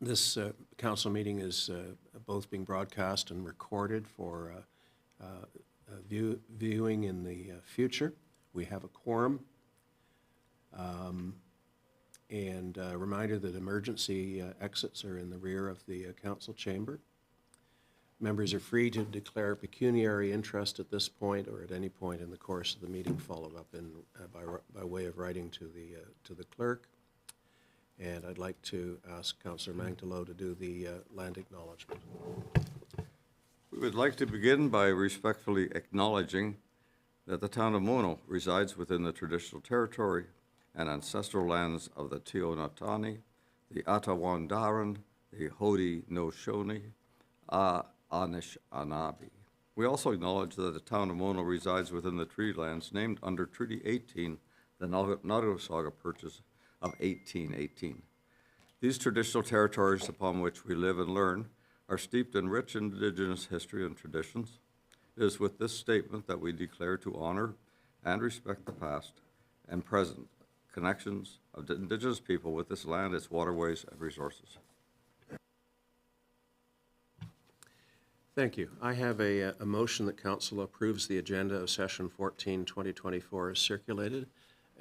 This council meeting is both being broadcast and recorded for viewing in the future. We have a quorum. And a reminder that emergency exits are in the rear of the council chamber. Members are free to declare pecuniary interest at this point or at any point in the course of the meeting, followed up in, by way of writing to the clerk. And I'd like to ask Councillor Mangtalo to do the land acknowledgement. We would like to begin by respectfully acknowledging that the town of Mono resides within the traditional territory and ancestral lands of the Teonatani, the Atawandaran, the Haudenosaunee, Anishinaabe. We also acknowledge that the town of Mono resides within the treaty lands named under Treaty 18, the Nottawasaga Purchase of 1818. These traditional territories upon which we live and learn are steeped in rich Indigenous history and traditions. It is with this statement that we declare to honor and respect the past and present connections of the Indigenous people with this land, its waterways, and resources. Thank you. I have a motion that Council approves the agenda of Session 14, 2024 as circulated,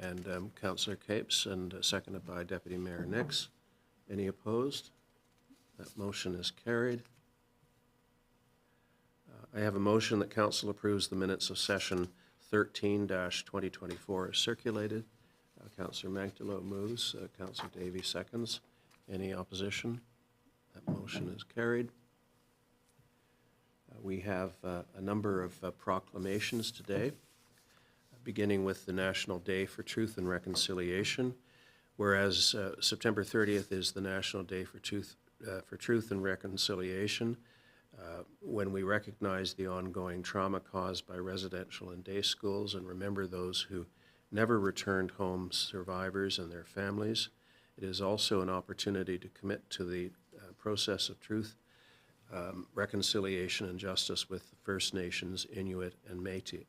and Councillor Capes, and seconded by Deputy Mayor Nix. Any opposed? That motion is carried. I have a motion that Council approves the minutes of Session 13-2024 as circulated. Councillor Mangtalo moves. Councillor Davey seconds. Any opposition? That motion is carried. We have a number of proclamations today, beginning with the National Day for Truth and Reconciliation. Whereas September 30th is the National Day for Truth and Reconciliation, when we recognize the ongoing trauma caused by residential and day schools and remember those who never returned home survivors and their families. It is also an opportunity to commit to the process of truth, reconciliation, and justice with the First Nations, Inuit, and Métis.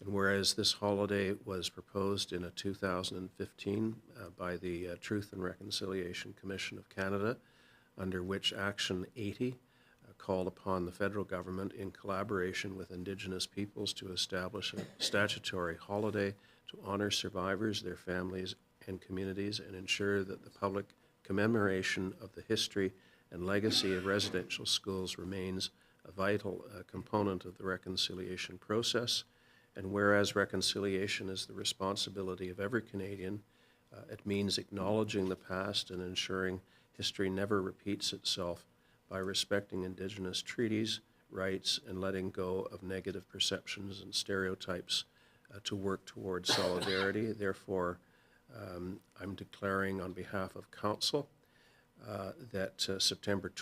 And whereas this holiday was proposed in a 2015 by the Truth and Reconciliation Commission of Canada, under which Action 80 called upon the federal government in collaboration with Indigenous peoples to establish a statutory holiday to honor survivors, their families, and communities, and ensure that the public commemoration of the history and legacy of residential schools remains a vital component of the reconciliation process. And whereas reconciliation is the responsibility of every Canadian, it means acknowledging the past and ensuring history never repeats itself by respecting Indigenous treaties, rights, and letting go of negative perceptions and stereotypes to work towards solidarity. Therefore, I'm declaring on behalf of Council that September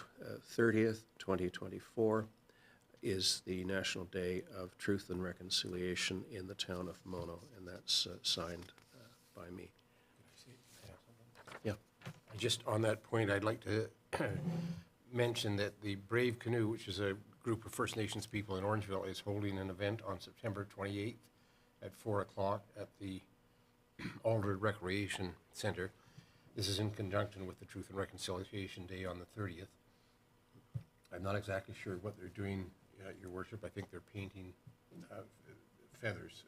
30th, 2024 is the National Day of Truth and Reconciliation in the town of Mono, and that's signed by me. Yeah. Just on that point, I'd like to mention that the Brave Canoe, which is a group of First Nations people in Orangeville, is holding an event on September 28th at 4 o'clock at the Alder Recreation Center. This is in conjunction with the Truth and Reconciliation Day on the 30th. I'm not exactly sure what they're doing, Your Worship. I think they're painting feathers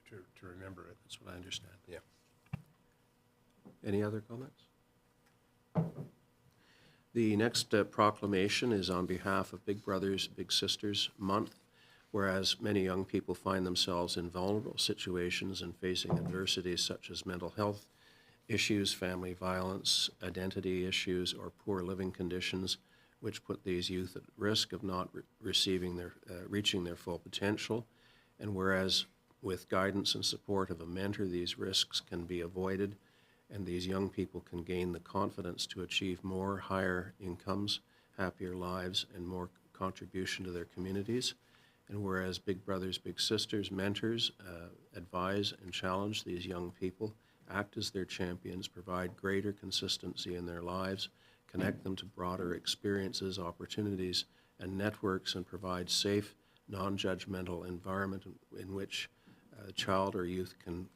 to remember it. That's what I understand. Yeah. Any other comments? The next proclamation is on behalf of Big Brothers Big Sisters Month, whereas many young people find themselves in vulnerable situations and facing adversities such as mental health issues, family violence, identity issues, or poor living conditions, which put these youth at risk of not reaching their full potential. And whereas with guidance and support of a mentor, these risks can be avoided, and these young people can gain the confidence to achieve more, higher incomes, happier lives, and more contribution to their communities. And whereas Big Brothers Big Sisters mentors advise and challenge these young people, act as their champions, provide greater consistency in their lives, connect them to broader experiences, opportunities, and networks, and provide safe, non-judgmental environment in which a child or youth can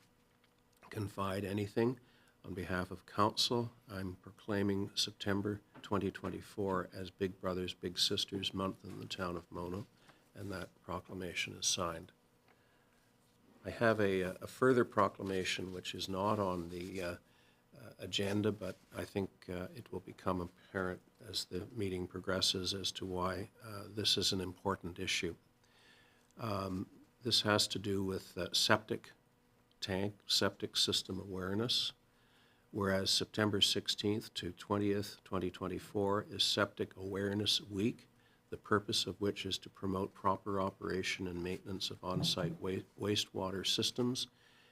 confide anything. On behalf of Council, I'm proclaiming September 2024 as Big Brothers Big Sisters Month in the town of Mono, and that proclamation is signed. I have a further proclamation which is not on the agenda, but I think it will become apparent as the meeting progresses as to why this is an important issue. This has to do with septic tank, septic system awareness, whereas September 16th to 20th, 2024 is Septic Awareness Week, the purpose of which is to promote proper operation and maintenance of on-site wastewater systems,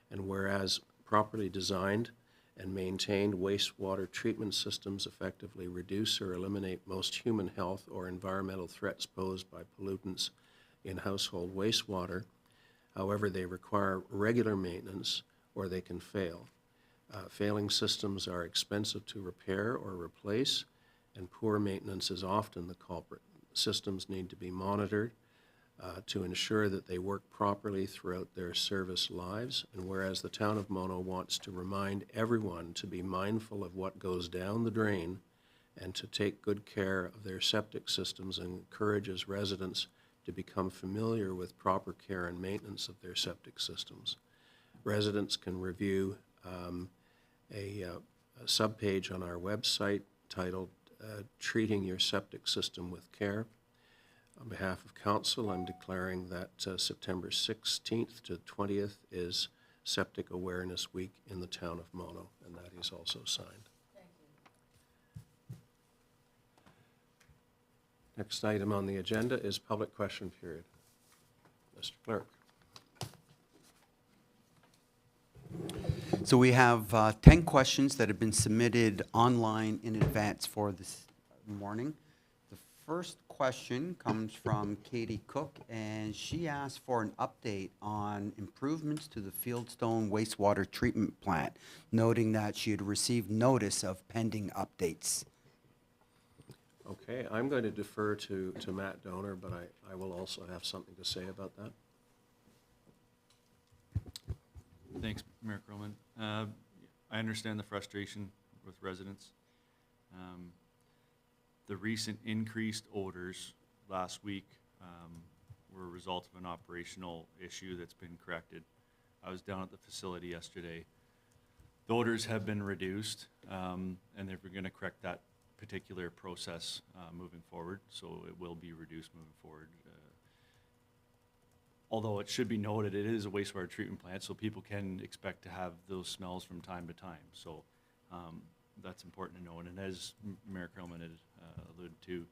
and whereas properly designed and maintained wastewater treatment systems effectively reduce or eliminate most human health or environmental threats posed by pollutants in household wastewater. However, they require regular maintenance or they can fail. Failing systems are expensive to repair or replace, and poor maintenance is often the culprit. Systems need to be monitored to ensure that they work properly throughout their service lives. And whereas the town of Mono wants to remind everyone to be mindful of what goes down the drain and to take good care of their septic systems, and encourages residents to become familiar with proper care and maintenance of their septic systems. Residents can review a subpage on our website titled Treating Your Septic System with Care. On behalf of Council, I'm declaring that September 16th to 20th is Septic Awareness Week in the town of Mono, and that is also signed. Thank you. Next item on the agenda is public question period. Mr. Clerk. So we have 10 questions that have been submitted online in advance for this morning. The first question comes from Katie Cook, and she asked for an update on improvements to the Fieldstone wastewater treatment plant, noting that she had received notice of pending updates. Okay, I'm going to defer to Matt Donor, but I will also have something to say about that. Thanks, Mayor Creelman. I understand the frustration with residents. The recent increased odors last week were a result of an operational issue that's been corrected. I was down at the facility yesterday. The odors have been reduced, and they're going to correct that particular process moving forward, so it will be reduced moving forward. Although it should be noted, it is a wastewater treatment plant, so people can expect to have those smells from time to time. So that's important to know. And as Mayor Creelman had alluded to,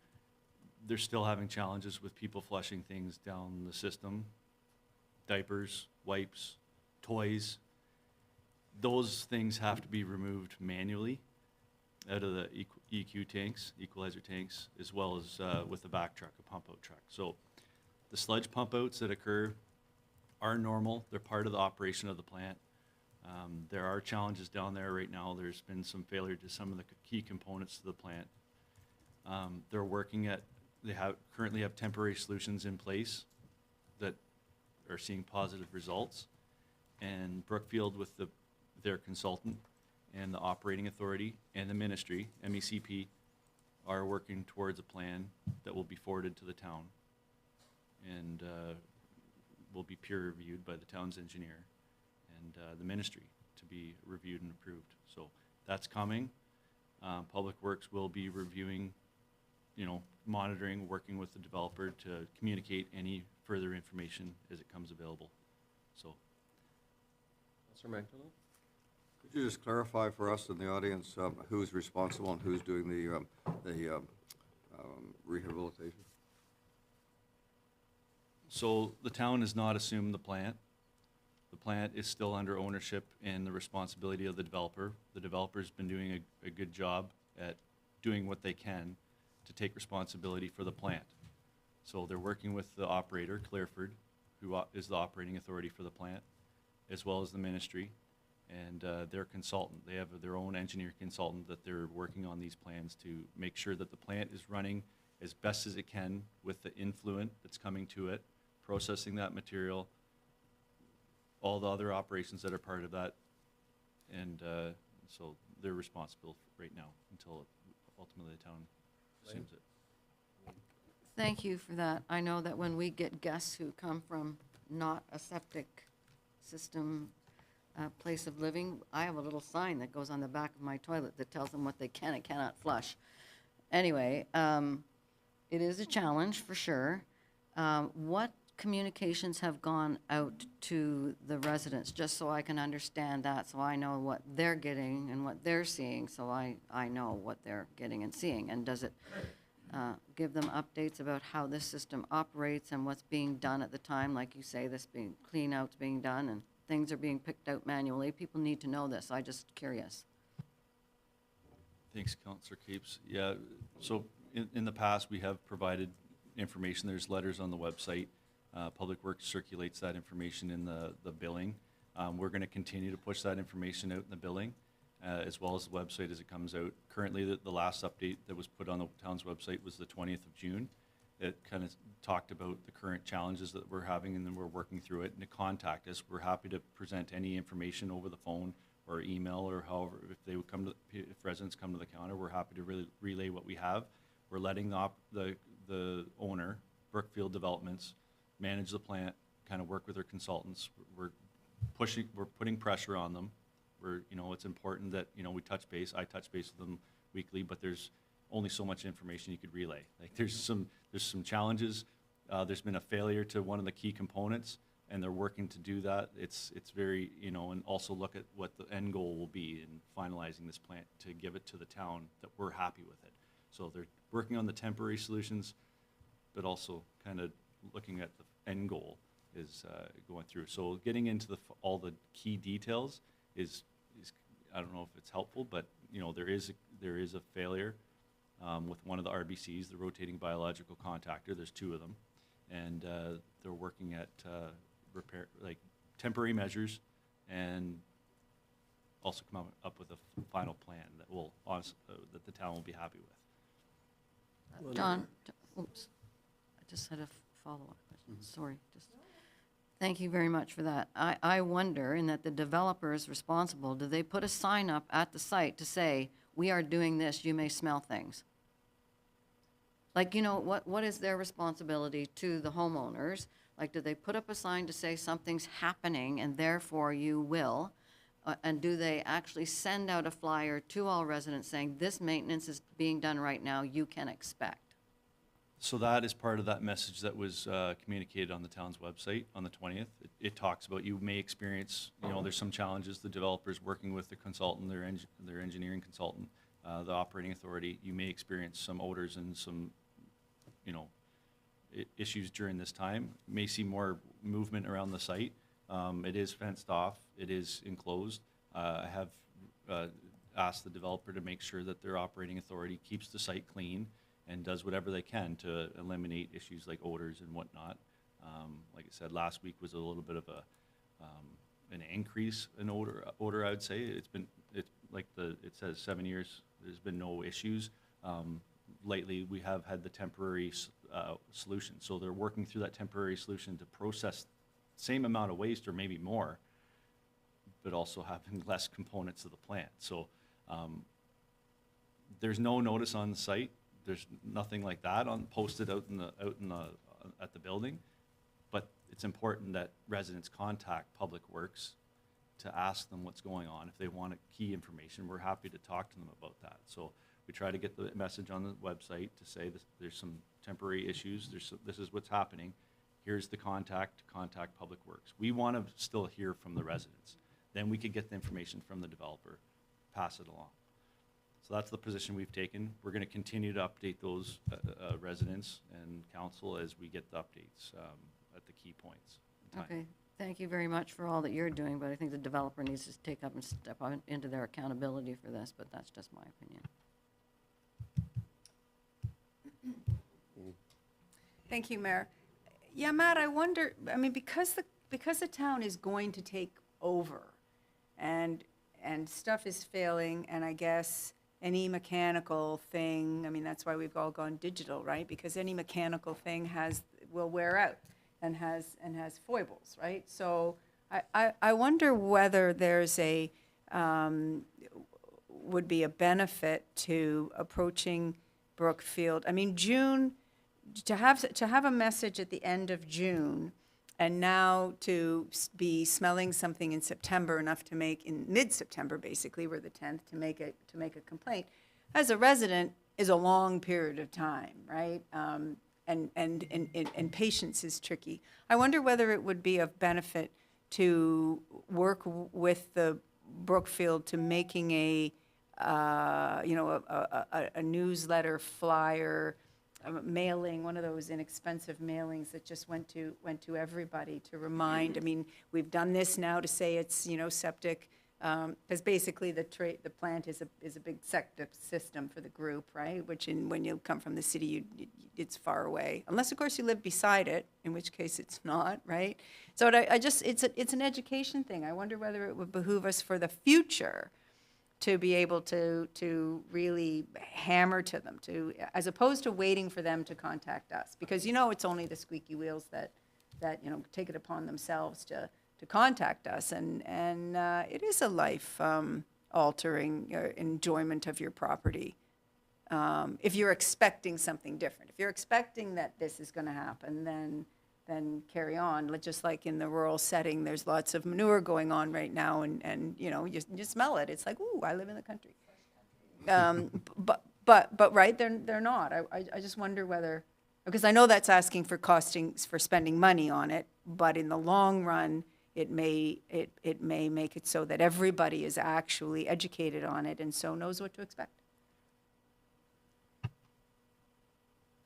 they're still having challenges with people flushing things down the system. Diapers, wipes, toys. Those things have to be removed manually out of the EQ tanks, equalizer tanks, as well as with the back truck, a pump out truck. So the sludge pump outs that occur are normal. They're part of the operation of the plant. There are challenges down there right now. There's been some failure to some of the key components to the plant. They're working at, currently have temporary solutions in place that are seeing positive results. And Brookfield, with their consultant and the operating authority and the ministry, MECP, are working towards a plan that will be forwarded to the town and will be peer reviewed by the town's engineer and the ministry to be reviewed and approved. So that's coming. Public Works will be reviewing, monitoring, working with the developer to communicate any further information as it comes available. So. Councilor Magdalene? Could you just clarify for us in the audience who's responsible and who's doing the rehabilitation? So the town has not assumed the plant. The plant is still under ownership and the responsibility of the developer. The developer's been doing a good job at doing what they can to take responsibility for the plant. So they're working with the operator, Clearford, who is the operating authority for the plant, as well as the ministry and their consultant. They have their own engineer consultant that they're working on these plans to make sure that the plant is running as best as it can with the influent that's coming to it, processing that material, all the other operations that are part of that. And So they're responsible right now until ultimately the town assumes it. Thank you for that. I know that when we get guests who come from not a septic system place of living, I have a little sign that goes on the back of my toilet that tells them what they can and cannot flush. Anyway, it is a challenge for sure. What communications have gone out to the residents, just so I can understand that, so I know what they're getting and what they're seeing, so I know what they're getting and seeing? And does it give them updates about how this system operates and what's being done at the time? Like you say, this being, clean out's being done and things are being picked out manually. People need to know this. I'm just curious. Thanks, Councillor Capes. Yeah, so in the past, we have provided information. There's letters on the website. Public Works circulates that information in the billing. We're going to continue to push that information out in the billing, as well as the website as it comes out. Currently, the last update that was put on the town's website was the 20th of June. It kind of talked about the current challenges that we're having, and then we're working through it. And to contact us, we're happy to present any information over the phone or email, or however, if they would come to, if residents come to the counter, we're happy to really relay what we have. We're letting the owner, Brookfield Developments, manage the plant, kind of work with their consultants. We're putting pressure on them. It's important that, we touch base. I touch base with them weekly, but there's only so much information you could relay. Like there's some challenges. There's been a failure to one of the key components, and they're working to do that. It's very, and also look at what the end goal will be in finalizing this plant to give it to the town that we're happy with it. So they're working on the temporary solutions, but also kind of looking at the end goal is going through. So getting into all the key details is I don't know if it's helpful, but there is a failure with one of the RBCs, the rotating biological contactor. There's two of them, and they're working at repair, like temporary measures, and also come up with a final plan that will that the town will be happy with. John, oops, I just had a follow-up question. Sorry, thank you very much for that. I wonder, in that the developer is responsible, do they put a sign up at the site to say, we are doing this, you may smell things? Like, what is their responsibility to the homeowners? Like, do they put up a sign to say something's happening and therefore you will? And do they actually send out a flyer to all residents saying, this maintenance is being done right now, you can expect? So that is part of that message that was communicated on the town's website on the 20th. It talks about you may experience, there's some challenges. The developer's working with the consultant, their engineering consultant, the operating authority. You may experience some odors and some, issues during this time. You may see more movement around the site. It is fenced off. It is enclosed. I have asked the developer to make sure that their operating authority keeps the site clean and does whatever they can to eliminate issues like odors and whatnot. Like I said, last week was a little bit of an increase in odor. I would say it says 7 years. There's been no issues. Lately, we have had the temporary solution. So they're working through that temporary solution to process the same amount of waste or maybe more, but also having less components of the plant. So there's no notice on the site. There's nothing like that posted out at the building, but it's important that residents contact Public Works to ask them what's going on. If they want key information, we're happy to talk to them about that. So we try to get the message on the website to say there's some temporary issues. This is what's happening. Here's the contact Public Works. We want to still hear from the residents. Then we could get the information from the developer, pass it along. So that's the position we've taken. We're going to continue to update those residents and council as we get the updates at the key points in time. Okay, thank you very much for all that you're doing, but I think the developer needs to take up and step on into their accountability for this, but that's just my opinion. Thank you, Mayor. Yeah, Matt, I wonder, because the town is going to take over and stuff is failing, and I guess any mechanical thing, that's why we've all gone digital, right? Because any mechanical thing will wear out and has foibles, right? So I wonder whether there's would be a benefit to approaching Brookfield. I mean, June, to have a message at the end of June, and now to be smelling something in September enough to make, in mid-September basically, we're the 10th, to make a complaint, as a resident, is a long period of time, right? And patience is tricky. I wonder whether it would be of benefit to work with the Brookfield to making a newsletter, flyer, mailing, one of those inexpensive mailings that just went to everybody to remind. I mean, we've done this now to say it's, septic, because basically the plant is a big septic system for the group, right? Which when you come from the city, it's far away, unless of course you live beside it, in which case it's not, right? So it's an education thing. I wonder whether it would behoove us for the future to be able to really hammer to them, as opposed to waiting for them to contact us, because it's only the squeaky wheels that take it upon themselves to contact us, and it is a life altering enjoyment of your property. If you're expecting something different, if you're expecting that this is going to happen, then carry on. Just like in the rural setting, there's lots of manure going on right now, and you smell it. It's like, ooh, I live in the country. But right, they're not. I just wonder whether, because I know that's asking for spending money on it, but in the long run, it may make it so that everybody is actually educated on it and so knows what to expect.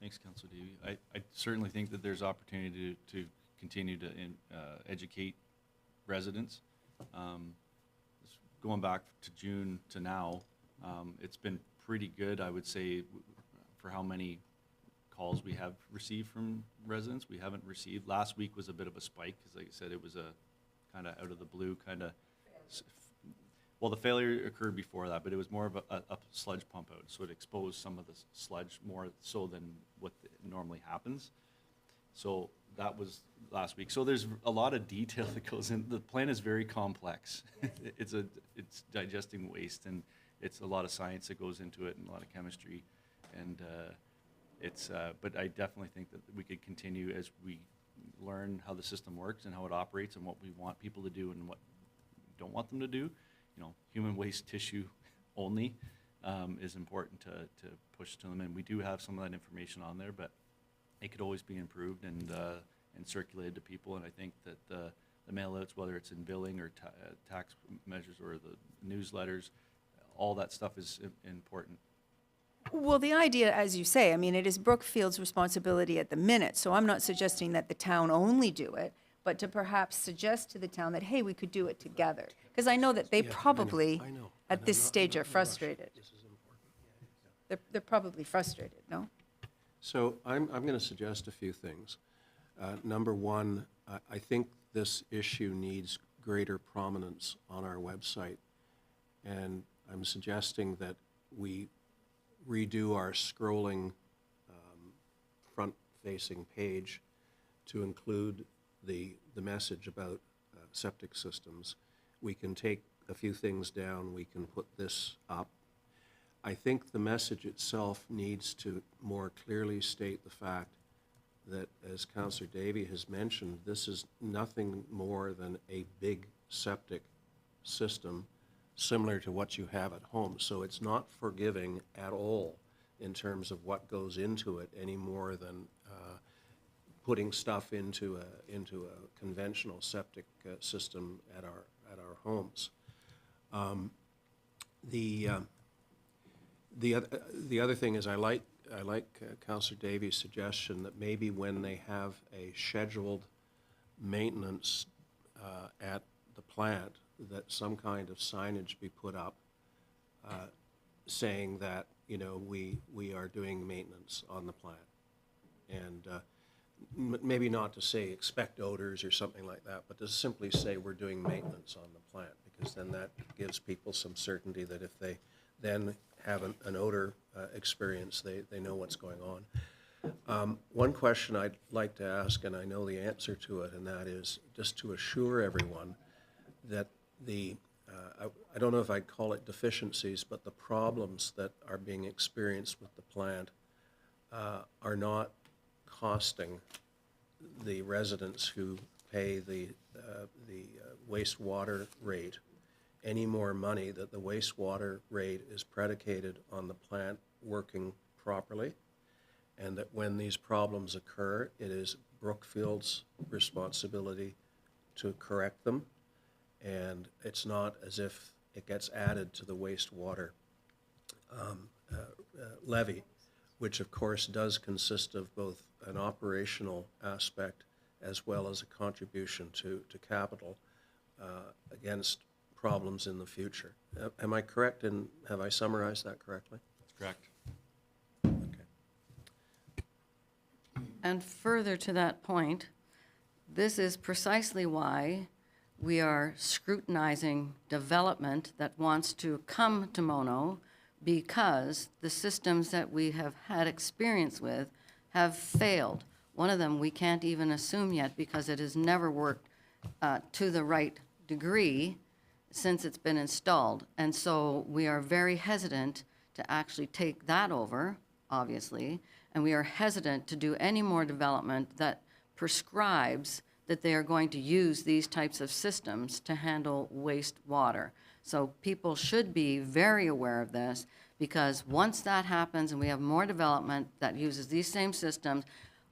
Thanks, Councilor Davey. I certainly think that there's opportunity to continue to educate residents. Going back to June to now, it's been pretty good, I would say, for how many calls we have received from residents. We haven't received. Last week was a bit of a spike, because like I said, it was a kind of out of the blue kind of. Well, the failure occurred before that, but it was more of a sludge pump out, so it exposed some of the sludge more so than what normally happens. So that was last week. So there's a lot of detail that goes in. The plant is very complex. It's digesting waste, and it's a lot of science that goes into it, and a lot of chemistry, and but I definitely think that we could continue as we learn how the system works and how it operates and what we want people to do and what we don't want them to do. Human waste tissue only is important to push to them, and we do have some of that information on there, but it could always be improved and circulated to people. And I think that the mail-outs, whether it's in billing or tax measures or the newsletters, all that stuff is important. Well, the idea, as you say, I mean, it is Brookfield's responsibility at the minute, so I'm not suggesting that the town only do it, but to perhaps suggest to the town that, hey, we could do it together. Because I know that they probably, I know. at this stage, are frustrated. This is important. They're probably frustrated, no? So I'm going to suggest a few things. Number one, I think this issue needs greater prominence on our website, and I'm suggesting that we redo our scrolling front-facing page to include the message about septic systems. We can take a few things down, we can put this up. I think the message itself needs to more clearly state the fact that, as Councillor Davey has mentioned, this is nothing more than a big septic system similar to what you have at home. So it's not forgiving at all in terms of what goes into it, any more than putting stuff into a conventional septic system at our homes. The other thing is I like Councillor Davies' suggestion that maybe when they have a scheduled maintenance at the plant, that some kind of signage be put up saying that we are doing maintenance on the plant, and maybe not to say expect odors or something like that, but to simply say we're doing maintenance on the plant, because then that gives people some certainty that if they then have an odor experience, they know what's going on. One question I'd like to ask, and I know the answer to it, and that is just to assure everyone that the I don't know if I'd call it deficiencies, but the problems that are being experienced with the plant are not costing the residents who pay the wastewater rate any more money, that the wastewater rate is predicated on the plant working properly, and that when these problems occur, it is Brookfield's responsibility to correct them, and it's not as if it gets added to the wastewater levy, which of course does consist of both an operational aspect as well as a contribution to capital against problems in the future. Am I correct, and have I summarized that correctly? That's correct. Okay. And further to that point, this is precisely why we are scrutinizing development that wants to come to Mono, because the systems that we have had experience with have failed. One of them we can't even assume yet because it has never worked to the right degree since it's been installed. And so we are very hesitant to actually take that over, obviously, and we are hesitant to do any more development that prescribes that they are going to use these types of systems to handle wastewater. So people should be very aware of this, because once that happens and we have more development that uses these same systems,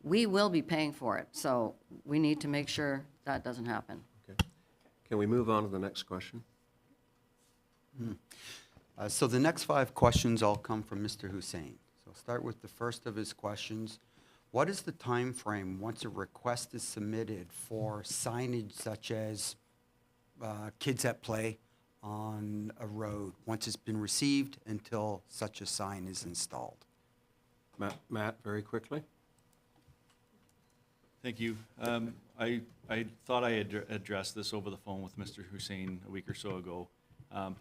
we will be paying for it. So we need to make sure that doesn't happen. Okay. Can we move on to the next question? So the next 5 questions all come from Mr. Hussein. So I'll start with the first of his questions. What is the time frame once a request is submitted for signage such as kids at play on a road, once it's been received until such a sign is installed? Matt, very quickly. Thank you. I thought I had addressed this over the phone with Mr. Hussein a week or so ago.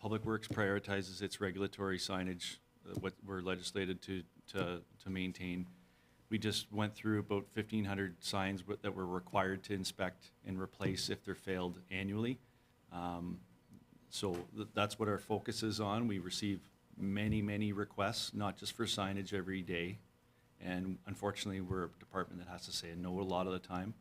Public Works prioritizes its regulatory signage, what we're legislated to maintain. We just went through about 1,500 signs that we're required to inspect and replace if they're failed annually. So that's what our focus is on. We receive many, many requests, not just for signage every day. And unfortunately, we're a department that has to say no a lot of the time.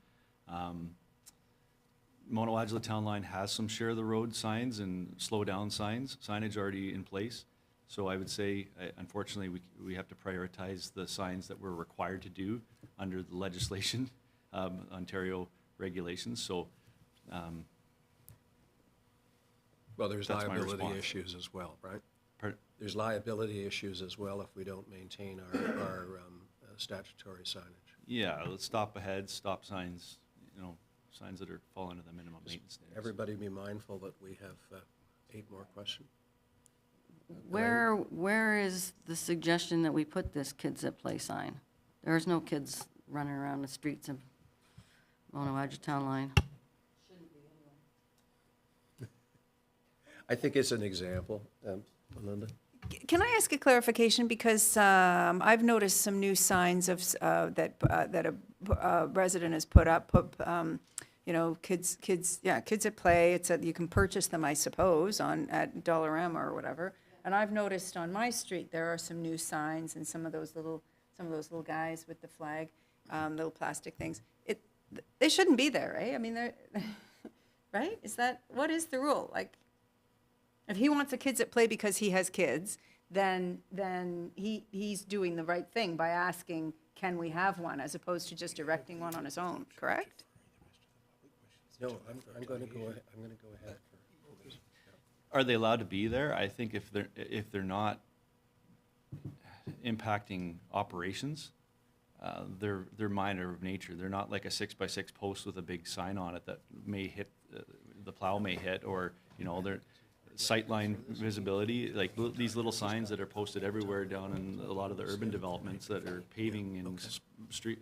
Mono Adjla Town Line has some share of the road signs and slow down signage already in place. So I would say, unfortunately, we have to prioritize the signs that we're required to do under the legislation, Ontario regulations. So Well, there's That's my liability response. issues as well, right? Pardon? There's liability issues as well if we don't maintain our statutory signage. Yeah, let's stop ahead, stop signs, signs that fall under the minimum maintenance standards. Everybody be mindful that we have 8 more questions. Where is the suggestion that we put this kids at play sign? There's no kids running around the streets of Mono Adjla Town Line. I think it's an example, Melinda. Can I ask a clarification? Because I've noticed some new signs of, that a resident has put up, kids at play. You can purchase them, I suppose, at Dollarama or whatever. And I've noticed on my street, there are some new signs and some of those little guys with the flag, little plastic things. They shouldn't be there, right? I mean, they're, right? What is the rule? Like, if he wants the kids at play because he has kids, then he's doing the right thing by asking, can we have one, as opposed to just erecting one on his own, correct? No, I'm going to go ahead. Are they allowed to be there? I think if they're not impacting operations, they're minor of nature. They're not like a 6x6 post with a big sign on it that may hit, the plow may hit, or they're sightline visibility, like these little signs that are posted everywhere down in a lot of the urban developments that are paving and street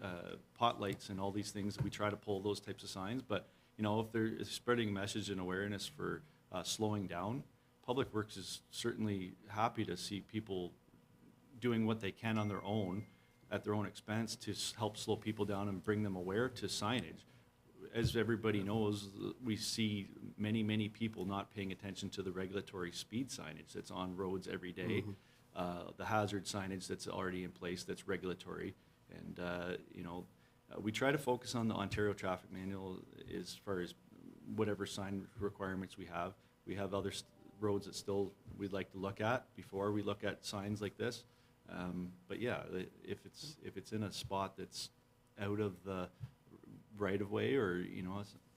pot lights and all these things. We try to pull those types of signs, but if they're spreading a message and awareness for slowing down, Public Works is certainly happy to see people doing what they can on their own at their own expense to help slow people down and bring them aware to signage. as everybody knows, we see many, many people not paying attention to the regulatory speed signage that's on roads every day. The hazard signage that's already in place that's regulatory. And, we try to focus on the Ontario Traffic Manual as far as whatever sign requirements we have. We have other roads that still we'd like to look at before we look at signs like this. But yeah, if it's in a spot that's out of the right of way, or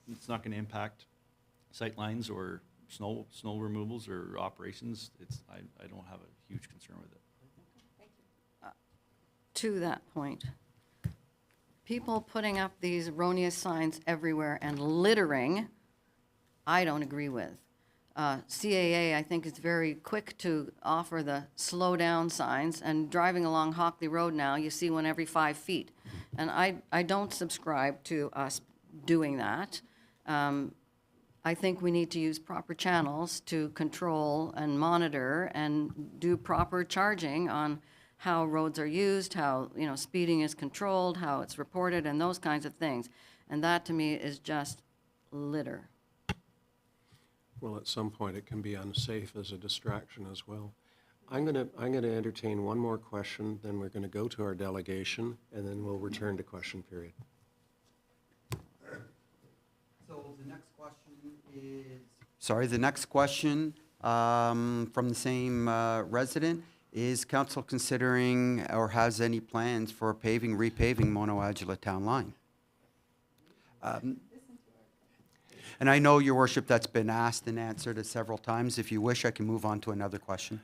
it's not going to impact sight lines or snow removals or operations, I don't have a huge concern with it. To that point, people putting up these erroneous signs everywhere and littering, I don't agree with. CAA, I think, is very quick to offer the slow down signs, and driving along Hockley Road now, you see one every 5 feet. And I don't subscribe to us doing that. I think we need to use proper channels to control and monitor and do proper charging on how roads are used, how, speeding is controlled, how it's reported, and those kinds of things. And that, to me, is just litter. Well, at some point, it can be unsafe as a distraction as well. I'm going to entertain one more question, then we're going to go to our delegation, and then we'll return to question period. So the next question is... Sorry, the next question from the same resident. Is council considering or has any plans for repaving Mono-Agila Town Line? And I know, Your Worship, that's been asked and answered several times. If you wish, I can move on to another question.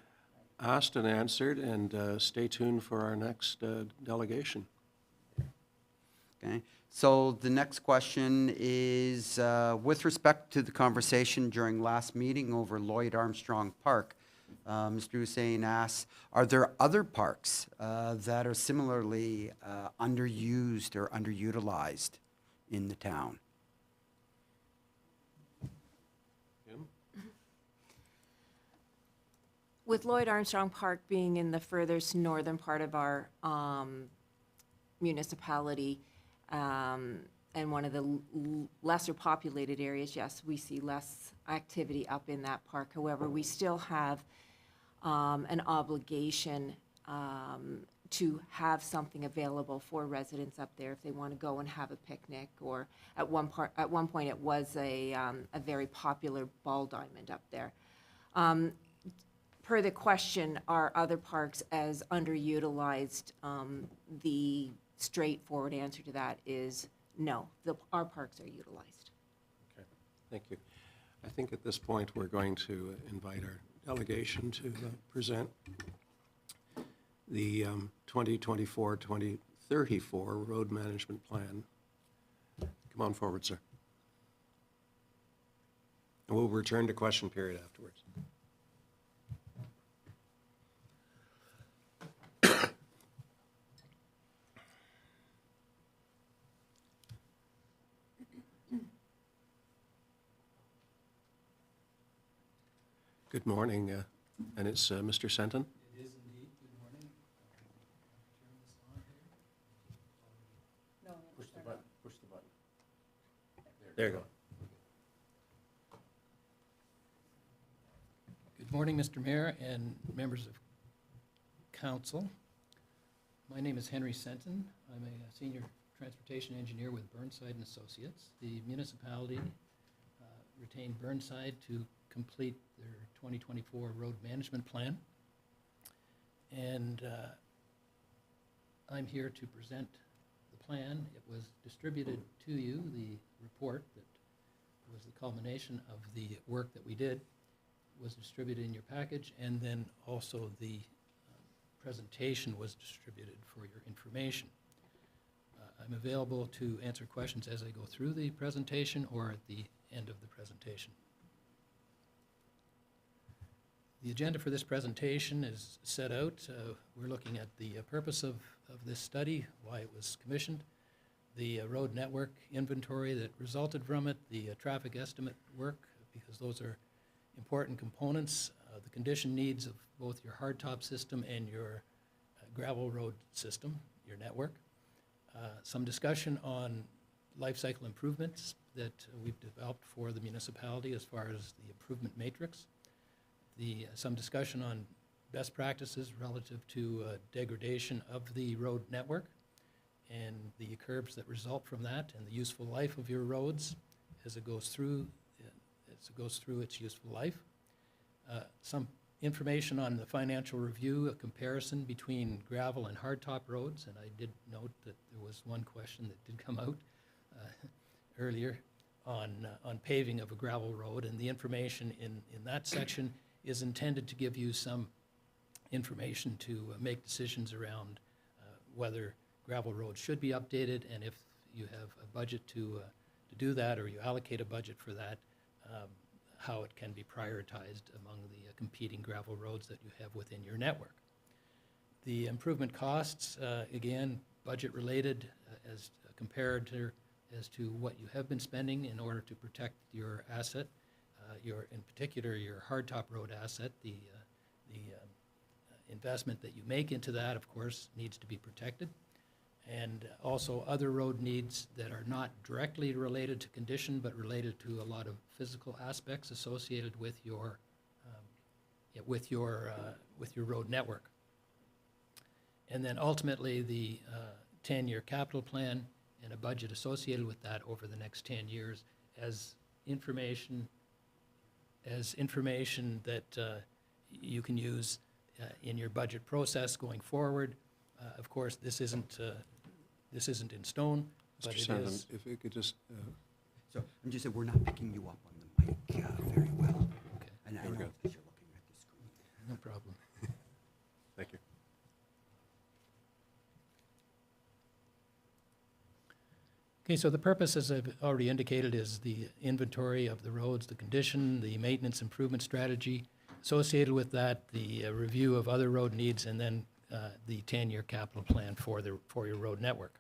Asked and answered, and stay tuned for our next delegation. Okay. So the next question is, with respect to the conversation during last meeting over Lloyd Armstrong Park, Mr. Hussain asks, are there other parks that are similarly underused or underutilized in the town? With Lloyd Armstrong Park being in the furthest northern part of our municipality, and one of the lesser populated areas, yes, we see less activity up in that park. However, we still have an obligation to have something available for residents up there if they want to go and have a picnic, or at one point it was a very popular ball diamond up there. Per the question, are other parks as underutilized? The straightforward answer to that is no. Our parks are utilized. Okay, thank you. I think at this point we're going to invite our delegation to present the 2024-2034 Road Management Plan. Come on forward, sir. And we'll return to question period afterwards. Good morning, and it's Mr. Senton. It is indeed. Good morning. Turn this on here. Push the button. Push the button. There you go. Good morning, Mr. Mayor and members of council. My name is Henry Senton. I'm a senior transportation engineer with Burnside and Associates. The municipality retained Burnside to complete their 2024 road management plan. And I'm here to present the plan. It was distributed to you, the report that was the culmination of the work that we did was distributed in your package, and then also the presentation was distributed for your information. I'm available to answer questions as I go through the presentation or at the end of the presentation. The agenda for this presentation is set out. We're looking at the purpose of this study, why it was commissioned, the road network inventory that resulted from it, the traffic estimate work, because those are important components, the condition needs of both your hardtop system and your gravel road system, your network. Some discussion on life cycle improvements that we've developed for the municipality as far as the improvement matrix. Some discussion on best practices relative to degradation of the road network and the curbs that result from that, and the useful life of your roads as it goes through its useful life. Some information on the financial review, a comparison between gravel and hardtop roads, and I did note that there was one question that did come out earlier on paving of a gravel road, and the information in that section is intended to give you some information to make decisions around whether gravel roads should be updated, and if you have a budget to do that, or you allocate a budget for that, how it can be prioritized among the competing gravel roads that you have within your network. The improvement costs, again, budget-related as a comparator as to what you have been spending in order to protect your asset, in particular, your hardtop road asset. The investment that you make into that, of course, needs to be protected. And also other road needs that are not directly related to condition, but related to a lot of physical aspects associated with your road network. And then ultimately, the 10-year capital plan and a budget associated with that over the next 10 years as information that you can use in your budget process going forward. Of course, this isn't in stone, but Mr. it Sandin, is. if you could just, So I'm just saying, we're not picking you up on the mic very well. Okay, And I There we know go. that you're looking at the screen. no problem. thank you. Okay, so the purpose, as I've already indicated, is the inventory of the roads, the condition, the maintenance improvement strategy associated with that, the review of other road needs, and then the 10-year capital plan for your road network.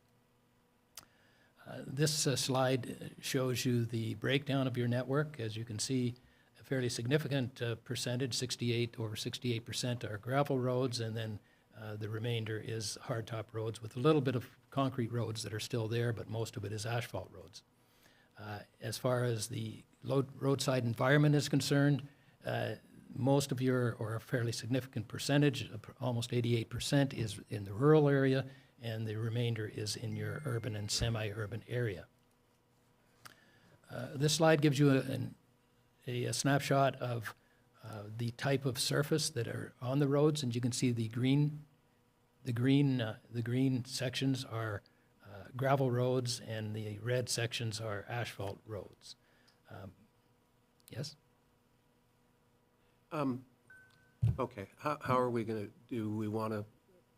This slide shows you the breakdown of your network. As you can see, a fairly significant percentage, over 68% are gravel roads, and then the remainder is hardtop roads with a little bit of concrete roads that are still there, but most of it is asphalt roads. As far as the roadside environment is concerned, most of or a fairly significant percentage, almost 88%, is in the rural area, and the remainder is in your urban and semi-urban area. This slide gives you a snapshot of the type of surface that are on the roads, and you can see the green sections are gravel roads, and the red sections are asphalt roads. Yes? Okay, how are we going to, do we want to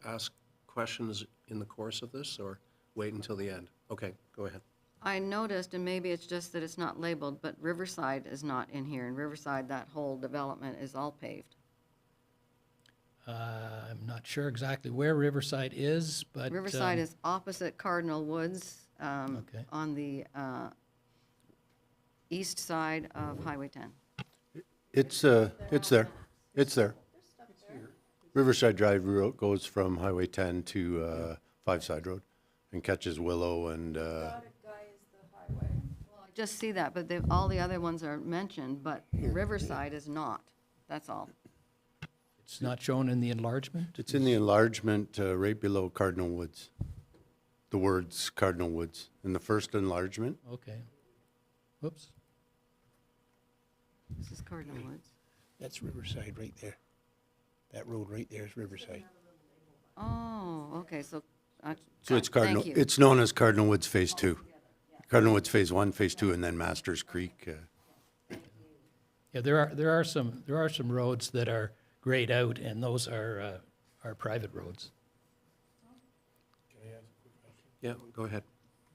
ask questions in the course of this, or wait until the end? Okay, go ahead. I noticed, and maybe it's just that it's not labeled, but Riverside is not in here. In Riverside, that whole development is all paved. I'm not sure exactly where Riverside is, but... Riverside is opposite Cardinal Woods, Okay. on the east side of Highway 10. It's there. It's there. Riverside Drive road goes from Highway 10 to Five Side Road and catches Willow and, Just see that, but all the other ones are mentioned, but Riverside is not. That's all. It's not shown in the enlargement? it's in the enlargement right below Cardinal Woods. The words Cardinal Woods in the first enlargement. Okay. Whoops. This is Cardinal Woods. That's Riverside right there. That road right there is Riverside. Oh, okay, so. So it's Cardinal, Thank you. it's known as Cardinal Woods Phase 2. Cardinal Woods Phase 1, Phase 2, and then Masters Creek. Yeah, there are some roads that are grayed out, and those are private roads. Can I ask a quick question? Yeah, go ahead.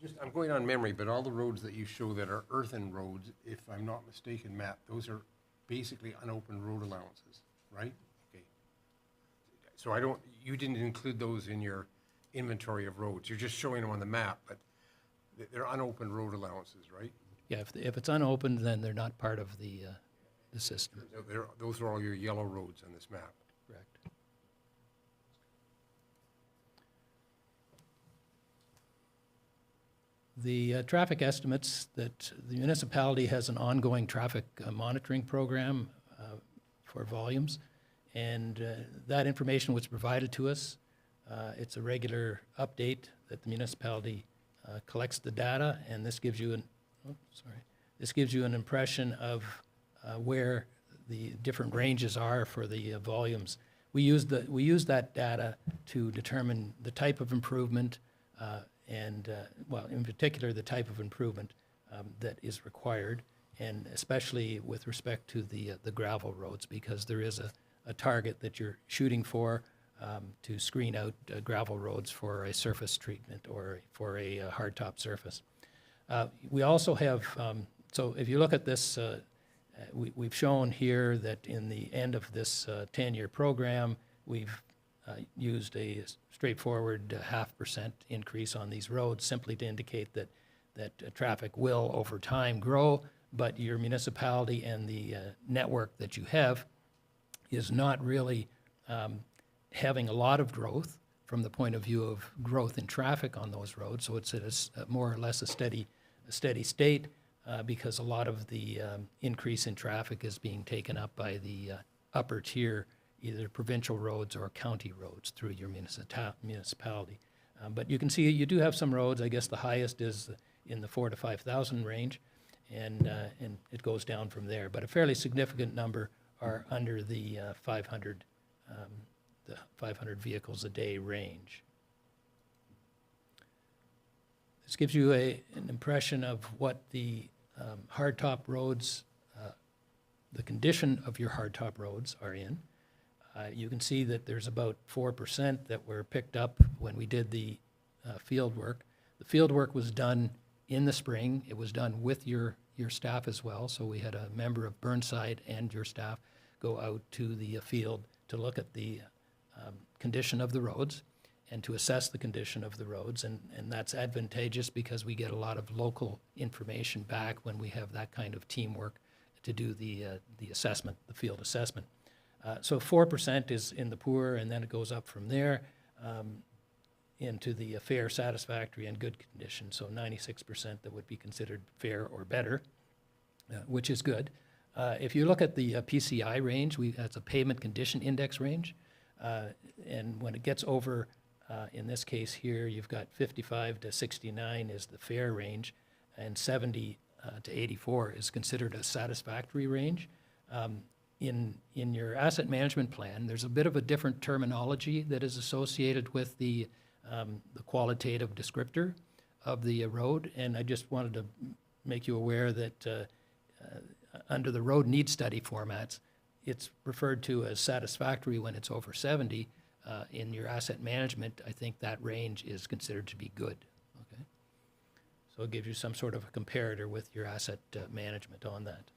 Just, I'm going on memory, but all the roads that you show that are earthen roads, if I'm not mistaken, Matt, those are basically unopened road allowances, right? Okay. So you didn't include those in your inventory of roads. You're just showing them on the map, but they're unopened road allowances, right? Yeah, if it's unopened, then they're not part of the system. Those are all your yellow roads on this map. Correct. The traffic estimates that the municipality has an ongoing traffic monitoring program for volumes, and that information was provided to us. It's a regular update that the municipality collects the data, and this gives you this gives you an impression of where the different ranges are for the volumes. We use that data to determine the type of improvement and, well, in particular, the type of improvement that is required, and especially with respect to the gravel roads, because there is a target that you're shooting for to screen out gravel roads for a surface treatment or for a hardtop surface. We also have, so if you look at this, we've shown here that in the end of this 10-year program, we've used a straightforward 0.5% increase on these roads simply to indicate that traffic will over time grow, but your municipality and the network that you have is not really having a lot of growth from the point of view of growth in traffic on those roads. So it's at a more or less a steady state because a lot of the increase in traffic is being taken up by the upper tier, either provincial roads or county roads through your municipality. But you can see you do have some roads. I guess the highest is in the 4,000 to 5,000 range, and it goes down from there. But a fairly significant number are under the 500 vehicles a day range. This gives you an impression of what the hardtop roads, the condition of your hardtop roads are in. You can see that there's about 4% that were picked up when we did the field work. The field work was done in the spring. It was done with your staff as well. So we had a member of Burnside and your staff go out to the field to look at the condition of the roads and to assess the condition of the roads. And that's advantageous because we get a lot of local information back when we have that kind of teamwork to do the assessment, the field assessment. So 4% is in the poor, and then it goes up from there into the fair, satisfactory, and good condition. So 96% that would be considered fair or better, which is good. If you look at the PCI range, that's a pavement condition index range. And when it gets over, in this case here, you've got 55 to 69 is the fair range, and 70 to 84 is considered a satisfactory range. In your asset management plan, there's a bit of a different terminology that is associated with the qualitative descriptor of the road, and I just wanted to make you aware that under the road need study formats, it's referred to as satisfactory when it's over 70. In your asset management, I think that range is considered to be good. Okay, so it gives you some sort of a comparator with your asset management on that.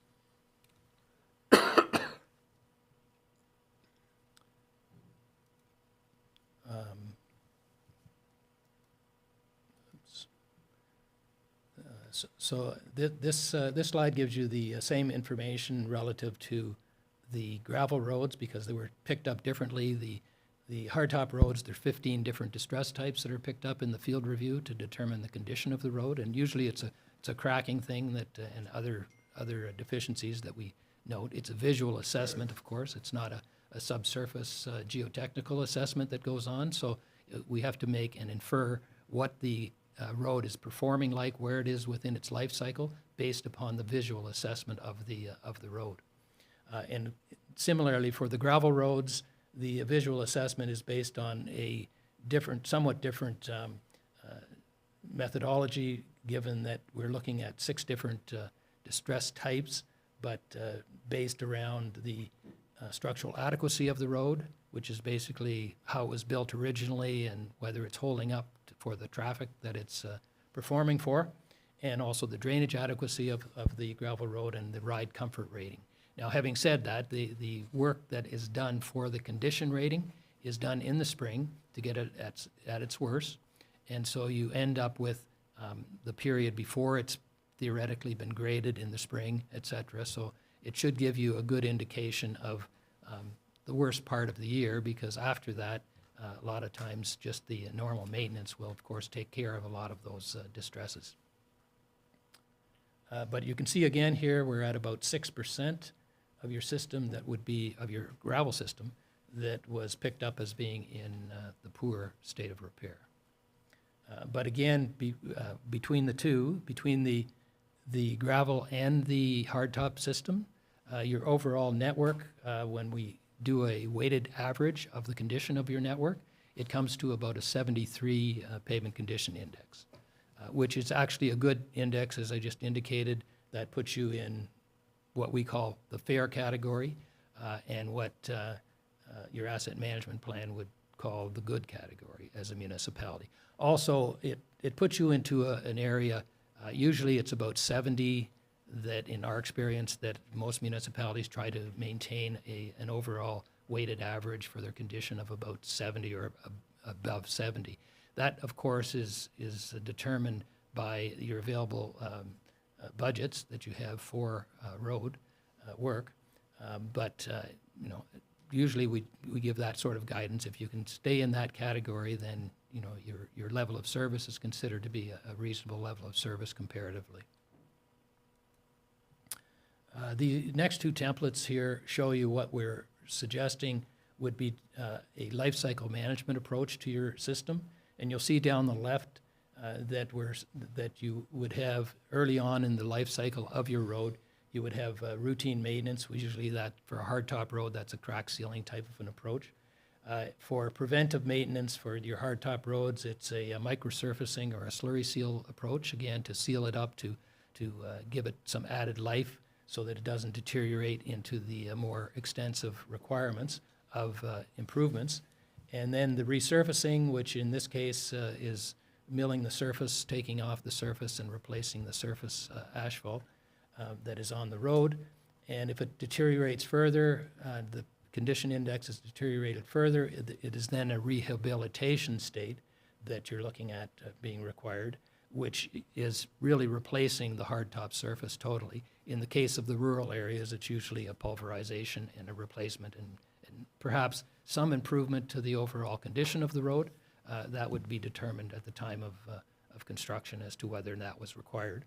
So this slide gives you the same information relative to the gravel roads because they were picked up differently. The hardtop roads, there are 15 different distress types that are picked up in the field review to determine the condition of the road, and usually it's a cracking thing that and other deficiencies that we note. It's a visual assessment, of course. It's not a subsurface geotechnical assessment that goes on, so we have to make and infer what the road is performing like, where it is within its life cycle, based upon the visual assessment of the road. And similarly, for the gravel roads, the visual assessment is based on a somewhat different methodology, given that we're looking at 6 different distress types, but based around the structural adequacy of the road, which is basically how it was built originally and whether it's holding up for the traffic that it's performing for, and also the drainage adequacy of the gravel road and the ride comfort rating. Now, having said that, the work that is done for the condition rating is done in the spring to get it at its worst, and so you end up with the period before it's theoretically been graded in the spring, et cetera. So it should give you a good indication of the worst part of the year, because after that, a lot of times just the normal maintenance will, of course, take care of a lot of those distresses. But you can see again here, we're at about 6% of your system that would be, of your gravel system, that was picked up as being in the poor state of repair. But again, between the two, between the gravel and the hardtop system, your overall network, when we do a weighted average of the condition of your network, it comes to about a 73 pavement condition index, which is actually a good index, as I just indicated. That puts you in what we call the fair category, and what your asset management plan would call the good category as a municipality. Also, it puts you into an area, usually it's about 70, that in our experience, that most municipalities try to maintain an overall weighted average for their condition of about 70 or above 70. That, of course, is determined by your available budgets that you have for road work. But you know, usually we give that sort of guidance. If you can stay in that category, then you know your level of service is considered to be a reasonable level of service comparatively. The next two templates here show you what we're suggesting would be a life cycle management approach to your system. And you'll see down the left that you would have early on in the life cycle of your road, you would have routine maintenance. Usually that for a hardtop road, that's a crack sealing type of an approach. For preventive maintenance for your hardtop roads, it's a microsurfacing or a slurry seal approach, again, to seal it up to give it some added life so that it doesn't deteriorate into the more extensive requirements of improvements. And then the resurfacing, which in this case is milling the surface, taking off the surface and replacing the surface asphalt that is on the road. And if it deteriorates further, the condition index is deteriorated further, it is then a rehabilitation state that you're looking at being required, which is really replacing the hardtop surface totally. In the case of the rural areas, it's usually a pulverization and a replacement and perhaps some improvement to the overall condition of the road. That would be determined at the time of construction as to whether that was required.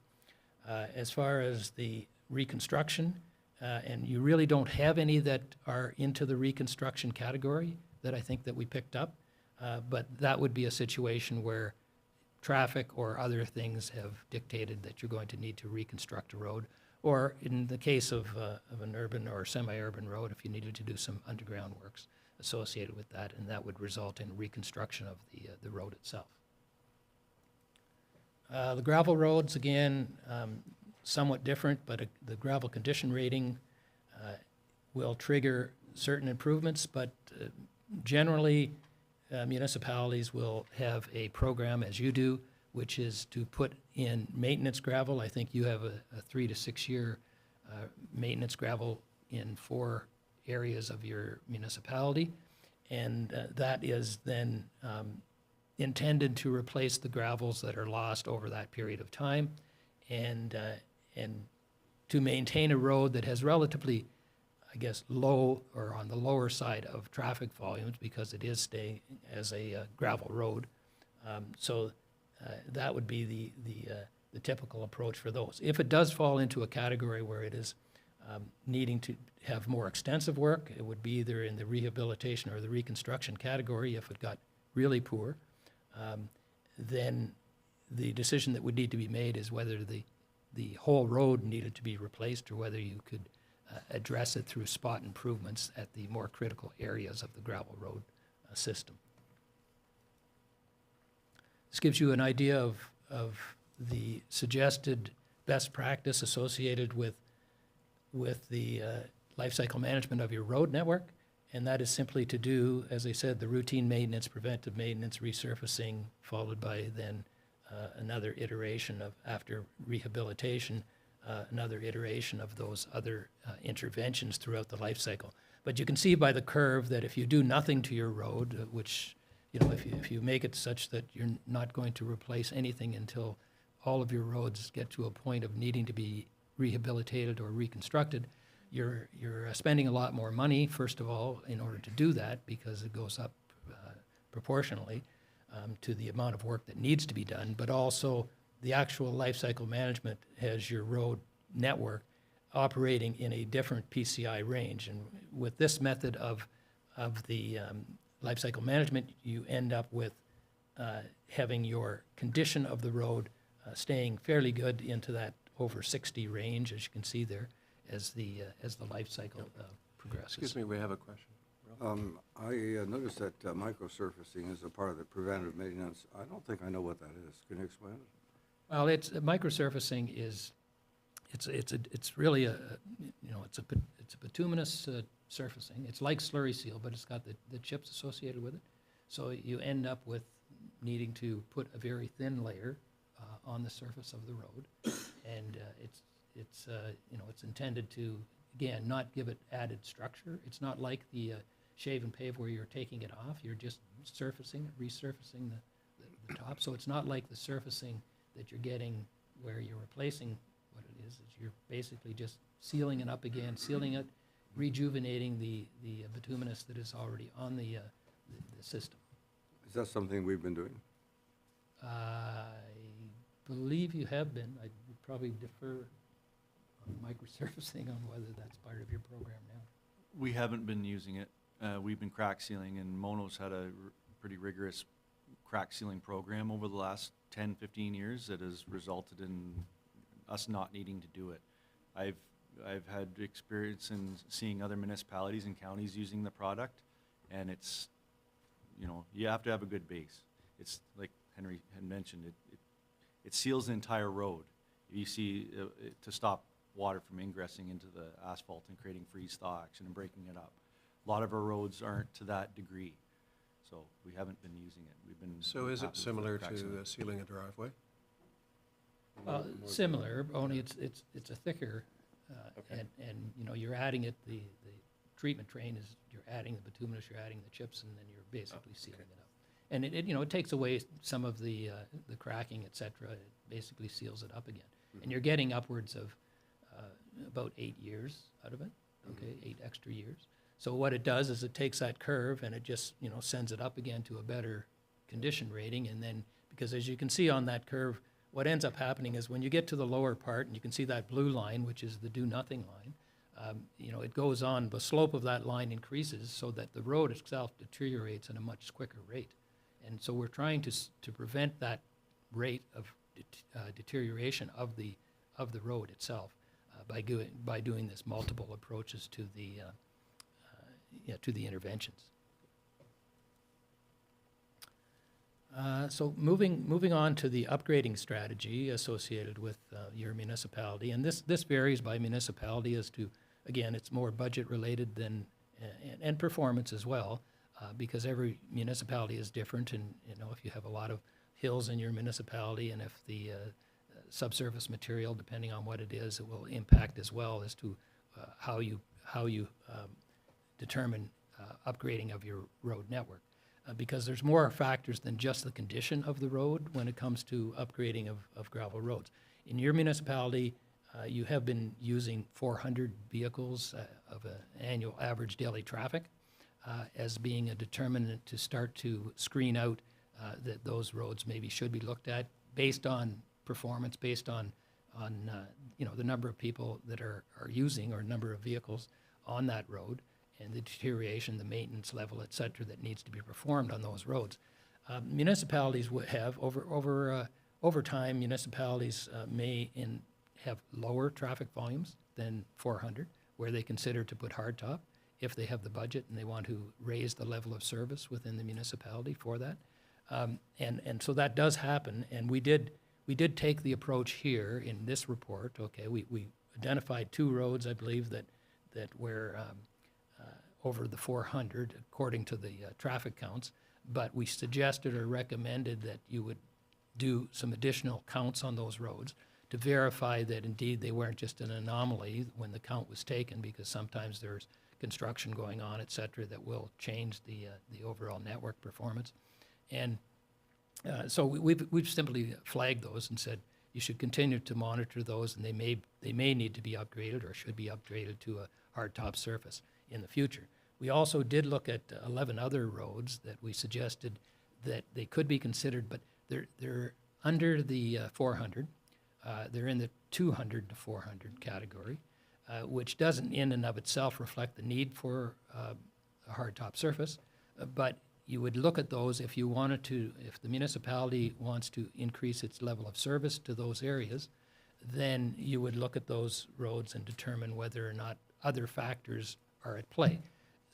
As far as the reconstruction, and you really don't have any that are into the reconstruction category that I think that we picked up, but that would be a situation where traffic or other things have dictated that you're going to need to reconstruct a road, or in the case of an urban or semi-urban road, if you needed to do some underground works associated with that, and that would result in reconstruction of the road itself. The gravel roads, again, somewhat different, but the gravel condition rating will trigger certain improvements, but generally municipalities will have a program, as you do, which is to put in maintenance gravel. I think you have a 3 to 6 year maintenance gravel in 4 areas of your municipality, and that is then intended to replace the gravels that are lost over that period of time, and to maintain a road that has relatively, I guess, low or on the lower side of traffic volumes because it is staying as a gravel road. So that would be the typical approach for those. If it does fall into a category where it is needing to have more extensive work, it would be either in the rehabilitation or the reconstruction category. If it got really poor, then the decision that would need to be made is whether the whole road needed to be replaced or whether you could address it through spot improvements at the more critical areas of the gravel road system. This gives you an idea of the suggested best practice associated with the life cycle management of your road network, and that is simply to do, as I said, the routine maintenance, preventive maintenance, resurfacing, followed by then another iteration of, after rehabilitation, another iteration of those other interventions throughout the life cycle. But you can see by the curve that if you do nothing to your road, which, you know, if you make it such that you're not going to replace anything until all of your roads get to a point of needing to be rehabilitated or reconstructed, you're spending a lot more money, first of all, in order to do that, because it goes up proportionally to the amount of work that needs to be done, but also the actual life cycle management has your road network operating in a different PCI range. And with this method of the life cycle management, you end up with having your condition of the road staying fairly good into that over 60 range, as you can see there, as the life cycle progresses. Excuse me, we have a question. I noticed that microsurfacing is a part of the preventive maintenance. I don't think I know what that is. Can you explain it? Well, it's microsurfacing is it's really it's a bituminous surfacing. It's like slurry seal, but it's got the chips associated with it. So you end up with needing to put a very thin layer on the surface of the road, and it's intended to, again, not give it added structure. It's not like the shave and pave where you're taking it off. You're just resurfacing the top. So it's not like the surfacing that you're getting where you're replacing what it is you're basically just sealing it up again, sealing it, rejuvenating the bituminous that is already on the system. Is that something we've been doing? I believe you have been. I would probably defer on microsurfacing on whether that's part of your program now. We haven't been using it. We've been crack sealing, and Mono's had a pretty rigorous crack sealing program over the last 10, 15 years that has resulted in us not needing to do it. I've had experience in seeing other municipalities and counties using the product, and it's, you have to have a good base. It's like Henry had mentioned, it seals the entire road. You see, to stop water from ingressing into the asphalt and creating freeze-thaw action and breaking it up. A lot of our roads aren't to that degree, so we haven't been using it. We've been So is happy it with the similar crack to sealing. sealing a driveway? Similar, only it's a thicker, and you're adding it, the treatment train is, you're adding the bituminous, you're adding the chips, and then you're basically sealing it up. And it takes away some of the cracking, et cetera. It basically seals it up again. And you're getting upwards of about 8 years out of it, okay, 8 extra years. So what it does is it takes that curve and it just, sends it up again to a better condition rating. And then, because as you can see on that curve, what ends up happening is when you get to the lower part, and you can see that blue line, which is the do-nothing line, it goes on, the slope of that line increases so that the road itself deteriorates at a much quicker rate. And so we're trying to prevent that rate of deterioration of the road itself by doing this multiple approaches to the interventions. So moving on to the upgrading strategy associated with your municipality, and this varies by municipality as to, again, it's more budget related than and performance as well, because every municipality is different, and if you have a lot of hills in your municipality, and if the subsurface material, depending on what it is, it will impact as well as to how you determine upgrading of your road network. Because there's more factors than just the condition of the road when it comes to upgrading of gravel roads. In your municipality, you have been using 400 vehicles of an annual average daily traffic as being a determinant to start to screen out that those roads maybe should be looked at based on performance, based on the number of people that are using or number of vehicles on that road, and the deterioration, the maintenance level, et cetera, that needs to be performed on those roads. Municipalities would have, over time, municipalities may have lower traffic volumes than 400, where they consider to put hardtop if they have the budget and they want to raise the level of service within the municipality for that. And so that does happen, and we did take the approach here in this report. Okay, we identified 2 roads, I believe, that were over the 400 according to the traffic counts, but we suggested or recommended that you would do some additional counts on those roads to verify that indeed they weren't just an anomaly when the count was taken, because sometimes there's construction going on, et cetera, that will change the overall network performance. And so we've simply flagged those and said you should continue to monitor those, and they may need to be upgraded or should be upgraded to a hardtop surface in the future. We also did look at 11 other roads that we suggested that they could be considered, but they're under the 400. They're in the 200 to 400 category, which doesn't in and of itself reflect the need for a hardtop surface, but you would look at those if you wanted to, if the municipality wants to increase its level of service to those areas, then you would look at those roads and determine whether or not other factors are at play.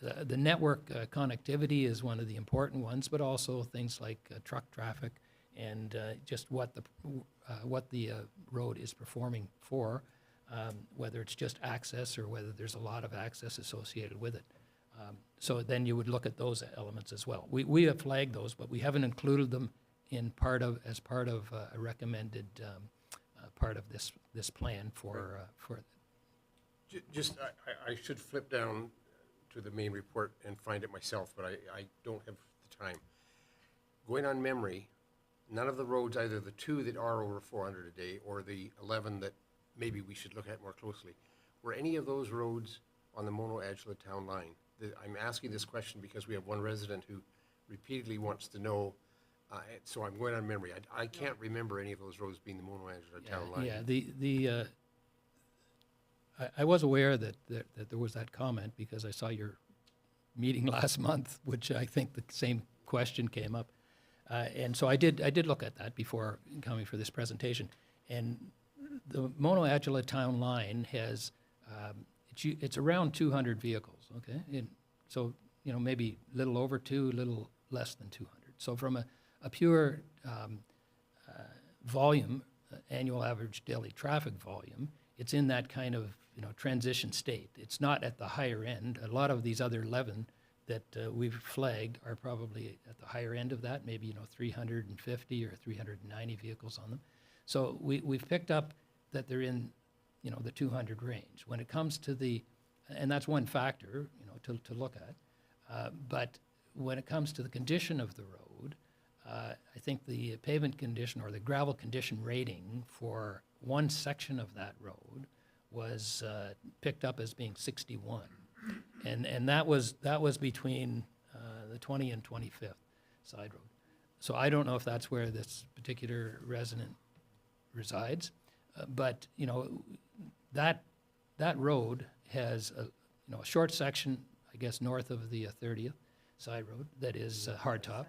The network connectivity is one of the important ones, but also things like truck traffic and just what the road is performing for, whether it's just access or whether there's a lot of access associated with it. So then you would look at those elements as well. We have flagged those, but we haven't included them as part of a recommended part of this plan for. I should flip down to the main report and find it myself, but I don't have the time. Going on memory, none of the roads, either the 2 that are over 400 a day or the 11 that maybe we should look at more closely, were any of those roads on the Mono-Angela town line? I'm asking this question because we have one resident who repeatedly wants to know, so I'm going on memory. I can't remember any of those roads being the Mono-Angela town line. Yeah, I was aware that there was that comment because I saw your meeting last month, which I think the same question came up. And so I did look at that before coming for this presentation. And the Mono-Angela town line has, it's around 200 vehicles, okay? And so, maybe a little over 2, a little less than 200. So from a pure volume, annual average daily traffic volume, it's in that kind of, transition state. It's not at the higher end. A lot of these other 11 that we've flagged are probably at the higher end of that, maybe, 350 or 390 vehicles on them. So we've picked up that they're in, the 200 range. When it comes to and that's one factor, to look at. But when it comes to the condition of the road, I think the pavement condition or the gravel condition rating for one section of that road was picked up as being 61. And that was between the 20 and 25th side road. So I don't know if that's where this particular resident resides, but that road has a short section, I guess, north of the 30th side road that is hardtop.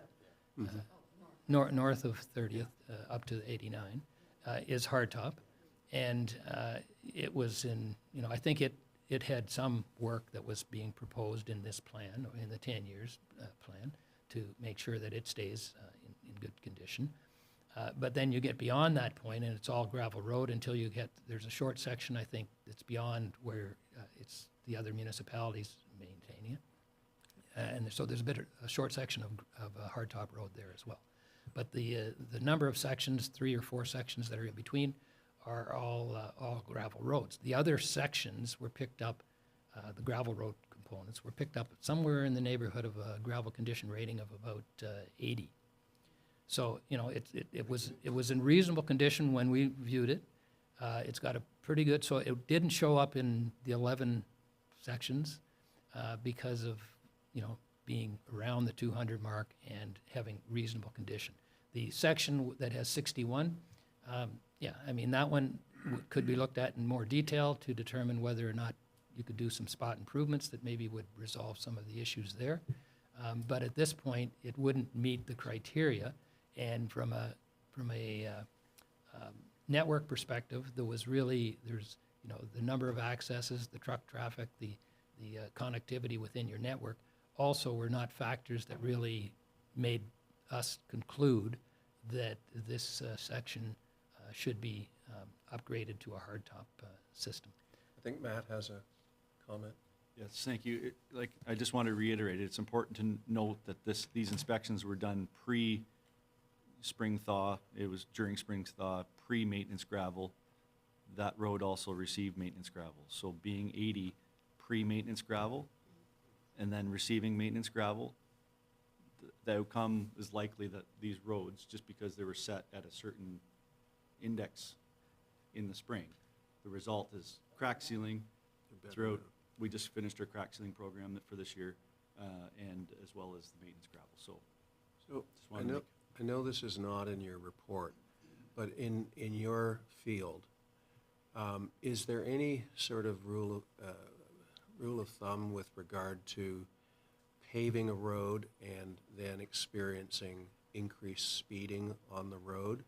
North of 30th up to 89 is hardtop, and it was in, I think it had some work that was being proposed in this plan, or in the 10 years plan, to make sure that it stays in good condition. But then you get beyond that point, and it's all gravel road until there's a short section, I think, that's beyond where it's the other municipalities maintaining it. And so there's a short section of hardtop road there as well. But the number of sections, 3 or 4 sections that are in between, are all gravel roads. The other sections were picked up, the gravel road components were picked up somewhere in the neighborhood of a gravel condition rating of about 80. So, it was in reasonable condition when we viewed it. It's got a pretty good, so it didn't show up in the 11 sections because of, being around the 200 mark and having reasonable condition. The section that has 61, that one could be looked at in more detail to determine whether or not you could do some spot improvements that maybe would resolve some of the issues there. But at this point, it wouldn't meet the criteria. And from a network perspective, there's the number of accesses, the truck traffic, the connectivity within your network also were not factors that really made us conclude that this section should be upgraded to a hardtop system. I think Matt has a comment. Yes, thank you. I just want to reiterate, it's important to note that these inspections were done pre-spring thaw. It was during spring thaw, pre-maintenance gravel. That road also received maintenance gravel. So being 80 pre-maintenance gravel and then receiving maintenance gravel, the outcome is likely that these roads, just because they were set at a certain index in the spring, the result is crack sealing throughout. We just finished our crack sealing program for this year, and as well as the maintenance gravel. So I know this is not in your report, but in your field, is there any sort of rule of thumb with regard to paving a road and then experiencing increased speeding on the road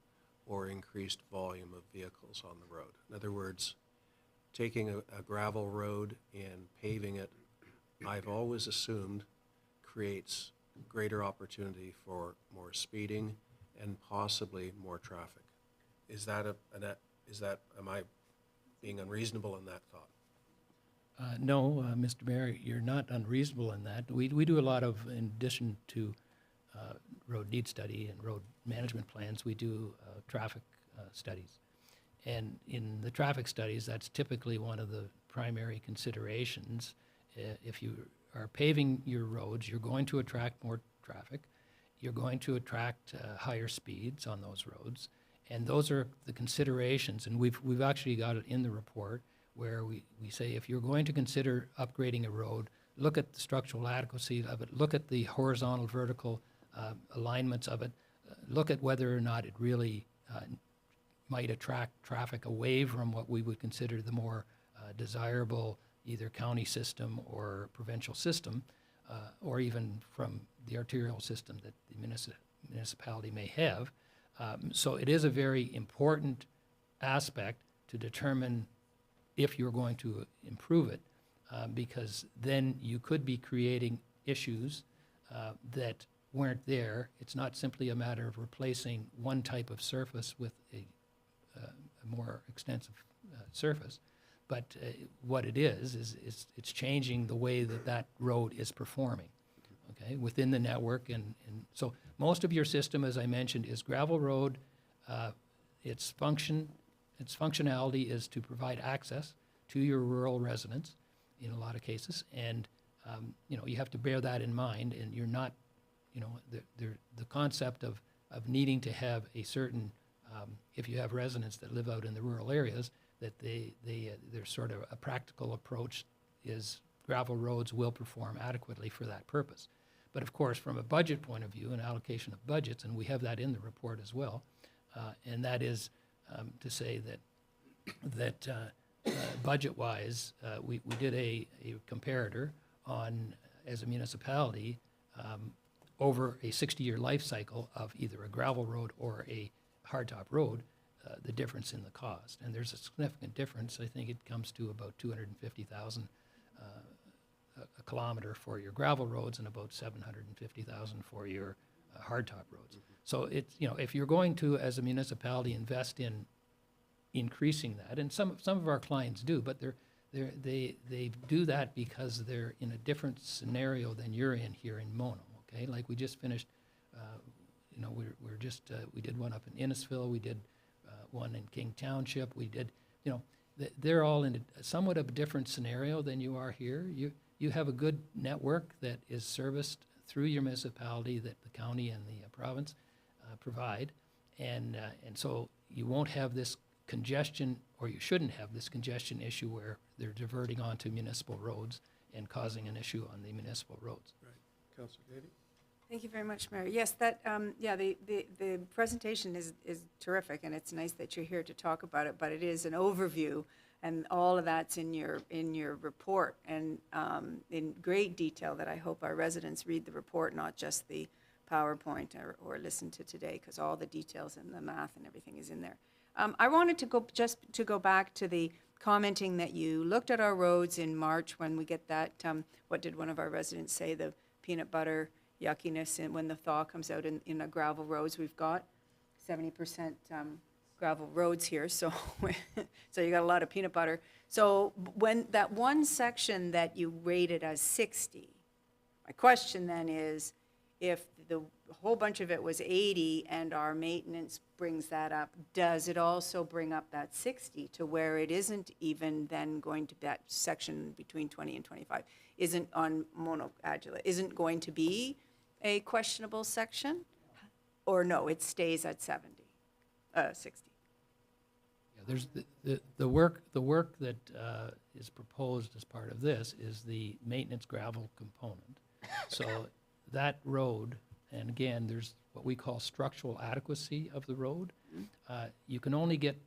or increased volume of vehicles on the road? In other words, taking a gravel road and paving it, I've always assumed creates greater opportunity for more speeding and possibly more traffic. Am I being unreasonable in that thought? No, Mr. Mayor, you're not unreasonable in that. We do a lot of, in addition to road need study and road management plans, we do traffic studies. And in the traffic studies, that's typically one of the primary considerations. If you are paving your roads, you're going to attract more traffic. You're going to attract higher speeds on those roads. And those are the considerations. And we've actually got it in the report where we say if you're going to consider upgrading a road, look at the structural adequacy of it, look at the horizontal, vertical alignments of it, look at whether or not it really might attract traffic away from what we would consider the more desirable either county system or provincial system, or even from the arterial system that the municipality may have. So it is a very important aspect to determine if you're going to improve it, because then you could be creating issues that weren't there. It's not simply a matter of replacing one type of surface with a more extensive surface, but what it is it's changing the way that road is performing, okay, within the network. And so most of your system, as I mentioned, is gravel road. Its functionality is to provide access to your rural residents in a lot of cases. And, you have to bear that in mind, and you're not, the concept of needing to have a certain, if you have residents that live out in the rural areas, that there's sort of a practical approach is gravel roads will perform adequately for that purpose. But of course, from a budget point of view, an allocation of budgets, and we have that in the report as well, and that is to say that budget-wise, we did a comparator on, as a municipality, over a 60-year life cycle of either a gravel road or a hardtop road, the difference in the cost. And there's a significant difference. I think it comes to about $250,000 a kilometer for your gravel roads and about $750,000 for your hardtop roads. So it's, if you're going to, as a municipality, invest in increasing that, and some of our clients do, but they do that because they're in a different scenario than you're in here in Mono. Okay, like we just finished. We did one up in Innisfil. We did one in King Township. We did, they're all in a somewhat of a different scenario than you are here. You have a good network that is serviced through your municipality that the county and the province provide, and so you won't have this congestion, or you shouldn't have this congestion issue where they're diverting onto municipal roads and causing an issue on the municipal roads. Right. Councillor Davey? Thank you very much, Mayor. Yes, that, the presentation is terrific, and it's nice that you're here to talk about it, but it is an overview, and all of that's in your report, and in great detail, that I hope our residents read the report, not just the PowerPoint or listen to today, because all the details and the math and everything is in there. I wanted to go back to the commenting that you looked at our roads in March when we get that, what did one of our residents say, the peanut butter yuckiness, and when the thaw comes out in the gravel roads. We've got 70% gravel roads here, so so you got a lot of peanut butter. So when that one section that you rated as 60, my question then is, if the whole bunch of it was 80 and our maintenance brings that up, does it also bring up that 60 to where it isn't even then going to, that section between 20 and 25 isn't on monoadula, isn't going to be a questionable section? Or no, it stays at 60? Yeah, there's the work that is proposed as part of this is the maintenance gravel component. So that road And again, there's what we call structural adequacy of the road. You can only get,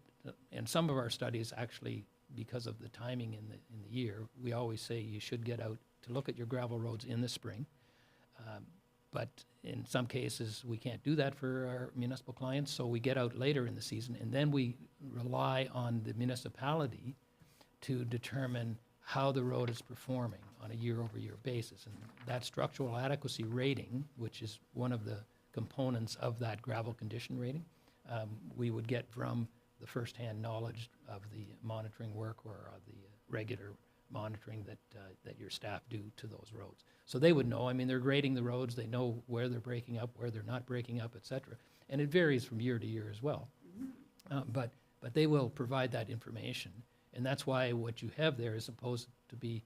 in some of our studies, actually, because of the timing in the year, we always say you should get out to look at your gravel roads in the spring. But in some cases, we can't do that for our municipal clients, so we get out later in the season, and then we rely on the municipality to determine how the road is performing on a year-over-year basis. And that structural adequacy rating, which is one of the components of that gravel condition rating, we would get from the firsthand knowledge of the monitoring work or the regular monitoring that your staff do to those roads. So they would know, I mean, they're grading the roads, they know where they're breaking up, where they're not breaking up, et cetera. And it varies from year to year as well. But they will provide that information. And that's why what you have there is supposed to be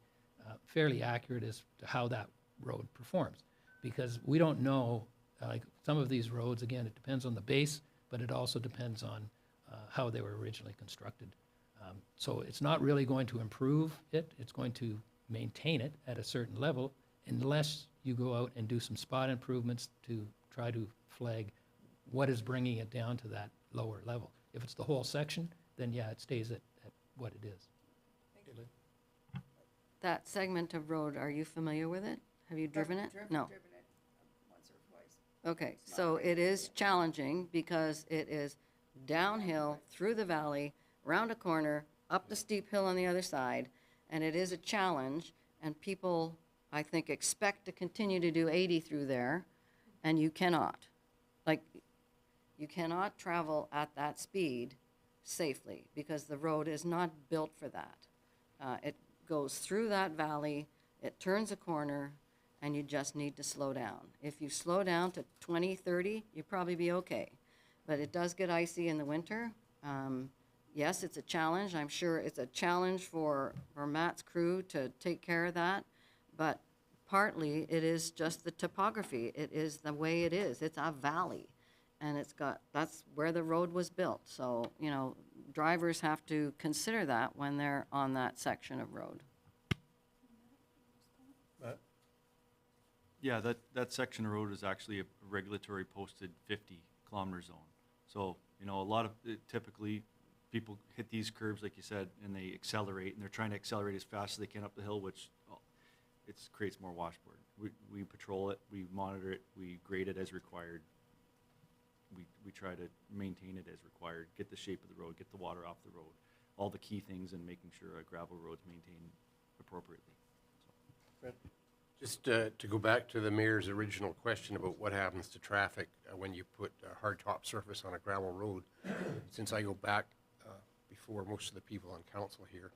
fairly accurate as to how that road performs. Because we don't know, like some of these roads, again, it depends on the base, but it also depends on how they were originally constructed. So it's not really going to improve it, it's going to maintain it at a certain level unless you go out and do some spot improvements to try to flag what is bringing it down to that lower level. If it's the whole section, then yeah, it stays at what it is. That segment of road, are you familiar with it? Have you driven it? No. Driven it once or twice. Okay, so it is challenging because it is downhill, through the valley, around a corner, up the steep hill on the other side, and it is a challenge, and people, I think, expect to continue to do 80 through there, and you cannot. Like, you cannot travel at that speed safely because the road is not built for that. It goes through that valley, it turns a corner, and you just need to slow down. If you slow down to 20, 30, you'll probably be okay. But it does get icy in the winter. Yes, it's a challenge. I'm sure it's a challenge for Matt's crew to take care of that. But partly, it is just the topography. It is the way it is. It's a valley. And that's where the road was built. So, you know, drivers have to consider that when they're on that section of road. Yeah, that section of road is actually a regulatory posted 50-kilometer zone. So, you know, a lot of, typically, people hit these curves, like you said, and they accelerate, and they're trying to accelerate as fast as they can up the hill, which it creates more washboard. We patrol it, we monitor it, we grade it as required. We try to maintain it as required, get the shape of the road, get the water off the road, all the key things in making sure a gravel road's maintained appropriately. Just to go back to the mayor's original question about what happens to traffic when you put hard top surface on a gravel road, since I go back before most of the people on council here,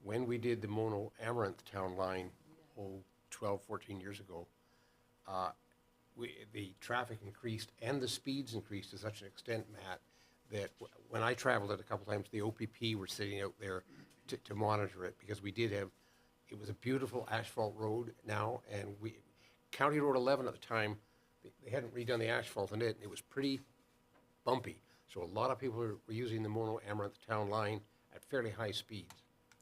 when we did the Mono Amaranth Town Line 12, 14 years ago, the traffic increased and the speeds increased to such an extent, Matt, that when I traveled it a couple times, the OPP were sitting out there to monitor it because we did have, it was a beautiful asphalt road now, and County Road 11 at the time, they hadn't redone the asphalt in it, and it was pretty bumpy. So a lot of people were using the Mono Amaranth Town Line at fairly high speeds.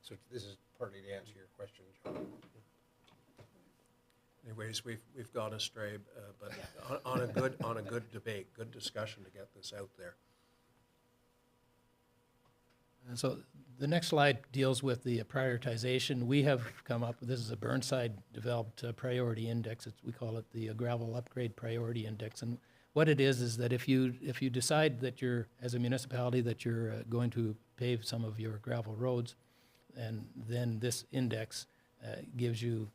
So this is partly to answer your question, John. Anyways, we've gone astray, but on a good debate, good discussion to get this out there. And so the next slide deals with the prioritization. We have come up with, this is a Burnside developed priority index. We call it the gravel upgrade priority index. And what it is that if you decide that you're, as a municipality, that you're going to pave some of your gravel roads, and then this index gives you,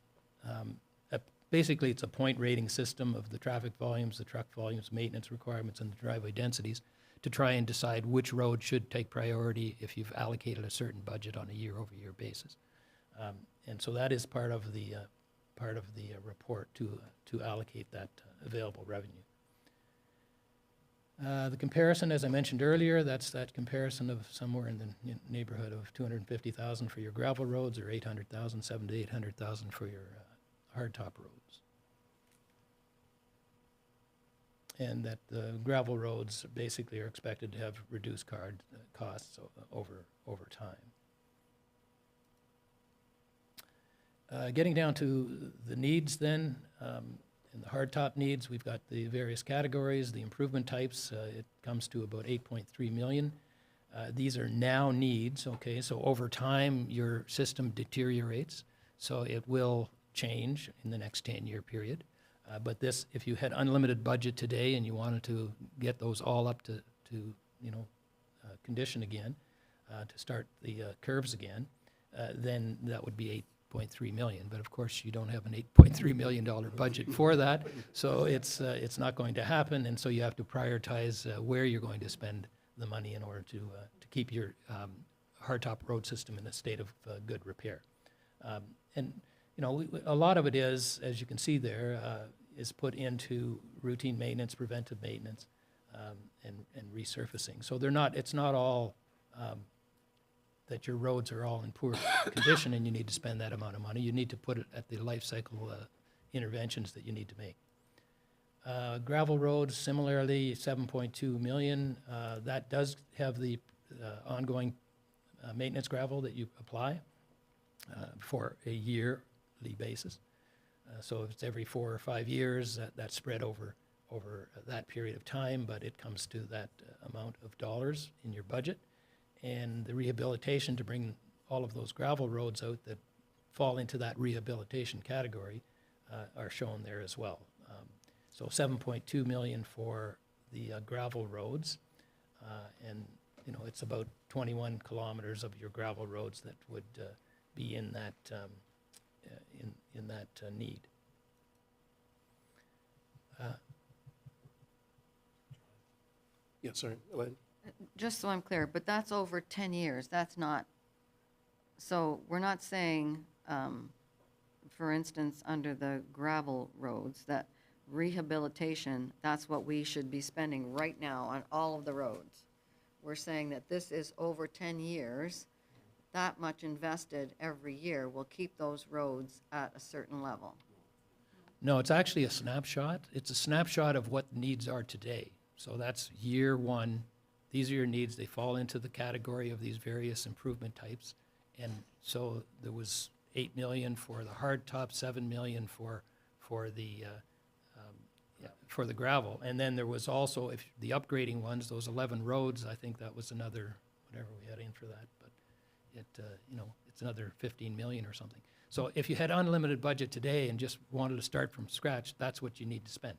basically it's a point rating system of the traffic volumes, the truck volumes, maintenance requirements, and the driveway densities to try and decide which road should take priority if you've allocated a certain budget on a year-over-year basis. And so that is part of the report to allocate that available revenue. The comparison, as I mentioned earlier, that's that comparison of somewhere in the neighborhood of $250,000 for your gravel roads, or $800,000, $700,000 to $800,000 for your hardtop roads. And that the gravel roads basically are expected to have reduced costs over time. Getting down to the needs then, in the hardtop needs, we've got the various categories, the improvement types, it comes to about 8.3 million. These are now needs, okay, so over time, your system deteriorates, so it will change in the next 10-year period. But this, if you had unlimited budget today and you wanted to get those all up to condition again, to start the curves again, then that would be 8.3 million. But of course, you don't have an $8.3 million budget for that, so it's not going to happen, and so you have to prioritize where you're going to spend the money in order to keep your hardtop road system in a state of good repair. And a lot of it is, as you can see there, is put into routine maintenance, preventive maintenance, and resurfacing. So it's not all that your roads are all in poor condition and you need to spend that amount of money. You need to put it at the life cycle interventions that you need to make. Gravel roads, similarly, 7.2 million. That does have the ongoing maintenance gravel that you apply for a yearly basis. So if it's every 4 or 5 years, that's spread over that period of time, but it comes to that amount of dollars in your budget. And the rehabilitation to bring all of those gravel roads out that fall into that rehabilitation category are shown there as well. So 7.2 million for the gravel roads, and it's about 21 kilometers of your gravel roads that would be in that in that need. Yeah, sorry, Elaine. Just so I'm clear, but that's over 10 years. That's not, so we're not saying, for instance, under the gravel roads, that rehabilitation, that's what we should be spending right now on all of the roads. We're saying that this is over 10 years, that much invested every year will keep those roads at a certain level. No, it's actually a snapshot. It's a snapshot of what the needs are today. So that's year one. These are your needs. They fall into the category of these various improvement types. And so there was 8 million for the hard top, 7 million for the gravel. And then there was also, if the upgrading ones, those 11 roads, I think that was another, whatever we had in for that, but it's another 15 million or something. So if you had unlimited budget today and just wanted to start from scratch, that's what you need to spend.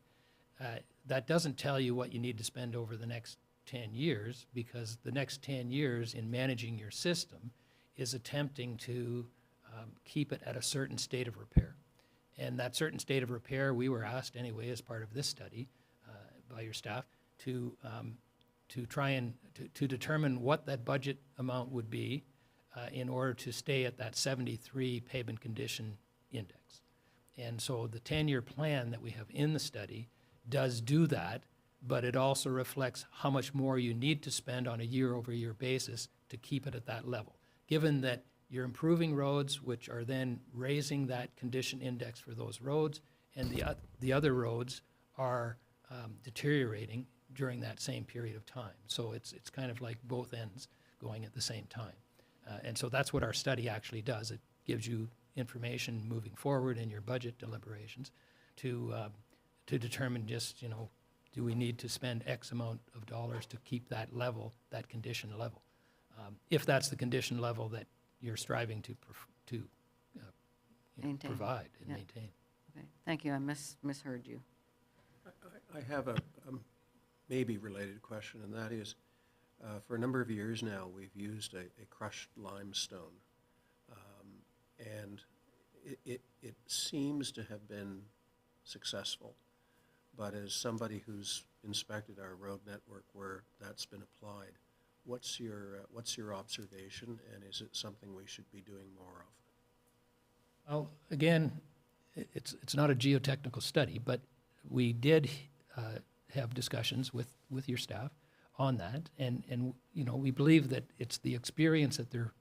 That doesn't tell you what you need to spend over the next 10 years, because the next 10 years in managing your system is attempting to keep it at a certain state of repair. And that certain state of repair, we were asked anyway as part of this study by your staff to try and to determine what that budget amount would be in order to stay at that 73 pavement condition index. And so the 10-year plan that we have in the study does do that, but it also reflects how much more you need to spend on a year-over-year basis to keep it at that level. Given that you're improving roads, which are then raising that condition index for those roads, and the other roads are deteriorating during that same period of time. So it's kind of like both ends going at the same time. And so that's what our study actually does. It gives you information moving forward in your budget deliberations to determine just, do we need to spend X amount of dollars to keep that level, that condition level? If that's the condition level that you're striving to Maintain. provide and Yeah. maintain. Okay, thank you, I misheard you. I have a maybe related question, and that is, for a number of years now, we've used a crushed limestone. And it seems to have been successful. But as somebody who's inspected our road network where that's been applied, what's your observation, and is it something we should be doing more of? Well, again, it's not a geotechnical study, but we did have discussions with your staff on that, and we believe that it's the experience that they're,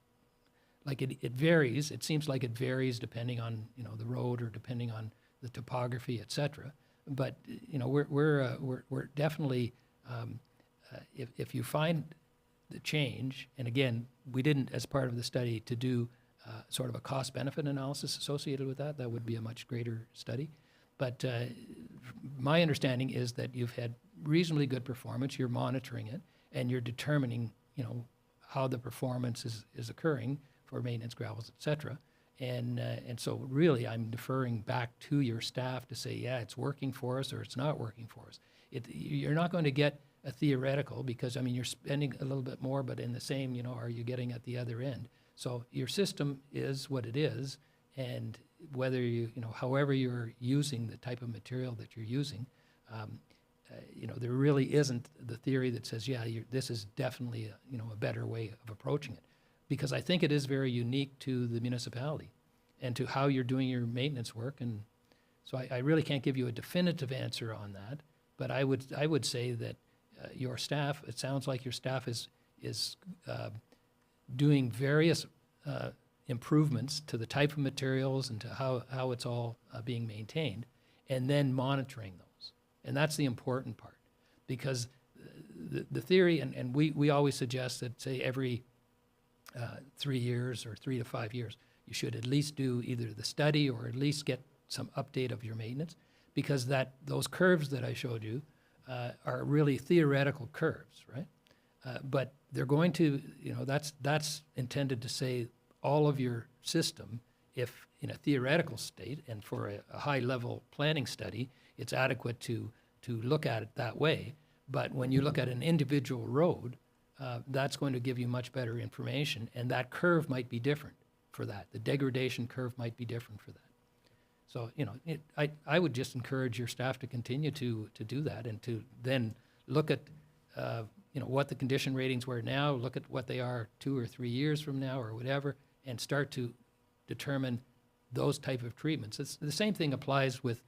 like it varies. It seems like it varies depending on the road or depending on the topography, et cetera. But we're definitely if you find the change, and again, we didn't, as part of the study, to do sort of a cost-benefit analysis associated with that. That would be a much greater study. But my understanding is that you've had reasonably good performance, you're monitoring it, and you're determining, how the performance is occurring for maintenance, gravels, et cetera. And so really, I'm deferring back to your staff to say, yeah, it's working for us or it's not working for us. You're not going to get a theoretical because, you're spending a little bit more, but in the same, are you getting at the other end? So your system is what it is, and whether however you're using the type of material that you're using, there really isn't the theory that says, yeah, this is definitely a better way of approaching it. Because I think it is very unique to the municipality and to how you're doing your maintenance work. And so I really can't give you a definitive answer on that, but I would say that your staff, it sounds like your staff is doing various improvements to the type of materials and to how it's all being maintained, and then monitoring those. And that's the important part, because the theory, and we always suggest that, say, every 3 years or 3 to 5 years, you should at least do either the study or at least get some update of your maintenance, because those curves that I showed you are really theoretical curves, right? But they're going to, that's intended to say all of your system, if in a theoretical state and for a high-level planning study, it's adequate to look at it that way. But when you look at an individual road, that's going to give you much better information, and that curve might be different for that. The degradation curve might be different for that. So, I would just encourage your staff to continue to do that and to then look at, what the condition ratings were now, look at what they are 2 or 3 years from now or whatever, and start to determine those type of treatments. The same thing applies with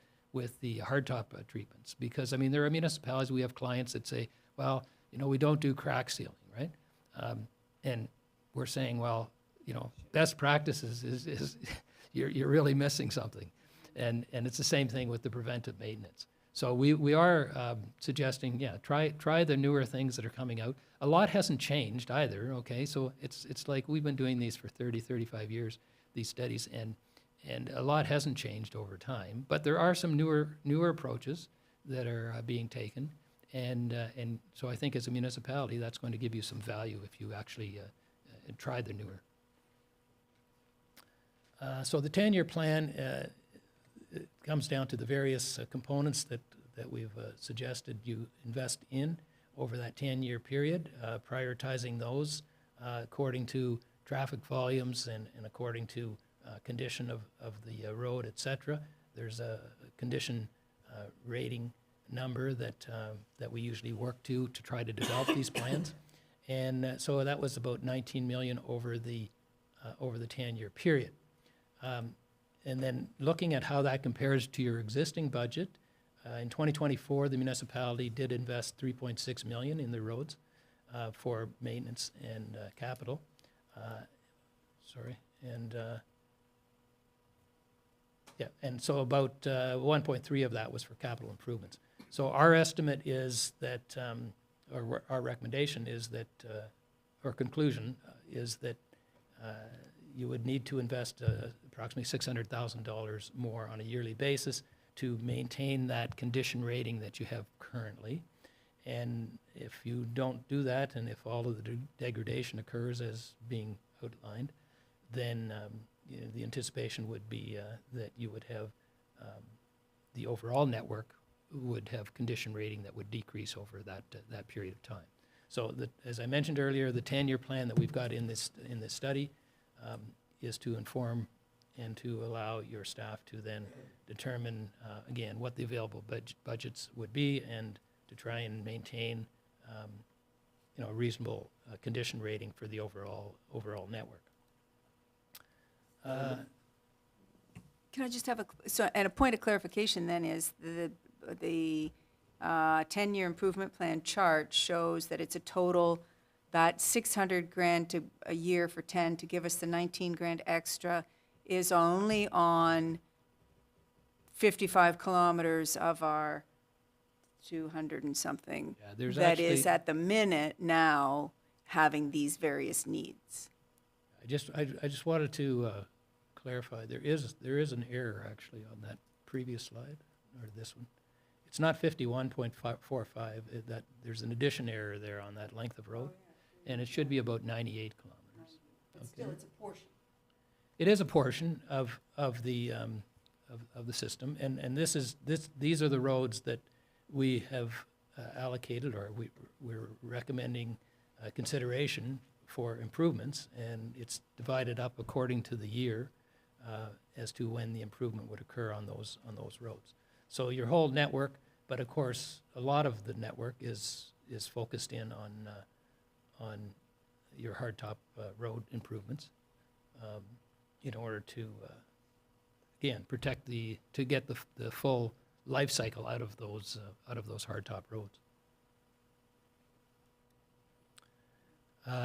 the hardtop treatments, because, there are municipalities, we have clients that say, well, we don't do crack sealing, right? And we're saying, well, best practices is you're really missing something. And it's the same thing with the preventive maintenance. So we are suggesting, try the newer things that are coming out. A lot hasn't changed either, okay? So it's like we've been doing these for 30, 35 years, these studies, and a lot hasn't changed over time. But there are some newer approaches that are being taken. And so I think as a municipality, that's going to give you some value if you actually try the newer. So the 10-year plan it comes down to the various components that we've suggested you invest in over that 10-year period, prioritizing those according to traffic volumes and according to condition of the road, et cetera. There's a condition rating number that we usually work to try to develop these plans. And so that was about 19 million over the 10-year period. And then looking at how that compares to your existing budget, in 2024, the municipality did invest 3.6 million in the roads for maintenance and capital. And so about 1.3 of that was for capital improvements. So our estimate is that, or our recommendation is that, or conclusion is that you would need to invest approximately $600,000 more on a yearly basis to maintain that condition rating that you have currently. And if you don't do that, and if all of the degradation occurs as being outlined, then the anticipation would be that you would have the overall network would have condition rating that would decrease over that period of time. So as I mentioned earlier, the 10-year plan that we've got in this study is to inform and to allow your staff to then determine, again, what the available budgets would be, and to try and maintain a reasonable condition rating for the overall network. Can I just have and a point of clarification then is the 10-year improvement plan chart shows that it's a total, that 600 grand a year for 10 to give us the 19 grand extra is only on 55 kilometers of our 200 and something. Yeah, there's that is actually- at the minute now having these various needs. I just wanted to clarify, there is an error actually on that previous slide, or this one. it's not 51.45, that, there's an addition error there on that length of road, and it should be about 98 kilometers. But still, it's a portion. It is a portion of the system, and these are the roads that we have allocated, or we're recommending consideration for improvements, and it's divided up according to the year as to when the improvement would occur on those roads. So your whole network, but of course, a lot of the network is focused in on your hardtop road improvements in order to, again, to get the full life cycle out of those hardtop roads.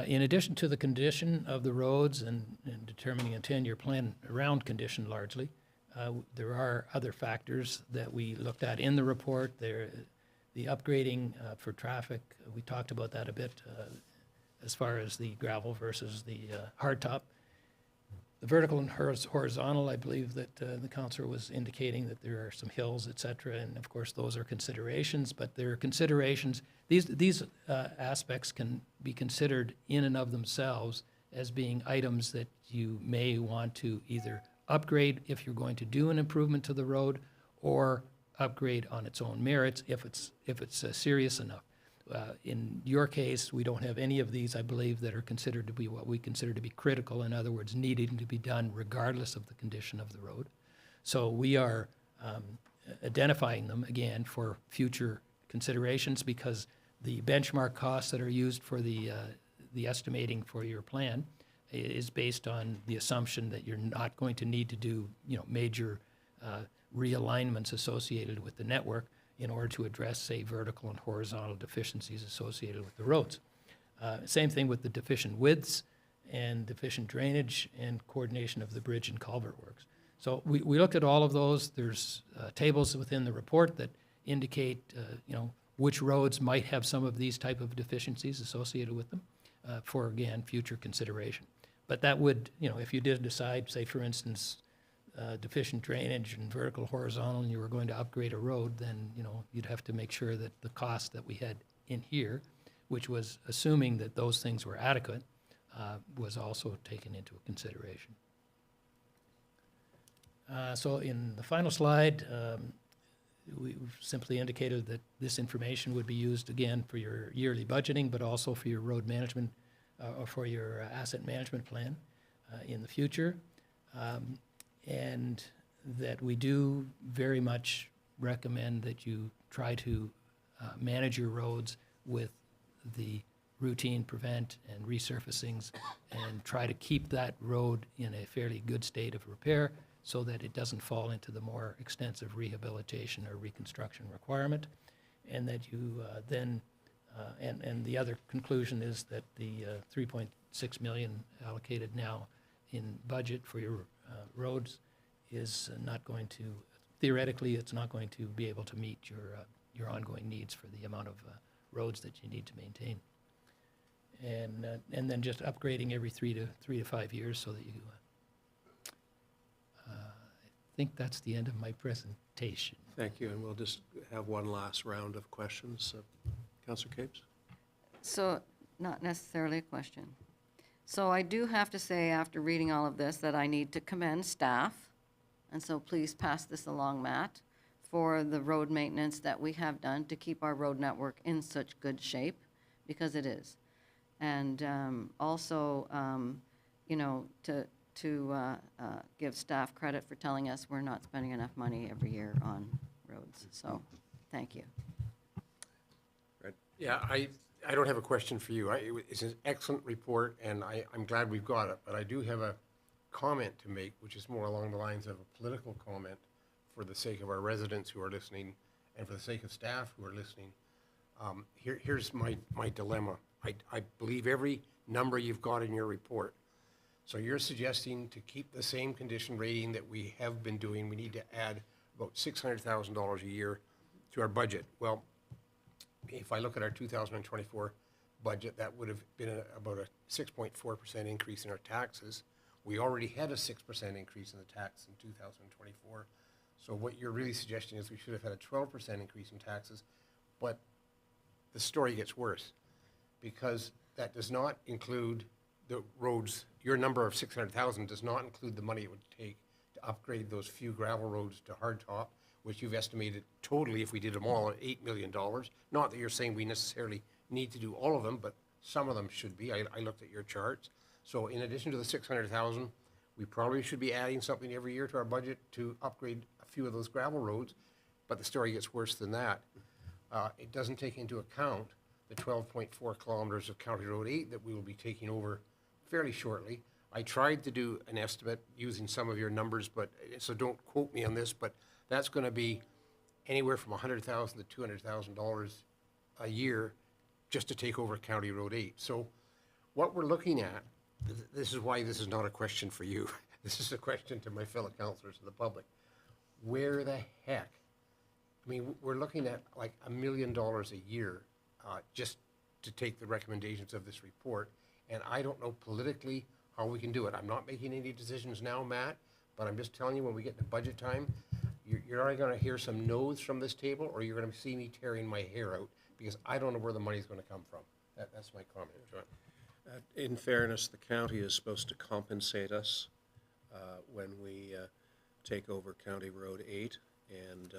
In addition to the condition of the roads and determining a 10-year plan around condition largely, there are other factors that we looked at in the report. The upgrading for traffic, we talked about that a bit as far as the gravel versus the hardtop. The vertical and horizontal, I believe that the councillor was indicating that there are some hills, et cetera, and of course those are considerations, but there are considerations. These aspects can be considered in and of themselves as being items that you may want to either upgrade if you're going to do an improvement to the road, or upgrade on its own merits if it's serious enough. In your case, we don't have any of these, I believe, that are considered to be what we consider to be critical, in other words, needing to be done regardless of the condition of the road. So we are identifying them, again, for future considerations, because the benchmark costs that are used for the estimating for your plan is based on the assumption that you're not going to need to do, major realignments associated with the network in order to address, say, vertical and horizontal deficiencies associated with the roads. Same thing with the deficient widths and deficient drainage and coordination of the bridge and culvert works. So we looked at all of those. There's tables within the report that indicate, which roads might have some of these type of deficiencies associated with them for, again, future consideration. But that would, if you did decide, say, for instance, deficient drainage and vertical horizontal, and you were going to upgrade a road, then you'd have to make sure that the cost that we had in here, which was assuming that those things were adequate, was also taken into consideration. So in the final slide, we've simply indicated that this information would be used again for your yearly budgeting, but also for your road management or for your asset management plan in the future. And that we do very much recommend that you try to manage your roads with the routine prevent and resurfacings, and try to keep that road in a fairly good state of repair so that it doesn't fall into the more extensive rehabilitation or reconstruction requirement. And that you then, and the other conclusion is that the $3.6 million allocated now in budget for your roads is not going to, theoretically, it's not going to be able to meet your ongoing needs for the amount of roads that you need to maintain. And then just upgrading every 3 to 5 years so that you, I think that's the end of my presentation. Thank you, and we'll just have one last round of questions. Councillor Capes? So, not necessarily a question. So I do have to say, after reading all of this, that I need to commend staff, and so please pass this along, Matt, for the road maintenance that we have done to keep our road network in such good shape, because it is. And also, to give staff credit for telling us we're not spending enough money every year on roads. So, thank you. Yeah, I don't have a question for you. It's an excellent report, and I'm glad we've got it, but I do have a comment to make, which is more along the lines of a political comment for the sake of our residents who are listening and for the sake of staff who are listening. Here's my dilemma. I believe every number you've got in your report. So you're suggesting to keep the same condition rating that we have been doing, we need to add about $600,000 a year to our budget. Well, if I look at our 2024 budget, that would have been about a 6.4% increase in our taxes. We already had a 6% increase in the tax in 2024. So what you're really suggesting is we should have had a 12% increase in taxes, but the story gets worse, because that does not include the roads. Your number of 600,000 does not include the money it would take to upgrade those few gravel roads to hardtop, which you've estimated totally, if we did them all, at $8 million. Not that you're saying we necessarily need to do all of them, but some of them should be. I looked at your charts. So in addition to the 600,000, we probably should be adding something every year to our budget to upgrade a few of those gravel roads, but the story gets worse than that. It doesn't take into account the 12.4 kilometers of County Road 8 that we will be taking over fairly shortly. I tried to do an estimate using some of your numbers, but, so don't quote me on this, but that's going to be anywhere from $100,000 to $200,000 a year just to take over County Road 8. So what we're looking at, this is why this is not a question for you. This is a question to my fellow councillors and the public. Where the heck? I mean, we're looking at like $1 million a year just to take the recommendations of this report. And I don't know politically how we can do it. I'm not making any decisions now, Matt, but I'm just telling you, when we get to budget time, you're either going to hear some no's from this table, or you're going to see me tearing my hair out, because I don't know where the money's going to come from. That's my comment, John. In fairness, the county is supposed to compensate us when we take over County Road 8, and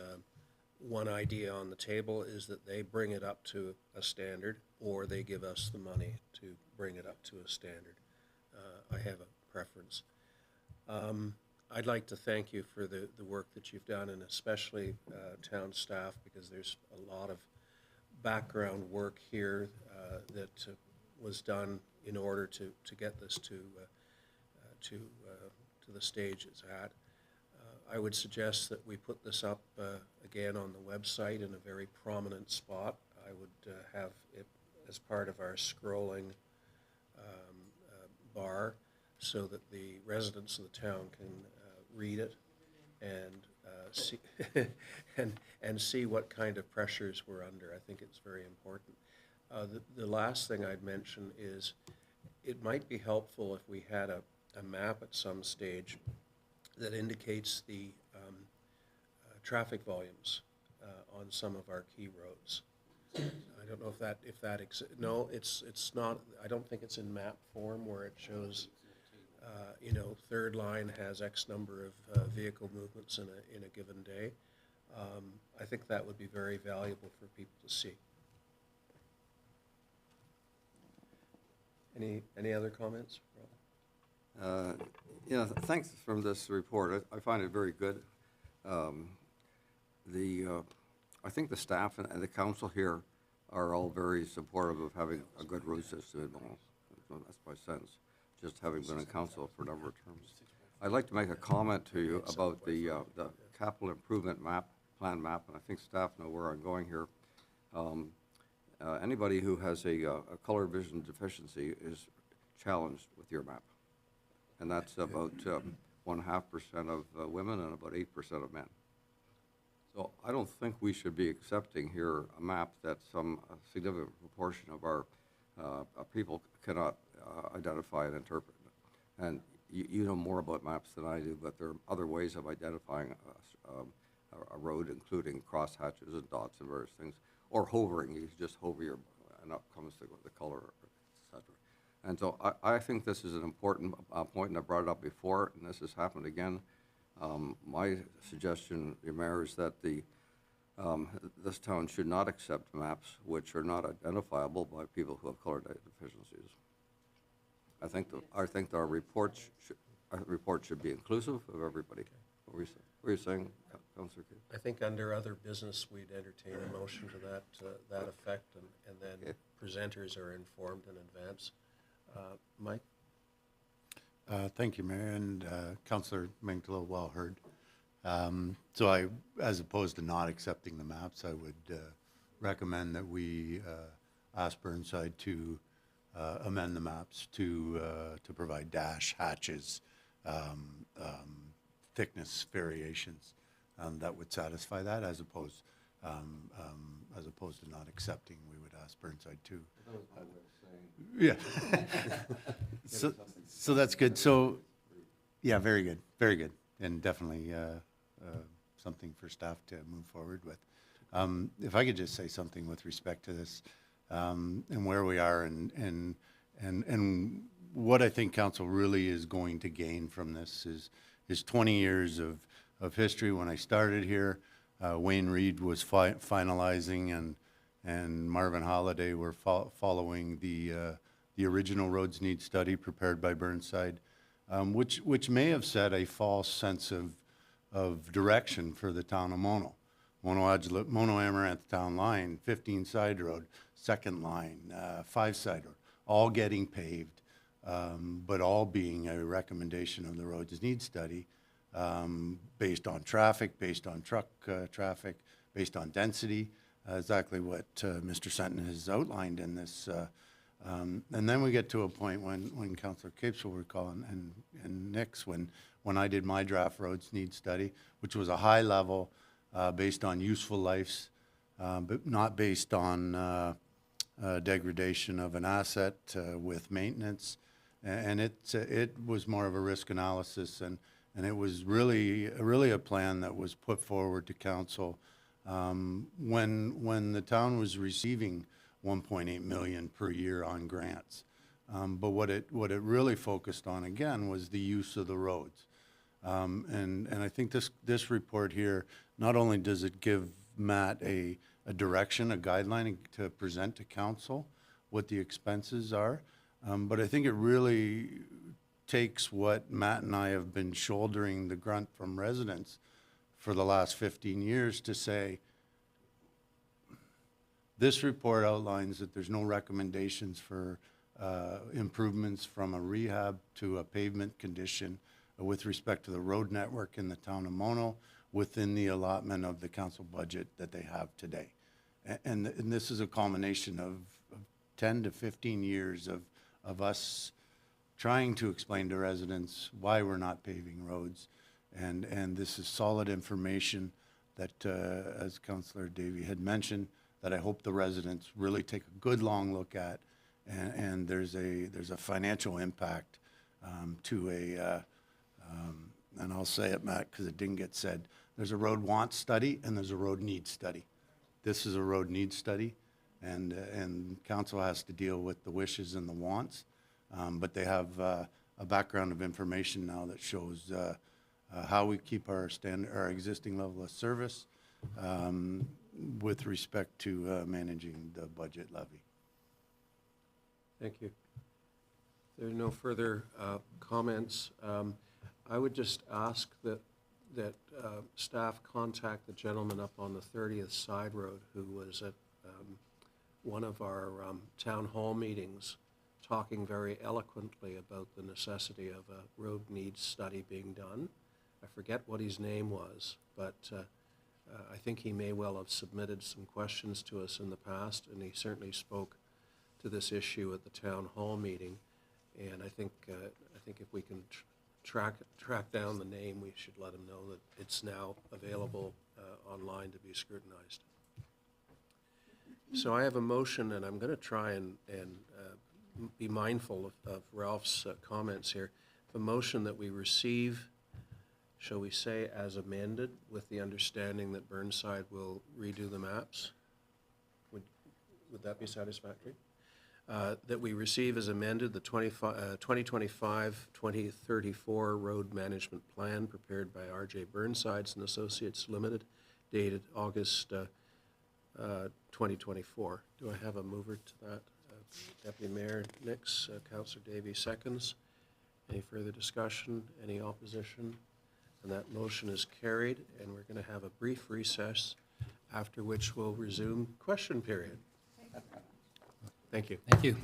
one idea on the table is that they bring it up to a standard, or they give us the money to bring it up to a standard. I have a preference. I'd like to thank you for the work that you've done, and especially town staff, because there's a lot of background work here that was done in order to get this to the stage it's at. I would suggest that we put this up again on the website in a very prominent spot. I would have it as part of our scrolling bar, so that the residents of the town can read it and see and see what kind of pressures we're under. I think it's very important. The last thing I'd mention is it might be helpful if we had a map at some stage that indicates the traffic volumes on some of our key roads. I don't know if that no, it's not. I don't think it's in map form where it shows. You know, third line has X number of vehicle movements in a given day. I think that would be very valuable for people to see. Any other comments, Rob? Yeah, thanks from this report. I find it very good. I think the staff and the council here are all very supportive of having a good road system in Municipal. That's my sense, just having been in council for a number of terms. I'd like to make a comment to you about the capital improvement plan map, and I think staff know where I'm going here. Anybody who has a color vision deficiency is challenged with your map, and that's about 1.5% of women and about 8% of men. So I don't think we should be accepting here a map that some significant proportion of our people cannot identify and interpret. And you know more about maps than I do, but there are other ways of identifying a road, including crosshatches and dots and various things, or hovering. You just hover and up comes the color, etc. And so I think this is an important point, and I brought it up before, and this has happened again. My suggestion, Mayor, is that this town should not accept maps which are not identifiable by people who have color deficiencies. I think our report should be inclusive of everybody. What were you saying, Councillor Key? I think under other business, we'd entertain a motion to that effect, and then Okay. presenters are informed in advance. Mike? Thank you, Mayor, and Councillor Mengtala, well heard. So I, as opposed to not accepting the maps, I would recommend that we ask Burnside to amend the maps to provide dash, hatches, thickness variations that would satisfy that, as opposed to not accepting. We would ask Burnside to. Yeah. So that's good. So, yeah, very good, and definitely something for staff to move forward with. If I could just say something with respect to this, and where we are and what I think council really is going to gain from this is 20 years of history. When I started here, Wayne Reed was finalizing and Marvin Holliday were following the original roads need study prepared by Burnside, which may have set a false sense of direction for the town of Mono. Mono Amaranth Town Line, 15 side road, second line, 5 side road, all getting paved, but all being a recommendation of the roads need study, based on traffic, based on truck traffic, based on density, exactly what Mr. Senton has outlined in this. And then we get to a point when Councillor Capes will recall, and Nick's, when I did my draft roads need study, which was a high level, based on useful lives, but not based on degradation of an asset with maintenance. And it was more of a risk analysis, and it was really a plan that was put forward to council when the town was receiving 1.8 million per year on grants. But what it really focused on, again, was the use of the roads. And I think this report here, not only does it give Matt a direction, a guideline to present to council what the expenses are, but I think it really takes what Matt and I have been shouldering the grunt from residents for the last 15 years to say, this report outlines that there's no recommendations for improvements from a rehab to a pavement condition with respect to the road network in the town of Mono within the allotment of the council budget that they have today. And this is a culmination of 10 to 15 years of us trying to explain to residents why we're not paving roads. And this is solid information that, as Councillor Davey had mentioned, that I hope the residents really take a good long look at. And there's a financial impact to and I'll say it, Matt, because it didn't get said. There's a road want study and there's a road need study. This is a road need study, and council has to deal with the wishes and the wants, but they have a background of information now that shows how we keep our existing level of service with respect to managing the budget levy. Thank you. There are no further comments. I would just ask that staff contact the gentleman up on the 30th Side Road who was at one of our town hall meetings talking very eloquently about the necessity of a road needs study being done. I forget what his name was, but I think he may well have submitted some questions to us in the past, and he certainly spoke to this issue at the town hall meeting. And I think if we can track down the name, we should let him know that it's now available online to be scrutinized. So I have a motion, and I'm going to try and be mindful of Ralph's comments here. The motion that we receive, shall we say, as amended, with the understanding that Burnside will redo the maps? Would that be satisfactory? That we receive as amended the 2025-2034 Road Management Plan prepared by R.J. Burnsides and Associates Limited, dated August 2024. Do I have a mover to that? Deputy Mayor Nix, Councillor Davies seconds. Any further discussion? Any opposition? And that motion is carried, and we're going to have a brief recess, after which we'll resume question period. Thank you. Thank you.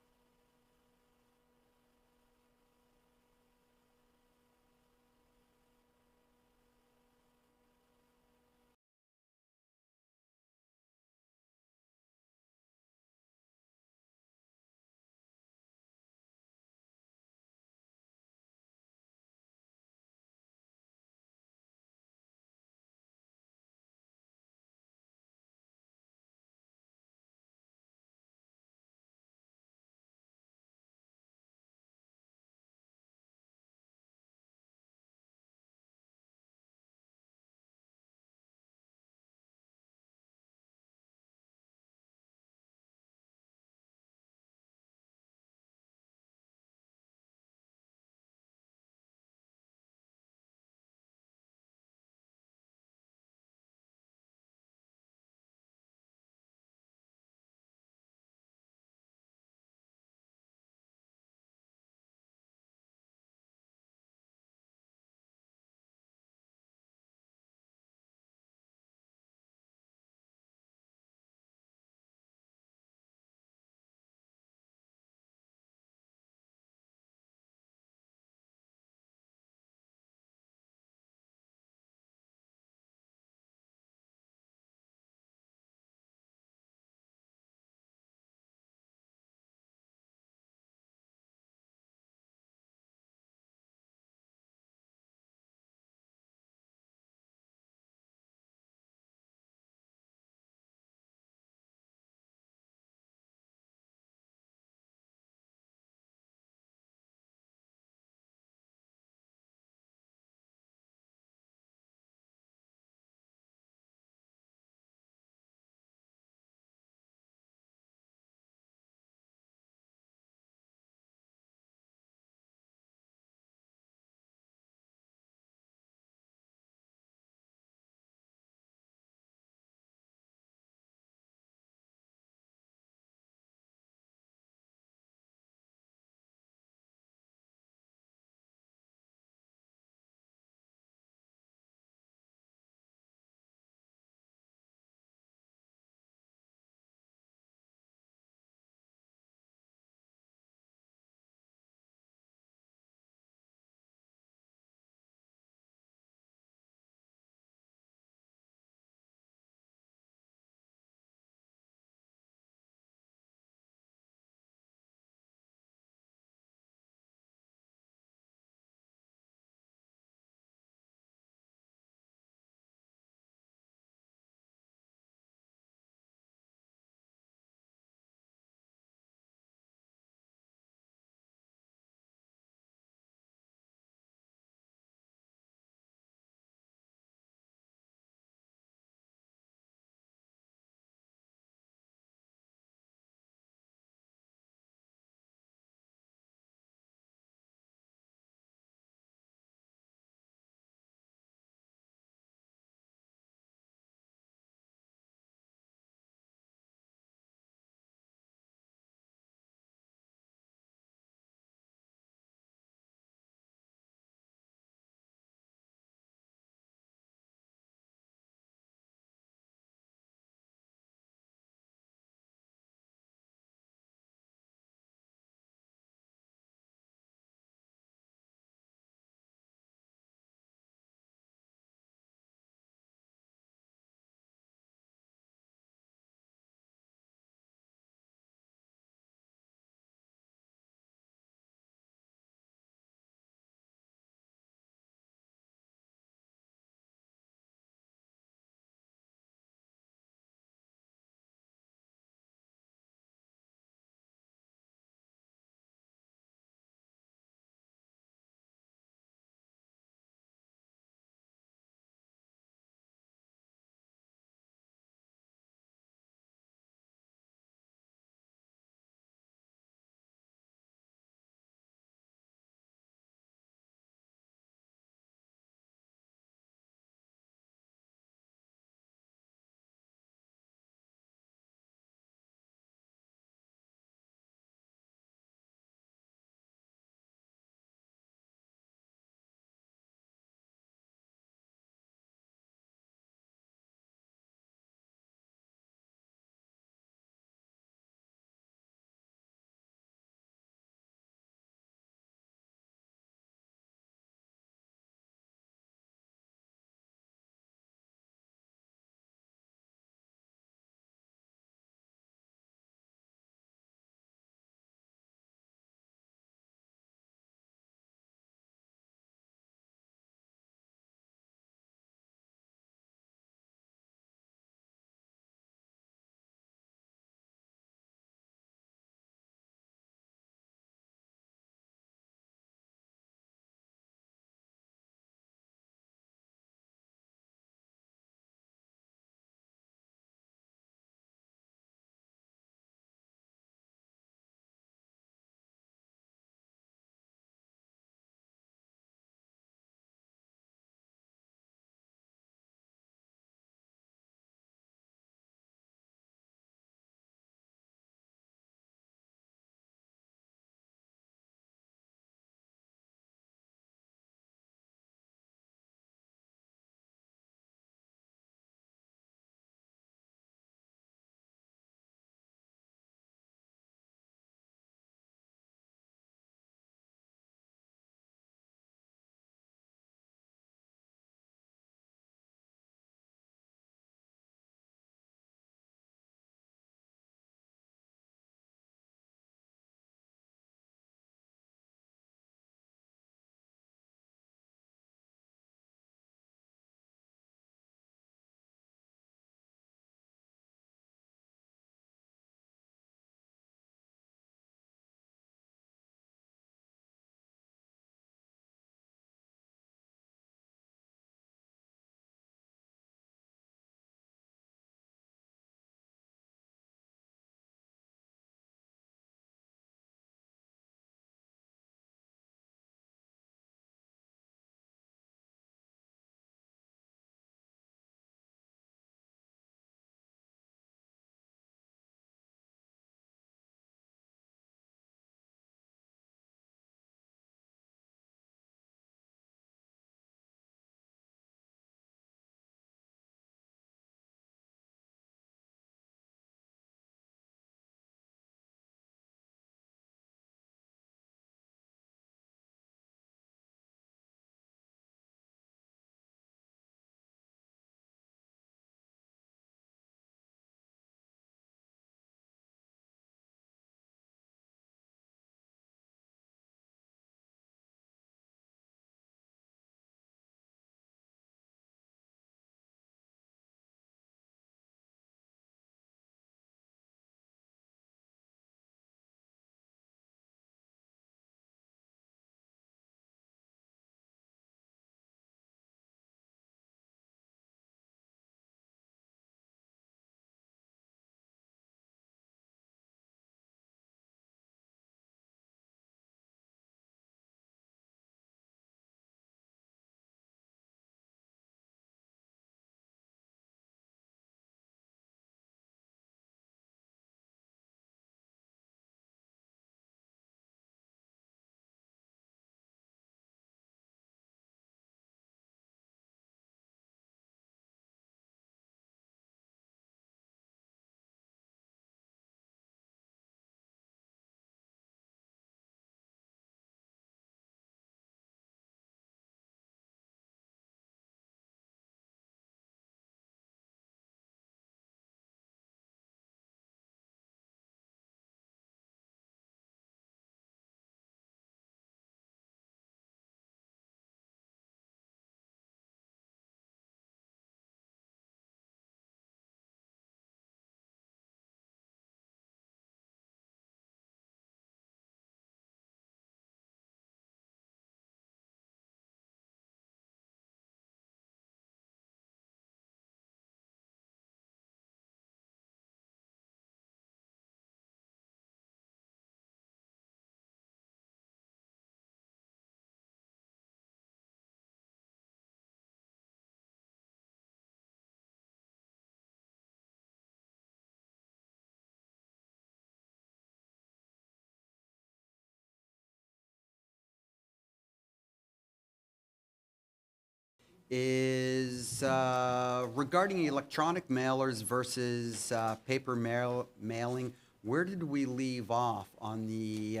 is regarding electronic mailers versus paper mailing. Where did we leave off on the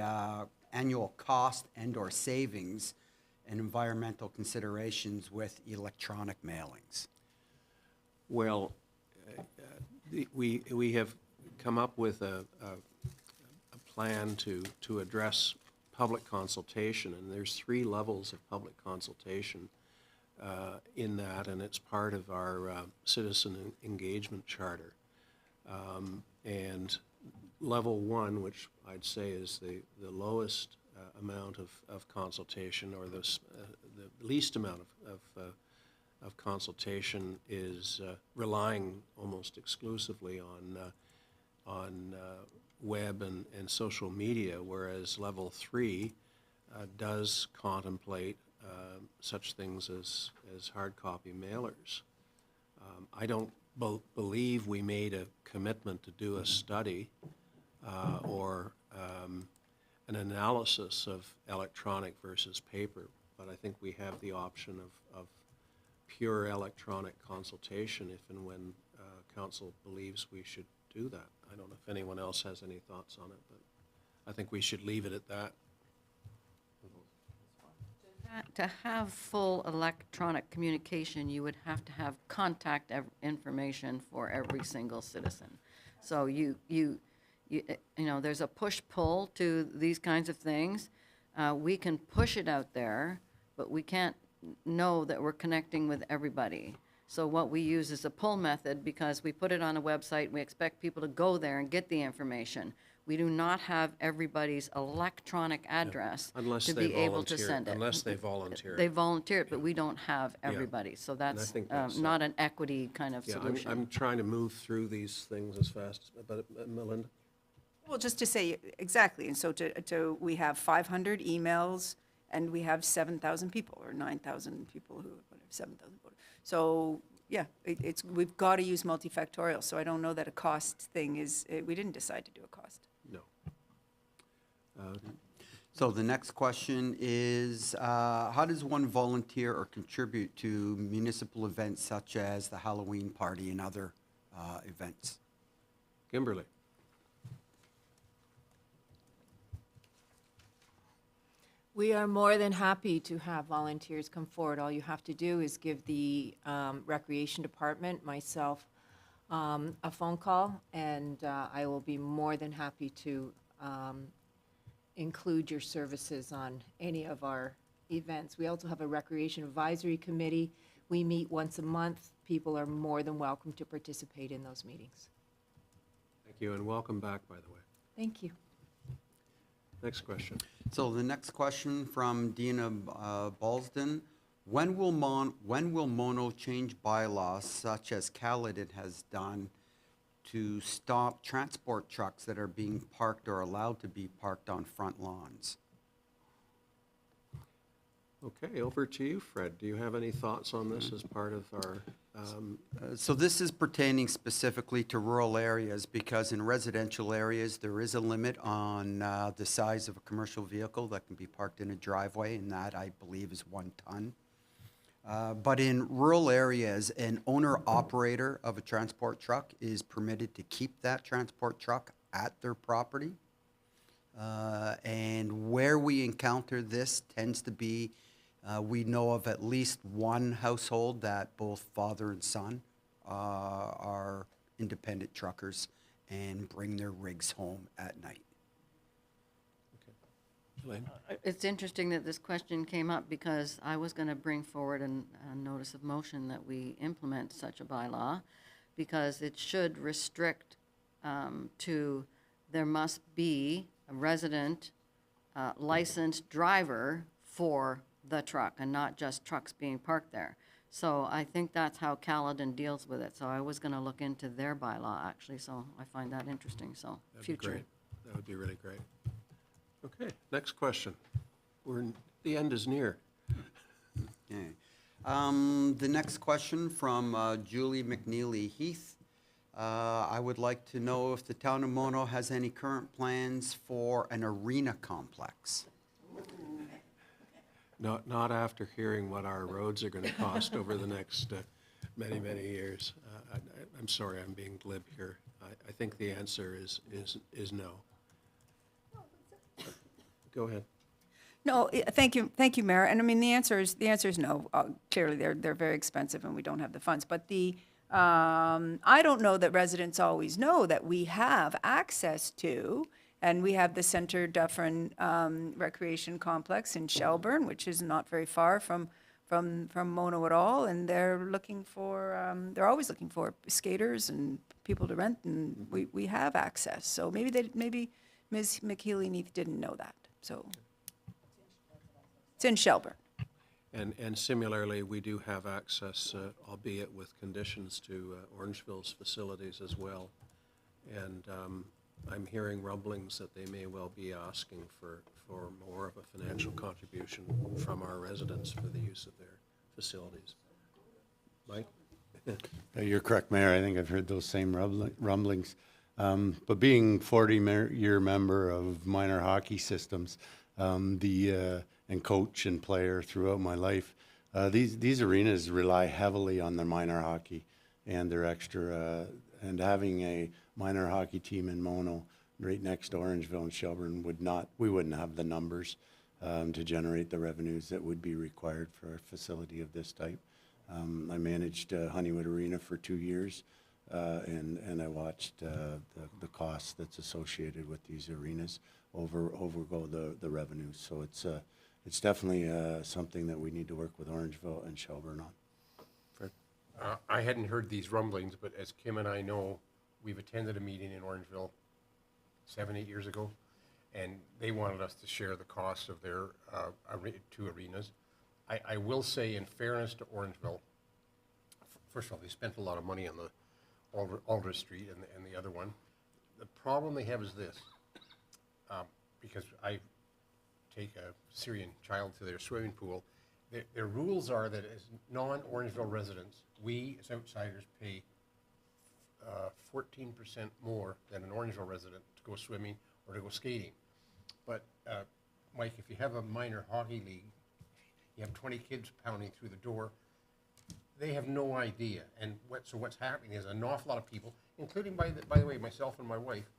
annual cost and/or savings and environmental considerations with electronic mailings? Well, we have come up with a plan to address public consultation, and there's 3 levels of public consultation in that, and it's part of our citizen engagement charter. And level 1, which I'd say is the lowest amount of consultation, or the least amount of consultation, is relying almost exclusively on web and social media, whereas level 3 does contemplate such things as hard copy mailers. I don't believe we made a commitment to do a study or an analysis of electronic versus paper, but I think we have the option of pure electronic consultation if and when council believes we should do that. I don't know if anyone else has any thoughts on it, but I think we should leave it at that. To have full electronic communication, you would have to have contact information for every single citizen. So you know, there's a push-pull to these kinds of things. We can push it out there, but we can't know that we're connecting with everybody. So what we use is a pull method, because we put it on a website, we expect people to go there and get the information. We do not have everybody's electronic address Unless to they be able to volunteer, send it. unless they volunteer. They volunteer it, but we don't have everybody. So that's think that's, not an equity kind of Yeah, solution. I'm trying to move through these things as fast, but Melinda? Well, just to say, exactly, and so we have 500 emails, and we have 7,000 people, or 9,000 people who, whatever, 7,000 voters. So, yeah, we've got to use multifactorial, so I don't know that a cost thing is, we didn't decide to do a cost. No. So the next question is, how does one volunteer or contribute to municipal events such as the Halloween party and other events? Kimberly? We are more than happy to have volunteers come forward. All you have to do is give the Recreation Department, myself, a phone call, and I will be more than happy to include your services on any of our events. We also have a Recreation Advisory Committee. We meet once a month. People are more than welcome to participate in those meetings. Thank you, and welcome back, by the way. Thank you. Next question. So the next question from Dina Balsden: When will Mono change bylaws such as Caledon has done to stop transport trucks that are being parked or allowed to be parked on front lawns? Okay, over to you, Fred. Do you have any thoughts on this as part of our, So this is pertaining specifically to rural areas, because in residential areas, there is a limit on the size of a commercial vehicle that can be parked in a driveway, and that, I believe, is 1 ton. But in rural areas, an owner-operator of a transport truck is permitted to keep that transport truck at their property. And where we encounter this tends to be, we know of at least one household that both father and son are independent truckers and bring their rigs home at night. Elaine? It's interesting that this question came up, because I was going to bring forward a notice of motion that we implement such a bylaw, because it should restrict to, there must be a resident licensed driver for the truck, and not just trucks being parked there. So I think that's how Caledon deals with it. So I was going to look into their bylaw, actually, so I find that interesting, so That'd be future. great. That would be really great. Okay, next question. The end is near. Okay. The next question from Julie McNeely Heath. I would like to know if the town of Mono has any current plans for an arena complex. Not after hearing what our roads are going to cost over the next many, many years. I'm sorry, I'm being glib here. I think the answer is no. Go ahead. No, thank you, Mayor. And I mean, the answer is no. Clearly, they're very expensive, and we don't have the funds. But I don't know that residents always know that we have access to, and we have the Centre Dufferin Recreation Complex in Shelburne, which is not very far from Mono at all, and they're always looking for skaters and people to rent, and we have access. So maybe Ms. McHealy didn't know that. So it's in Shelburne. And similarly, we do have access, albeit with conditions, to Orangeville's facilities as well. And I'm hearing rumblings that they may well be asking for more of a financial contribution from our residents for the use of their facilities. Mike? You're correct, Mayor. I think I've heard those same rumblings. But being 40-year member of minor hockey systems, and coach and player throughout my life, these arenas rely heavily on their minor hockey and their extra, and having a minor hockey team in Mono right next to Orangeville and Shelburne we wouldn't have the numbers to generate the revenues that would be required for a facility of this type. I managed Honeywood Arena for 2 years, and I watched the cost that's associated with these arenas overgo the revenues. So it's definitely something that we need to work with Orangeville and Shelburne on. I hadn't heard these rumblings, but as Kim and I know, we've attended a meeting in Orangeville 7-8 years ago, and they wanted us to share the cost of their 2 arenas. I will say, in fairness to Orangeville, first of all, they spent a lot of money on the Aldrich Street and the other one. The problem they have is this, because I take a Syrian child to their swimming pool, their rules are that as non-Orangeville residents, we as outsiders pay 14% more than an Orangeville resident to go swimming or to go skating. But Mike, if you have a minor hockey league, you have 20 kids pounding through the door, they have no idea. And what's happening is an awful lot of people, including, by the way, myself and my wife,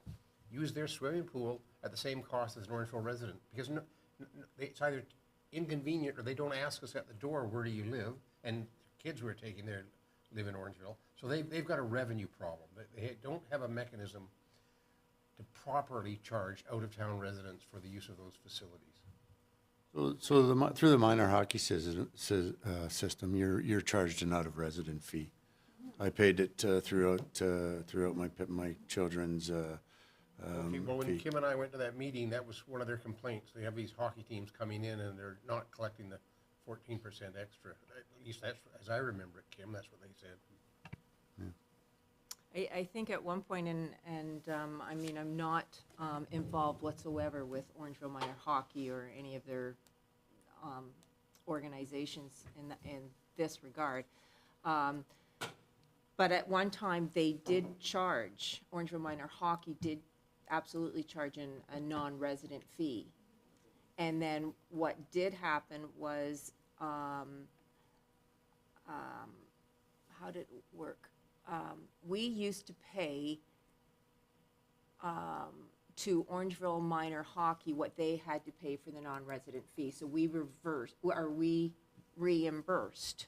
use their swimming pool at the same cost as an Orangeville resident, because it's either inconvenient or they don't ask us at the door, where do you live? And kids we're taking there live in Orangeville. So they've got a revenue problem. They don't have a mechanism to properly charge out-of-town residents for the use of those facilities. So through the minor hockey system, you're charged an out-of-resident fee. I paid it throughout my children's Okay, well, when fee. Kim and I went to that meeting, that was one of their complaints. They have these hockey teams coming in and they're not collecting the 14% extra. At least that's, as I remember it, Kim, that's what they said. I think at one point, and I mean, I'm not involved whatsoever with Orangeville Minor Hockey or any of their organizations in this regard. But at one time, they did charge, Orangeville Minor Hockey did absolutely charge a non-resident fee. And then what did happen was, how did it work? We used to pay to Orangeville Minor Hockey what they had to pay for the non-resident fee. So we reimbursed.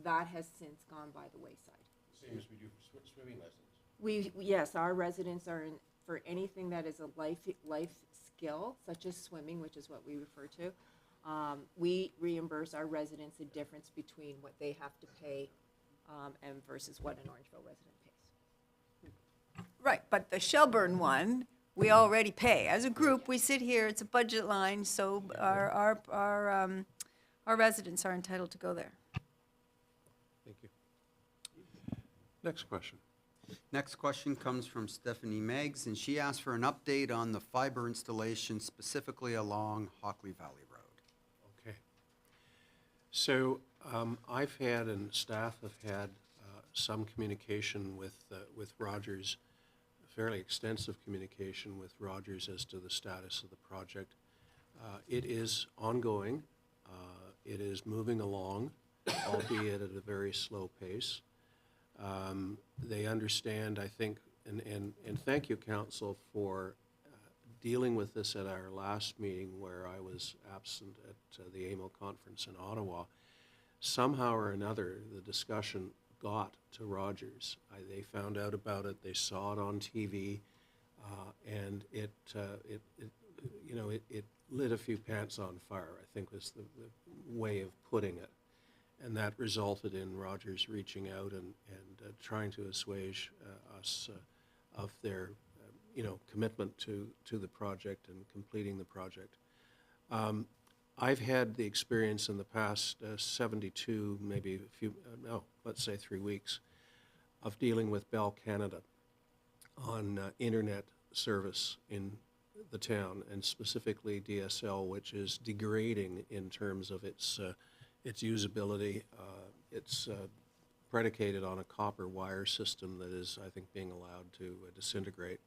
That has since gone by the wayside. Same as we do for swimming lessons. Yes, our residents are in, for anything that is a life skill, such as swimming, which is what we refer to. We reimburse our residents the difference between what they have to pay and versus what an Orangeville resident pays. Right, but the Shelburne one, we already pay. As a group, we sit here, it's a budget line, so our residents are entitled to go there. Thank you. Next question. Next question comes from Stephanie Meggs, and she asked for an update on the fiber installation specifically along Hockley Valley Road. Okay. So I've had, and staff have had, some communication with Rogers, fairly extensive communication with Rogers as to the status of the project. It is ongoing. It is moving along, albeit at a very slow pace. They understand, I think, and thank you, Council, for dealing with this at our last meeting where I was absent at the AMO conference in Ottawa. Somehow or another, the discussion got to Rogers. They found out about it, they saw it on TV, and it lit a few pants on fire, I think was the way of putting it. And that resulted in Rogers reaching out and trying to assuage us of their commitment to the project and completing the project. I've had the experience in the past 72, maybe a few, let's say 3 weeks, of dealing with Bell Canada on internet service in the town, and specifically DSL, which is degrading in terms of its usability. It's predicated on a copper wire system that is, I think, being allowed to disintegrate.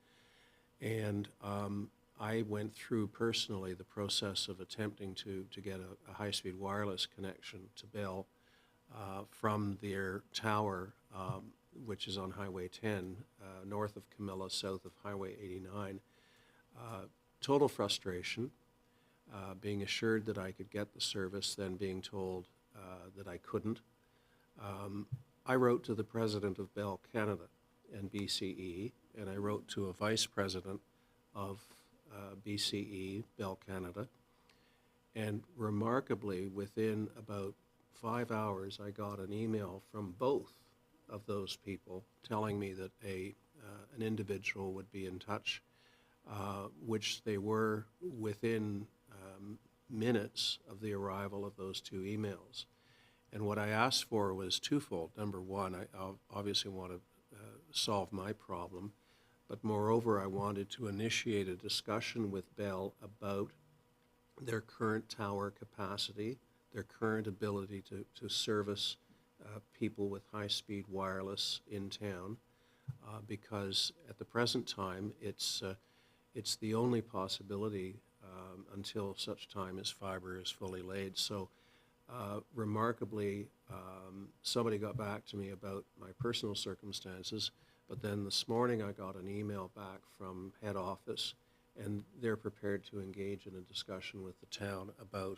And I went through personally the process of attempting to get a high-speed wireless connection to Bell from their tower, which is on Highway 10, north of Camilla, south of Highway 89. Total frustration, being assured that I could get the service, then being told that I couldn't. I wrote to the president of Bell Canada and BCE, and I wrote to a vice president of BCE, Bell Canada, and remarkably, within about 5 hours, I got an email from both of those people telling me that an individual would be in touch, which they were within minutes of the arrival of those 2 emails. And what I asked for was twofold. Number one, I obviously want to solve my problem, but moreover, I wanted to initiate a discussion with Bell about their current tower capacity, their current ability to service people with high-speed wireless in town, because at the present time, it's the only possibility until such time as fiber is fully laid. So remarkably, somebody got back to me about my personal circumstances, but then this morning I got an email back from head office, and they're prepared to engage in a discussion with the town about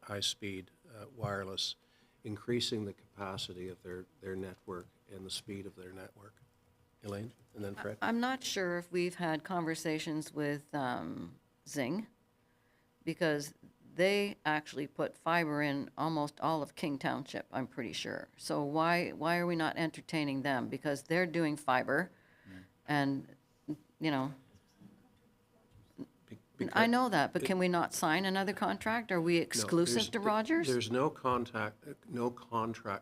high-speed wireless, increasing the capacity of their network and the speed of their network. Elaine, and then Fred. I'm not sure if we've had conversations with Zing, because they actually put fiber in almost all of King Township, I'm pretty sure. So why are we not entertaining them? Because they're doing fiber, and, I know that, but can we not sign another contract? Are we exclusive to Rogers? There's no contract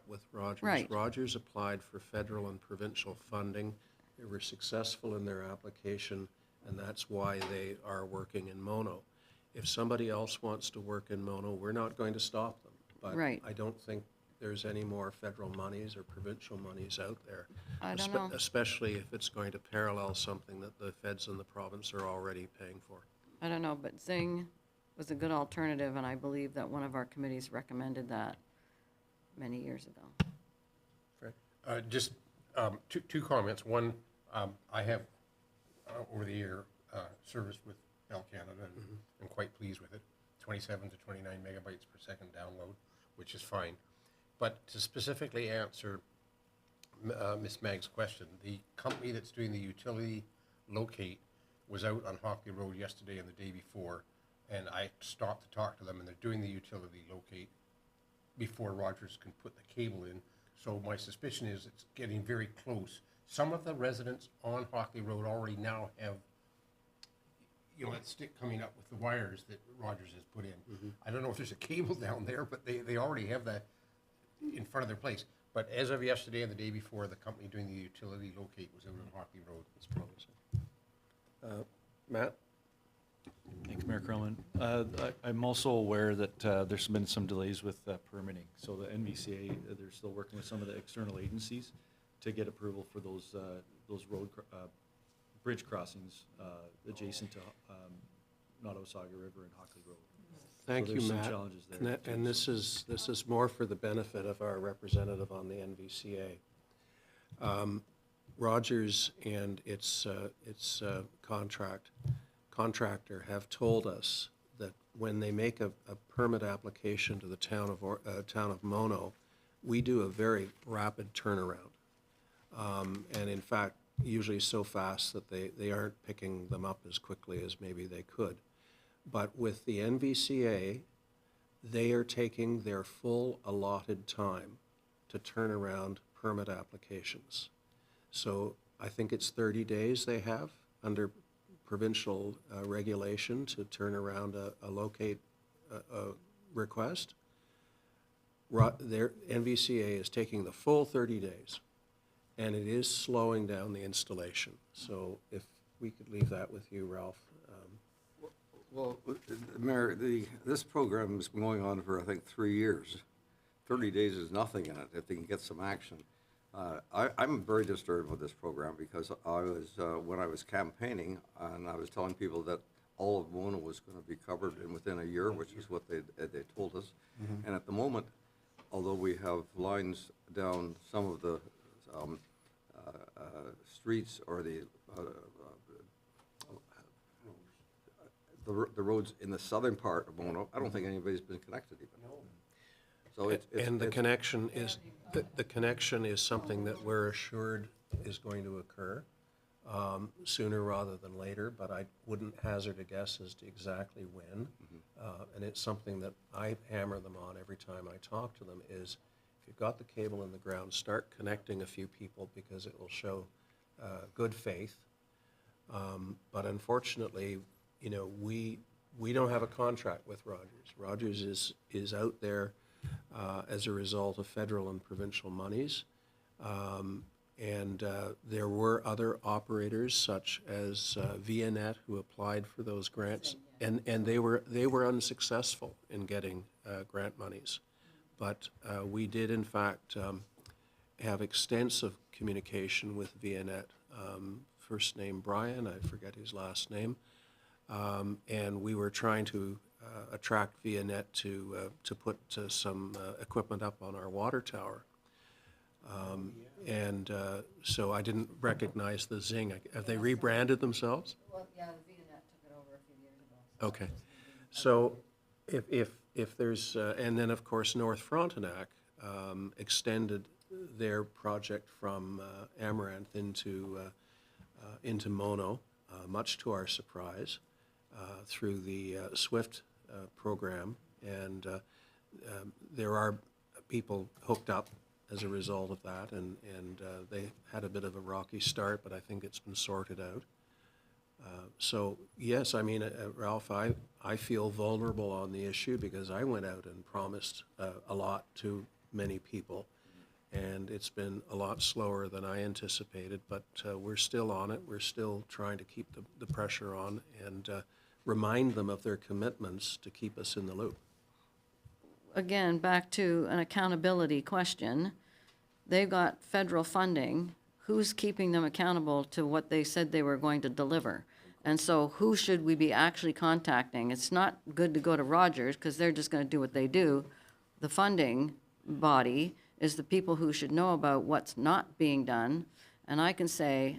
with Rogers. Right. Rogers applied for federal and provincial funding. They were successful in their application, and that's why they are working in mono. If somebody else wants to work in mono, we're not going to stop them. But Right. I don't think there's any more federal monies or provincial monies out there. I don't know. Especially if it's going to parallel something that the feds in the province are already paying for. I don't know, but Zing was a good alternative, and I believe that one of our committees recommended that many years ago. Fred? Just two comments. One, I have, over the year, serviced with Bell Canada, and I'm quite pleased with it. 27 to 29 megabytes per second download, which is fine. But to specifically answer Ms. Mag's question, the company that's doing the utility locate was out on Hockley Road yesterday and the day before, and I stopped to talk to them, and they're doing the utility locate before Rogers can put the cable in. So my suspicion is it's getting very close. Some of the residents on Hockley Road already now have, that stick coming up with the wires that Rogers has put in. I don't know if there's a cable down there, but they already have that in front of their place. But as of yesterday and the day before, the company doing the utility locate was out on Hockley Road. That's promising. Matt? Thanks, Mayor Creelman. I'm also aware that there's been some delays with permitting. So the NVCA, they're still working with some of the external agencies to get approval for those road bridge crossings adjacent to Nottawasaga River and Hockley Road. Thank you, there's some Matt. challenges there, And that- too, And this is more for the benefit of our representative on the NVCA. Rogers and its contractor have told us that when they make a permit application to the town of Mono, we do a very rapid turnaround. And in fact, usually so fast that they aren't picking them up as quickly as maybe they could. But with the NVCA, they are taking their full allotted time to turn around permit applications. So I think it's 30 days they have under provincial regulation to turn around a request. Their NVCA is taking the full 30 days, and it is slowing down the installation. So if we could leave that with you, Ralph. Well, Mayor, this program has been going on for, I think, 3 years. 30 days is nothing in it if they can get some action. I'm very disturbed with this program because when I was campaigning, and I was telling people that all of Mona was going to be covered within a year, which is what they told us. And at the moment, although we have lines down some of the streets or the roads in the southern part of Mono, I don't think anybody's been connected even. So And the connection is something that we're assured is going to occur sooner rather than later, but I wouldn't hazard a guess as to exactly when. And it's something that I hammer them on every time I talk to them is, if you've got the cable in the ground, start connecting a few people because it will show good faith. But unfortunately, we don't have a contract with Rogers. Rogers is out there as a result of federal and provincial monies. And there were other operators such as ViaNet who applied for those grants, and they were unsuccessful in getting grant monies. But we did in fact have extensive communication with ViaNet. First name Brian, I forget his last name. And we were trying to attract ViaNet to put some equipment up on our water tower. So I didn't recognize the Zing. Have they rebranded themselves? Well, yeah, the ViaNet took it over a few years ago. Okay. So if there's, and then of course North Frontenac extended their project from Amaranth into Mono, much to our surprise, through the SWIFT program. And there are people hooked up as a result of that, and they had a bit of a rocky start, but I think it's been sorted out. So yes, I mean, Ralph, I feel vulnerable on the issue because I went out and promised a lot to many people, and it's been a lot slower than I anticipated, but we're still on it. We're still trying to keep the pressure on and remind them of their commitments to keep us in the loop. Again, back to an accountability question. They've got federal funding. Who's keeping them accountable to what they said they were going to deliver? And so who should we be actually contacting? It's not good to go to Rogers because they're just going to do what they do. The funding body is the people who should know about what's not being done. And I can say,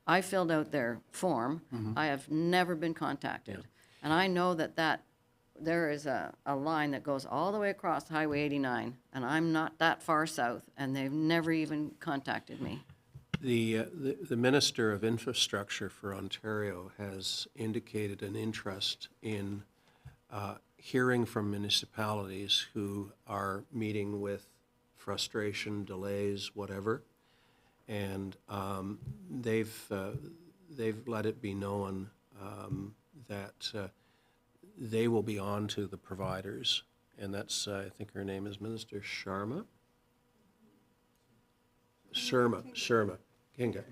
I filled out their form. I have never been contacted. And I know that there is a line that goes all the way across Highway 89, and I'm not that far south, and they've never even contacted me. The Minister of Infrastructure for Ontario has indicated an interest in hearing from municipalities who are meeting with frustration, delays, whatever, and they've let it be known that they will be on to the providers, and that's, I think her name is Minister Sharma? Sharma, Kinga.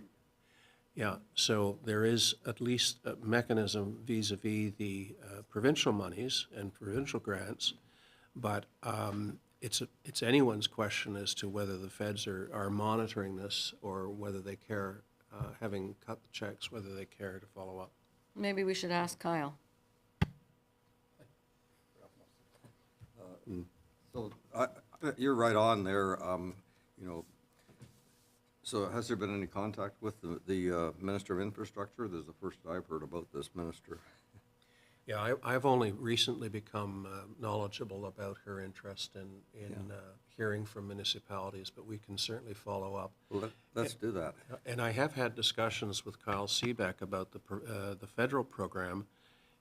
Yeah, so there is at least a mechanism vis-a-vis the provincial monies and provincial grants, but it's anyone's question as to whether the feds are monitoring this or whether they care, having cut the checks, whether they care to follow up. Maybe we should ask Kyle. So you're right on there, you know. So has there been any contact with the Minister of Infrastructure? This is the first I've heard about this minister. Yeah, I've only recently become knowledgeable about her interest in hearing from municipalities, but we can certainly follow up. Well, let's do that. And I have had discussions with Kyle Seebeck about the federal program,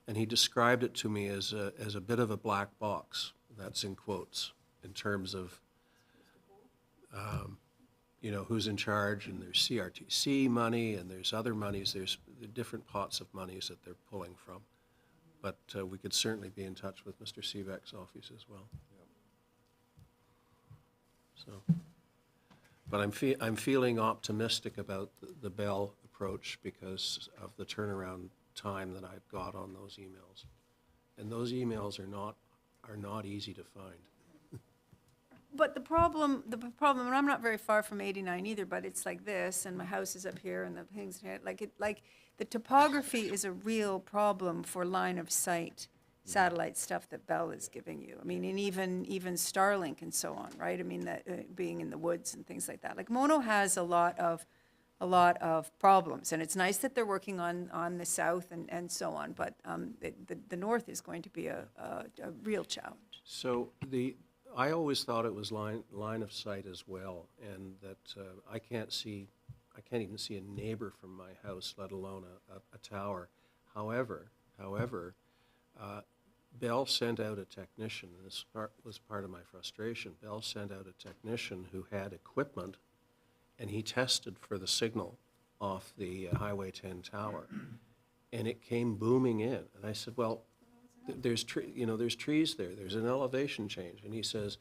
and he described it to me as a bit of a black box. That's in quotes, in terms of, you know, who's in charge, and there's CRTC money, and there's other monies, there's different pots of monies that they're pulling from. But we could certainly be in touch with Mr. Seebeck's office as well. So, but I'm feeling optimistic about the Bell approach because of the turnaround time that I've got on those emails. And those emails are not easy to find. But the problem, and I'm not very far from 89 either, but it's like this, and my house is up here, and the things here, like the topography is a real problem for line of sight satellite stuff that Bell is giving you. I mean, and even Starlink and so on, right? I mean, that being in the woods and things like that. Like Mono has a lot of problems, and it's nice that they're working on the south and so on, but the north is going to be a real challenge. So I always thought it was line of sight as well, and that I can't even see a neighbor from my house, let alone a tower. However, Bell sent out a technician, and this was part of my frustration. Bell sent out a technician who had equipment, and he tested for the signal off the Highway 10 tower, and it came booming in. And I said, well, there's trees there. There's an elevation change. And he says,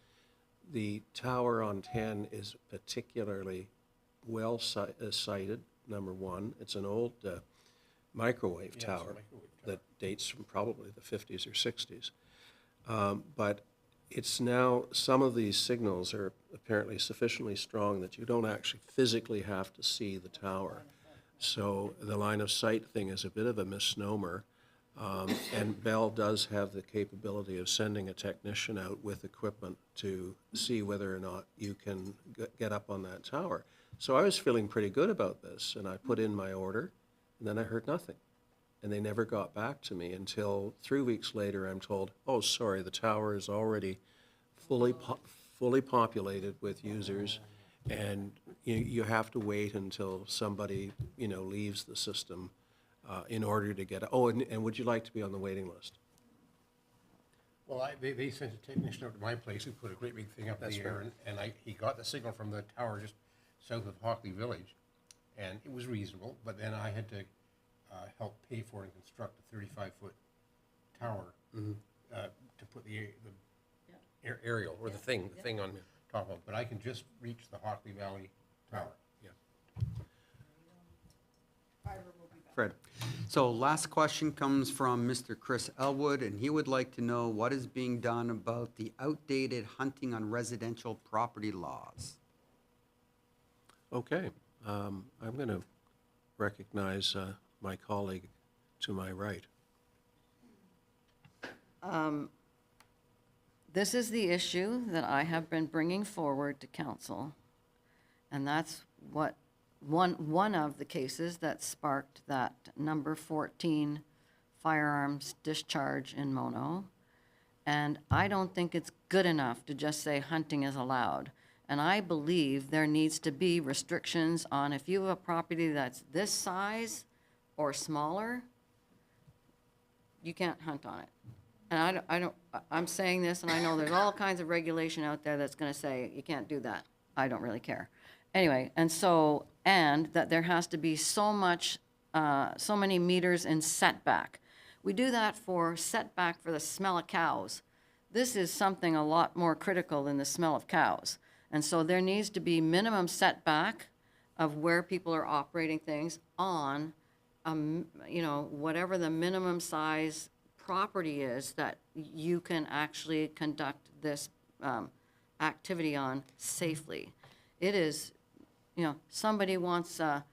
the tower on 10 is particularly well sited, number one. It's an old microwave tower that dates from probably the 50s or 60s. But it's now, some of these signals are apparently sufficiently strong that you don't actually physically have to see the tower. So the line of sight thing is a bit of a misnomer. And Bell does have the capability of sending a technician out with equipment to see whether or not you can get up on that tower. So I was feeling pretty good about this, and I put in my order, and then I heard nothing. And they never got back to me until 3 weeks later I'm told, oh, sorry, the tower is already fully populated with users, and you have to wait until somebody, leaves the system in order to get, and would you like to be on the waiting list? Well, they sent a technician up to my place who put a great big thing up in the air, and he got the signal from the tower just south of Hockley Village, and it was reasonable, but then I had to help pay for and construct a 35-foot tower to put the aerial, or the thing on top of it, but I can just reach the Hockley Valley Tower. Yeah. Fred. So last question comes from Mr. Chris Elwood, and he would like to know what is being done about the outdated hunting on residential property laws. Okay. I'm going to recognize my colleague to my right. This is the issue that I have been bringing forward to council, and that's what one of the cases that sparked that number 14 firearms discharge in Mono. And I don't think it's good enough to just say hunting is allowed. And I believe there needs to be restrictions on if you have a property that's this size or smaller, you can't hunt on it. And I'm saying this, and I know there's all kinds of regulation out there that's gonna say you can't do that. I don't really care. Anyway, and that there has to be so many meters in setback. We do that for setback for the smell of cows. This is something a lot more critical than the smell of cows. And so there needs to be minimum setback of where people are operating things on, whatever the minimum size property is that you can actually conduct this activity on safely. It is, somebody wants a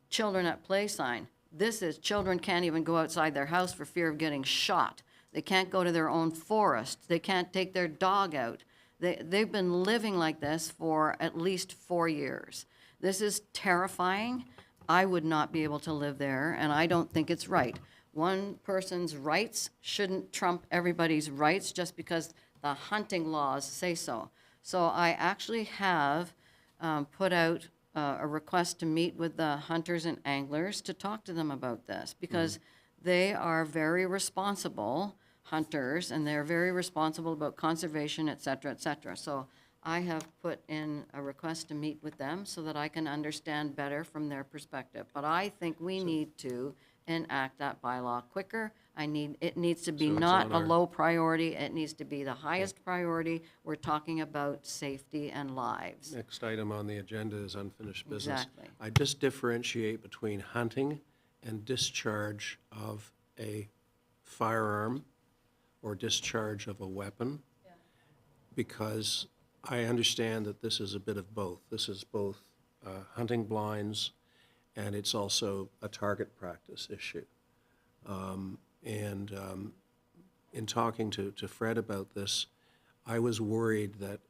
children at play sign. This is children can't even go outside their house for fear of getting shot. They can't go to their own forest. They can't take their dog out. They've been living like this for at least 4 years. This is terrifying. I would not be able to live there, and I don't think it's right. One person's rights shouldn't trump everybody's rights just because the hunting laws say so. So I actually have put out a request to meet with the hunters and anglers to talk to them about this, because they are very responsible hunters, and they're very responsible about conservation, et cetera, et cetera. So I have put in a request to meet with them so that I can understand better from their perspective. But I think we need to enact that bylaw quicker. It needs to be So it's not on a our- low priority, it needs to be the highest priority. We're talking about safety and lives. Next item on the agenda is unfinished business. Exactly. I just differentiate between hunting and discharge of a firearm or discharge of a weapon, because I understand that this is a bit of both. This is both hunting blinds, and it's also a target practice issue. In talking to Fred about this, I was worried that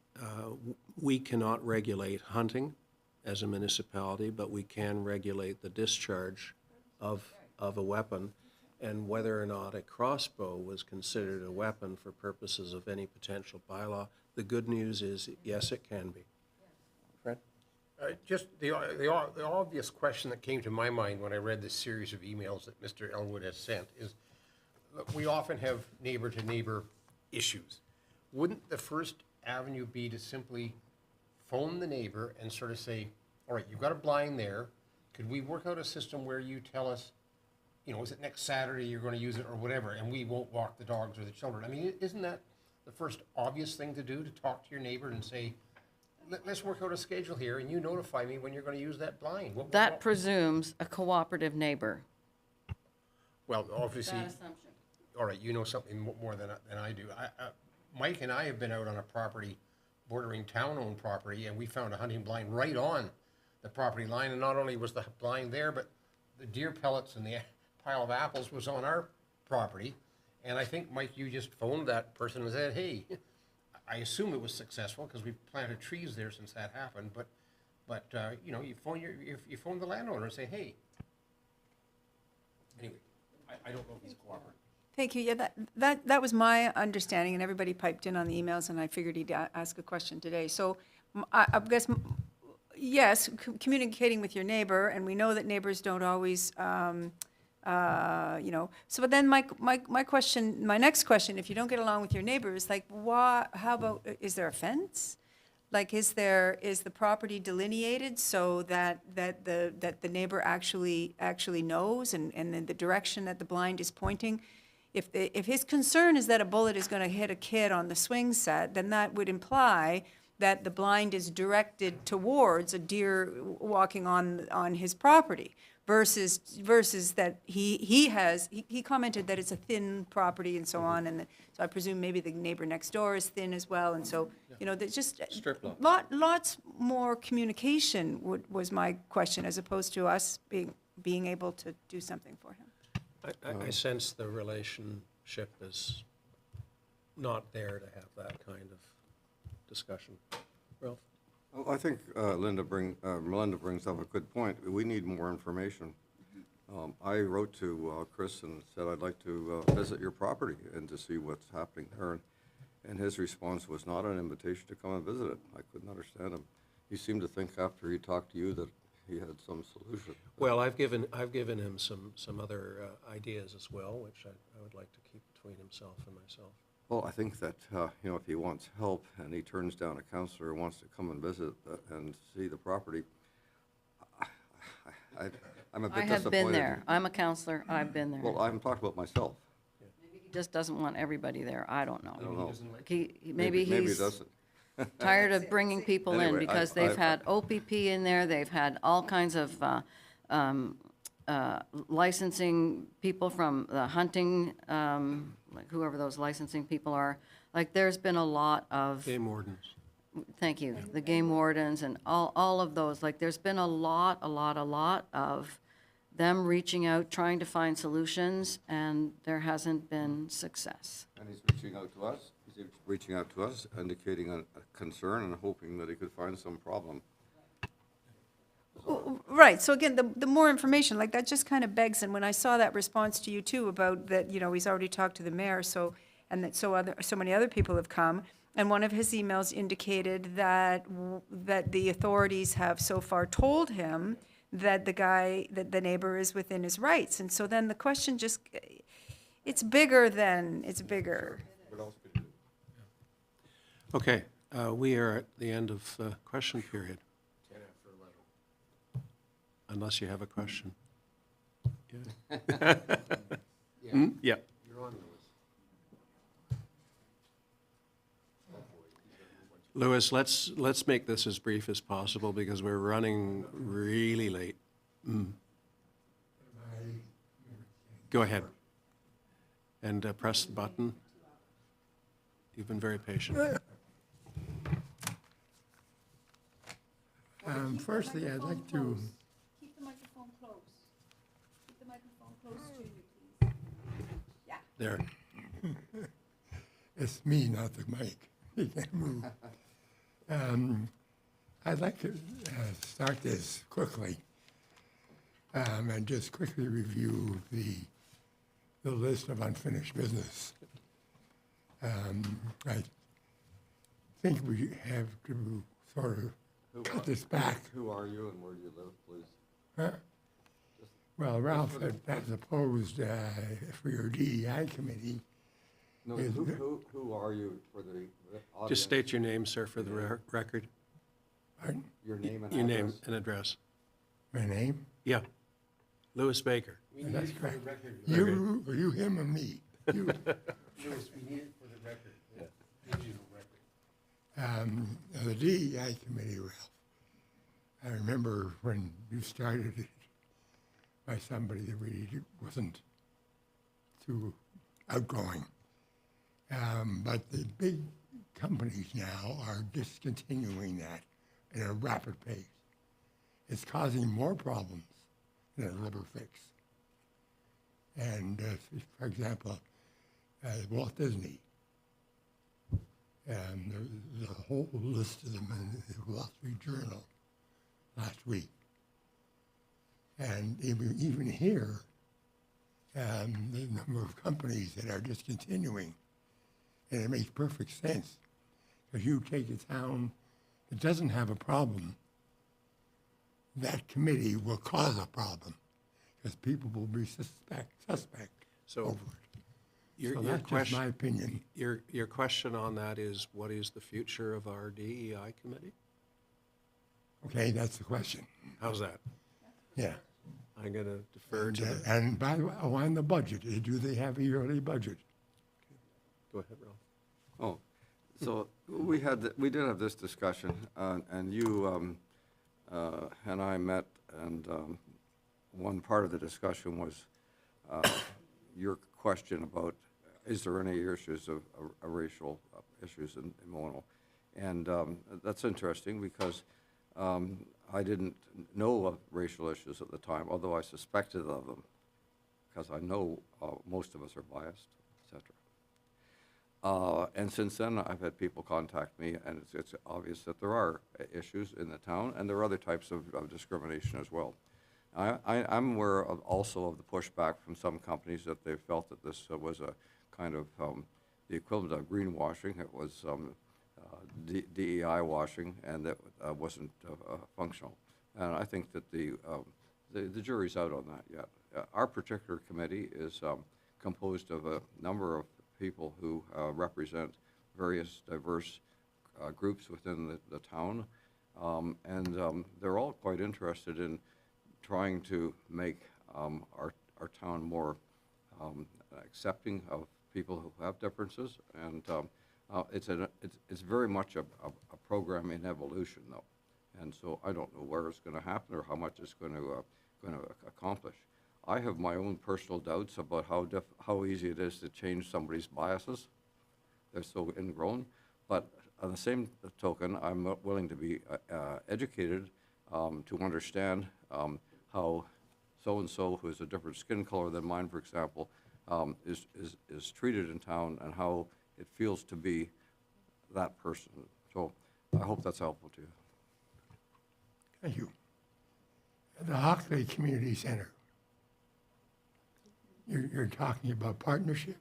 we cannot regulate hunting as a municipality, but we can regulate the discharge of a weapon, and whether or not a crossbow was considered a weapon for purposes of any potential bylaw. The good news is, yes, it can be. Fred? Just the obvious question that came to my mind when I read this series of emails that Mr. Elwood has sent is, look, we often have neighbor-to-neighbor issues. Wouldn't the first avenue be to simply phone the neighbor and sort of say, all right, you've got a blind there, could we work out a system where you tell us, you know, is it next Saturday you're going to use it or whatever, and we won't walk the dogs or the children? I mean, isn't that the first obvious thing to do, to talk to your neighbor and say, let's work out a schedule here, and you notify me when you're going to use that blind? That presumes a cooperative neighbor. Well, obviously, That assumption. all right, you know something more than I do. Mike and I have been out on a property bordering town-owned property, and we found a hunting blind right on the property line, and not only was the blind there, but the deer pellets and the pile of apples was on our property. And I think, Mike, you just phoned that person and said, hey, I assume it was successful because we planted trees there since that happened, but you know, you phone the landowner and say, hey. Anyway, I don't know if he's cooperating. Thank you. Yeah, that was my understanding, and everybody piped in on the emails, and I figured he'd ask a question today. So I guess, yes, communicating with your neighbor, and we know that neighbors don't always, you know. So, but then my question, my next question, if you don't get along with your neighbor, is like, how about, is there a fence? Like, is the property delineated so that the neighbor actually knows, and in the direction that the blind is pointing? If his concern is that a bullet is going to hit a kid on the swing set, then that would imply that the blind is directed towards a deer walking on his property, versus that he commented that it's a thin property and so on, and so I presume maybe the neighbor next door is thin as well, and so, you know, there's just Strip lot. lots more communication was my question, as opposed to us being able to do something for him. I sense the relationship is not there to have that kind of discussion. Ralph? Well, I think Melinda brings up a good point. We need more information. I wrote to Chris and said, I'd like to visit your property and to see what's happening there. And his response was not an invitation to come and visit it. I couldn't understand him. He seemed to think after he talked to you that he had some solution. Well, I've given him some other ideas as well, which I would like to keep between himself and myself. Well, I think that, you know, if he wants help and he turns down a counselor who wants to come and visit and see the property, I'm a bit disappointed. I have been there. I'm a counselor. I've been there. Well, I'm talking about myself. He just doesn't want everybody there. I don't know. I don't know. Maybe Maybe he he's doesn't. tired of bringing people in, Anyway, because they've had OPP in there, they've had all kinds of licensing people from the hunting, like whoever those licensing people are. Like, there's been a lot of, Game wardens. thank you, the game wardens and all of those. Like, there's been a lot of them reaching out, trying to find solutions, and there hasn't been success. And he's reaching out to us, indicating a concern and hoping that he could find some problem. Right, so again, the more information, like that just kind of begs, and when I saw that response to you too about that, he's already talked to the mayor, so, and that so many other people have come, and one of his emails indicated that the authorities have so far told him that the neighbor is within his rights, and so then the question just, it's bigger. What else could you do? Okay, we are at the end of question period. Unless you have a question. Yeah. Yeah. Louis, let's make this as brief as possible because we're running really late. Go ahead. And press the button. You've been very patient. Firstly, I'd like to, Keep the microphone close. Keep the microphone close to you, please. Yeah. There. it's me, not the mic. You can't move. I'd like to start this quickly and just quickly review the list of unfinished business. I think we have to sort of cut this back. Who are you and where do you live, please? Huh? Well, Ralph has opposed for your DEI committee. No, Is there- who are you for the audience? Just state your name, sir, for the record. Pardon? Your name and Your name address. and address. My name? Yeah. Louis Baker. That's correct. You, him, or me? You. Louis, we need it for the record, the digital record. The DEI committee, Ralph, I remember when you started it by somebody that really wasn't too outgoing. But the big companies now are discontinuing that at a rapid pace. It's causing more problems than it'll ever fix. And for example, Walt Disney, the whole list of them in the Wall Street Journal last week. And even here, the number of companies that are discontinuing, and it makes perfect sense. If you take a town that doesn't have a problem, that committee will cause a problem, because people will be suspect So over it. your So that's just question, my opinion. your question on that is, what is the future of our DEI committee? Okay, that's the question. How's that? Yeah. I'm going to defer to the, And by the way, on the budget, do they have a yearly budget? go ahead, Ralph. Oh, so we did have this discussion, and you and I met, and one part of the discussion was your question about, is there any issues of racial issues in Mono? And that's interesting because I didn't know of racial issues at the time, although I suspected of them, because I know most of us are biased, etc. And since then, I've had people contact me, and it's obvious that there are issues in the town, and there are other types of discrimination as well. I'm aware of also of the pushback from some companies that they felt that this was a kind of the equivalent of greenwashing. It was DEI washing, and that wasn't functional. And I think that the jury's out on that yet. Our particular committee is composed of a number of people who represent various diverse groups within the town, and they're all quite interested in trying to make our town more accepting of people who have differences, and it's very much a program in evolution, though, and so I don't know where it's going to happen or how much it's going to accomplish. I have my own personal doubts about how easy it is to change somebody's biases. They're so ingrown, but on the same token, I'm willing to be educated to understand how so-and-so who has a different skin color than mine, for example, is treated in town and how it feels to be that person. So I hope that's helpful to you. Thank you. The Hockley Community Center. You're talking about partnerships?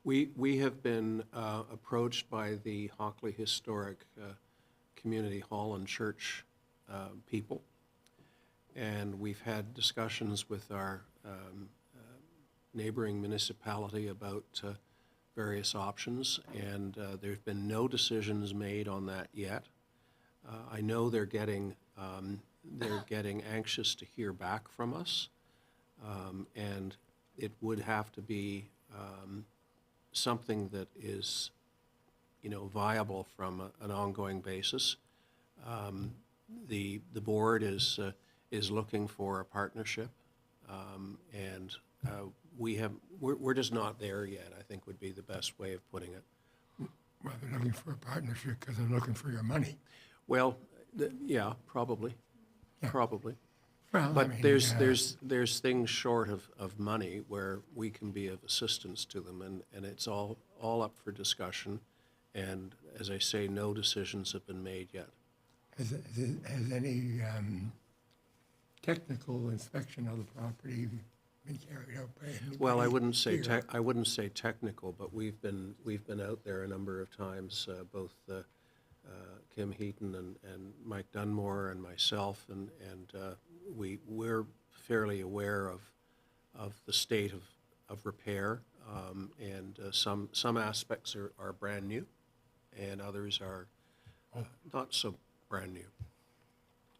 We have been approached by the Hockley Historic Community Hall and Church people, and we've had discussions with our neighboring municipality about various options, and there have been no decisions made on that yet. I know they're getting anxious to hear back from us, and it would have to be something that is, viable from an ongoing basis. The board is looking for a partnership, and we're just not there yet, I think would be the best way of putting it. Well, they're looking for a partnership because they're looking for your money. Well, yeah, probably, Yeah. probably. Well, But there's things short of money where we can be of assistance to them, and it's all up for discussion. And as I say, no decisions have been made yet. Has any technical inspection of the property been carried out by anybody? Well, I wouldn't say here? technical, but we've been out there a number of times, both Kim Heaton and Mike Dunmore and myself, and we're fairly aware of the state of repair, and some aspects are brand new, and others are not so brand new.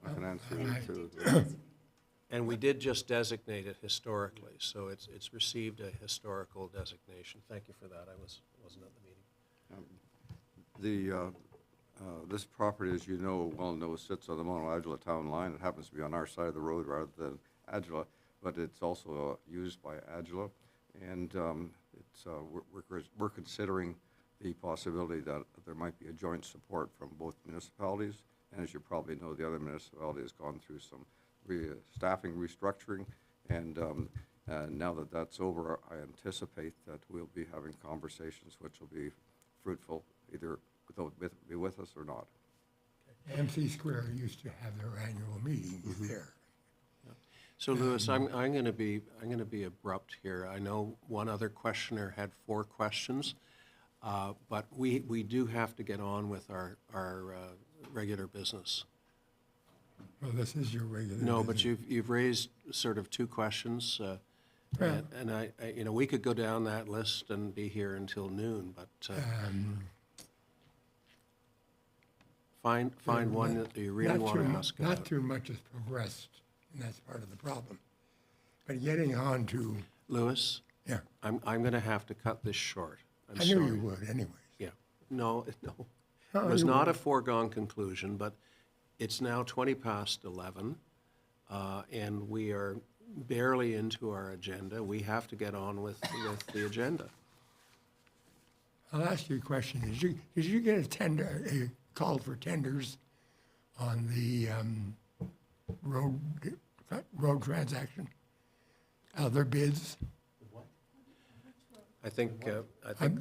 I can answer it too. And we did just designate it historically, so it's received a historical designation. Thank you for that. I wasn't at the meeting. This property, as you well know, sits on the Mono-Adjula town line. It happens to be on our side of the road rather than Adjula, but it's also used by Adjula. And we're considering the possibility that there might be a joint support from both municipalities. And as you probably know, the other municipality has gone through some staffing restructuring. And now that that's over, I anticipate that we'll be having conversations which will be fruitful, either be with us or not. MC Square used to have their annual meetings there. So Louis, I'm going to be abrupt here. I know one other questioner had 4 questions, but we do have to get on with our regular business. Well, this is your regular No, but business. you've raised sort of 2 questions, Well- and I we could go down that list and be here until noon, but find one that you really want to ask about. Not too much has progressed, and that's part of the problem. But getting on to, Louis, yeah, I'm going to have to cut this short. I'm I knew sorry. you would anyways. Yeah. No. No, It was you not a wouldn't. foregone conclusion, but it's now 11:20, and we are barely into our agenda. We have to get on with the agenda. I'll ask you a question. Did you get a call for tenders on the road transaction? Other bids? I think the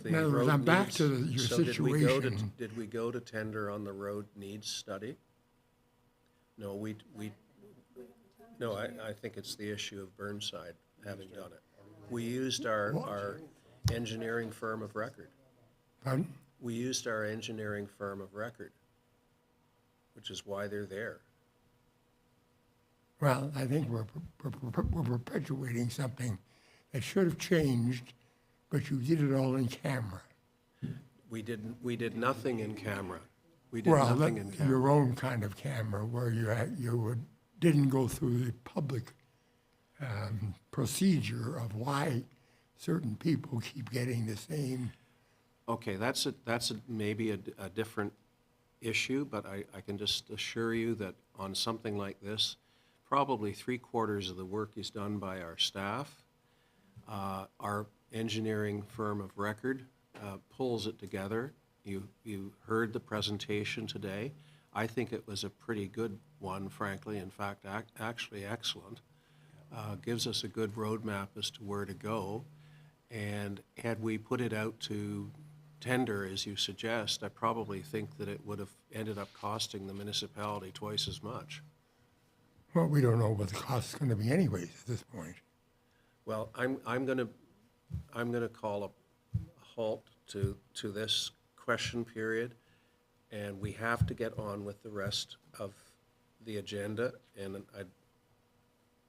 in other words, road I'm back needs- to your so situation. Did we go to tender on the road needs study? No, I think it's the issue of Burnside having done it. We used our engineering firm of record. Pardon? We used our engineering firm of record, which is why they're there. Well, I think we're perpetuating something that should have changed, but you did it all in camera. We did nothing in camera. We did Well, nothing in camera. your own kind of camera where didn't go through the public procedure of why certain people keep getting the same. Okay, that's maybe a different issue, but I can just assure you that on something like this, probably 3/4 of the work is done by our staff. Our engineering firm of record pulls it together. You heard the presentation today. I think it was a pretty good one, frankly. In fact, actually excellent. gives us a good roadmap as to where to go. And had we put it out to tender, as you suggest, I probably think that it would have ended up costing the municipality twice as much. Well, we don't know what the cost is going to be anyways at this point. Well, I'm gonna call a halt to this question period, and we have to get on with the rest of the agenda, and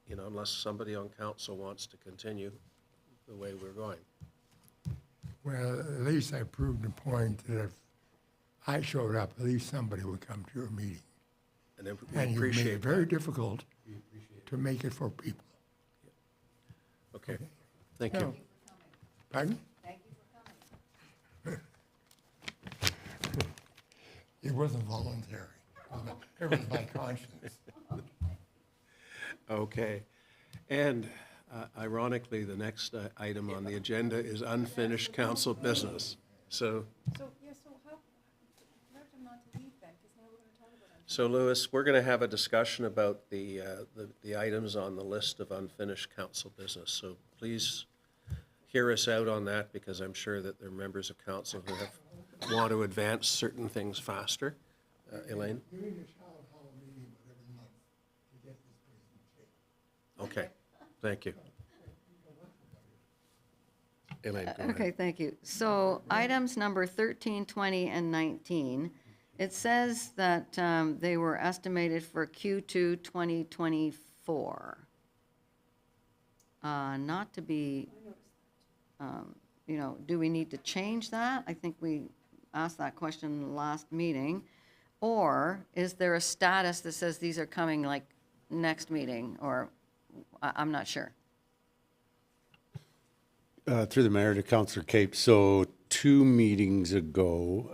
unless somebody on council wants to continue the way we're going. Well, at least I proved the point that if I showed up, at least somebody would come to your meeting. And then we And you made appreciate it very that. difficult to make it for people. Okay, thank you. No. Pardon? Thank you for coming. It wasn't voluntary. It was my conscience. Okay, and ironically, the next item on the agenda is unfinished council business. So, So how, direct them not to leave then, because now we're going to talk about it. so Louis, we're going to have a discussion about the items on the list of unfinished council business. So please hear us out on that, because I'm sure that there are members of council who want to advance certain things faster. Elaine? Doing a town hall meeting every month to get this presentation. Okay, thank you. Elaine, go ahead. Okay, thank you. So items number 13, 20, and 19, it says that they were estimated for Q2 2024. Not to be, do we need to change that? I think we asked that question in the last meeting. Or is there a status that says these are coming like next meeting, or I'm not sure. Through the mayor to Councillor Cape. So 2 meetings ago,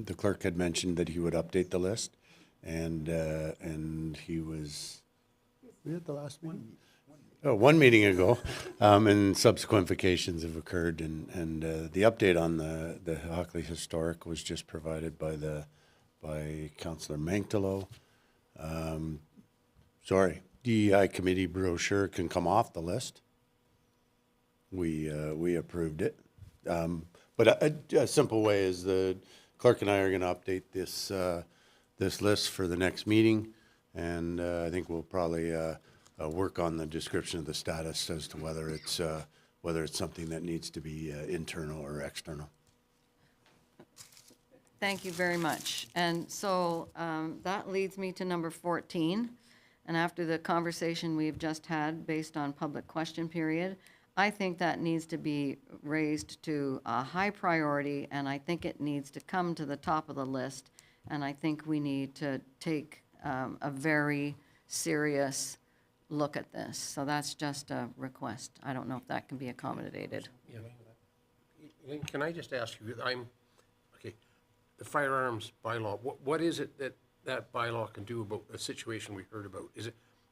the clerk had mentioned that he would update the list, and he was. Were you at the last meeting? Oh, 1 meeting ago, and subsequent vacations have occurred, and the update on the Hockley Historic was just provided by Councillor Mangtalo. Sorry, DEI committee brochure can come off the list. We approved it. But a simple way is the clerk and I are going to update this list for the next meeting, and I think we'll probably work on the description of the status as to whether it's something that needs to be internal or external. Thank you very much. And so that leads me to number 14. And after the conversation we've just had based on public question period, I think that needs to be raised to a high priority, and I think it needs to come to the top of the list. And I think we need to take a very serious look at this. So that's just a request. I don't know if that can be accommodated. Elaine, can I just ask you, okay, the firearms bylaw, what is it that bylaw can do about the situation we heard about?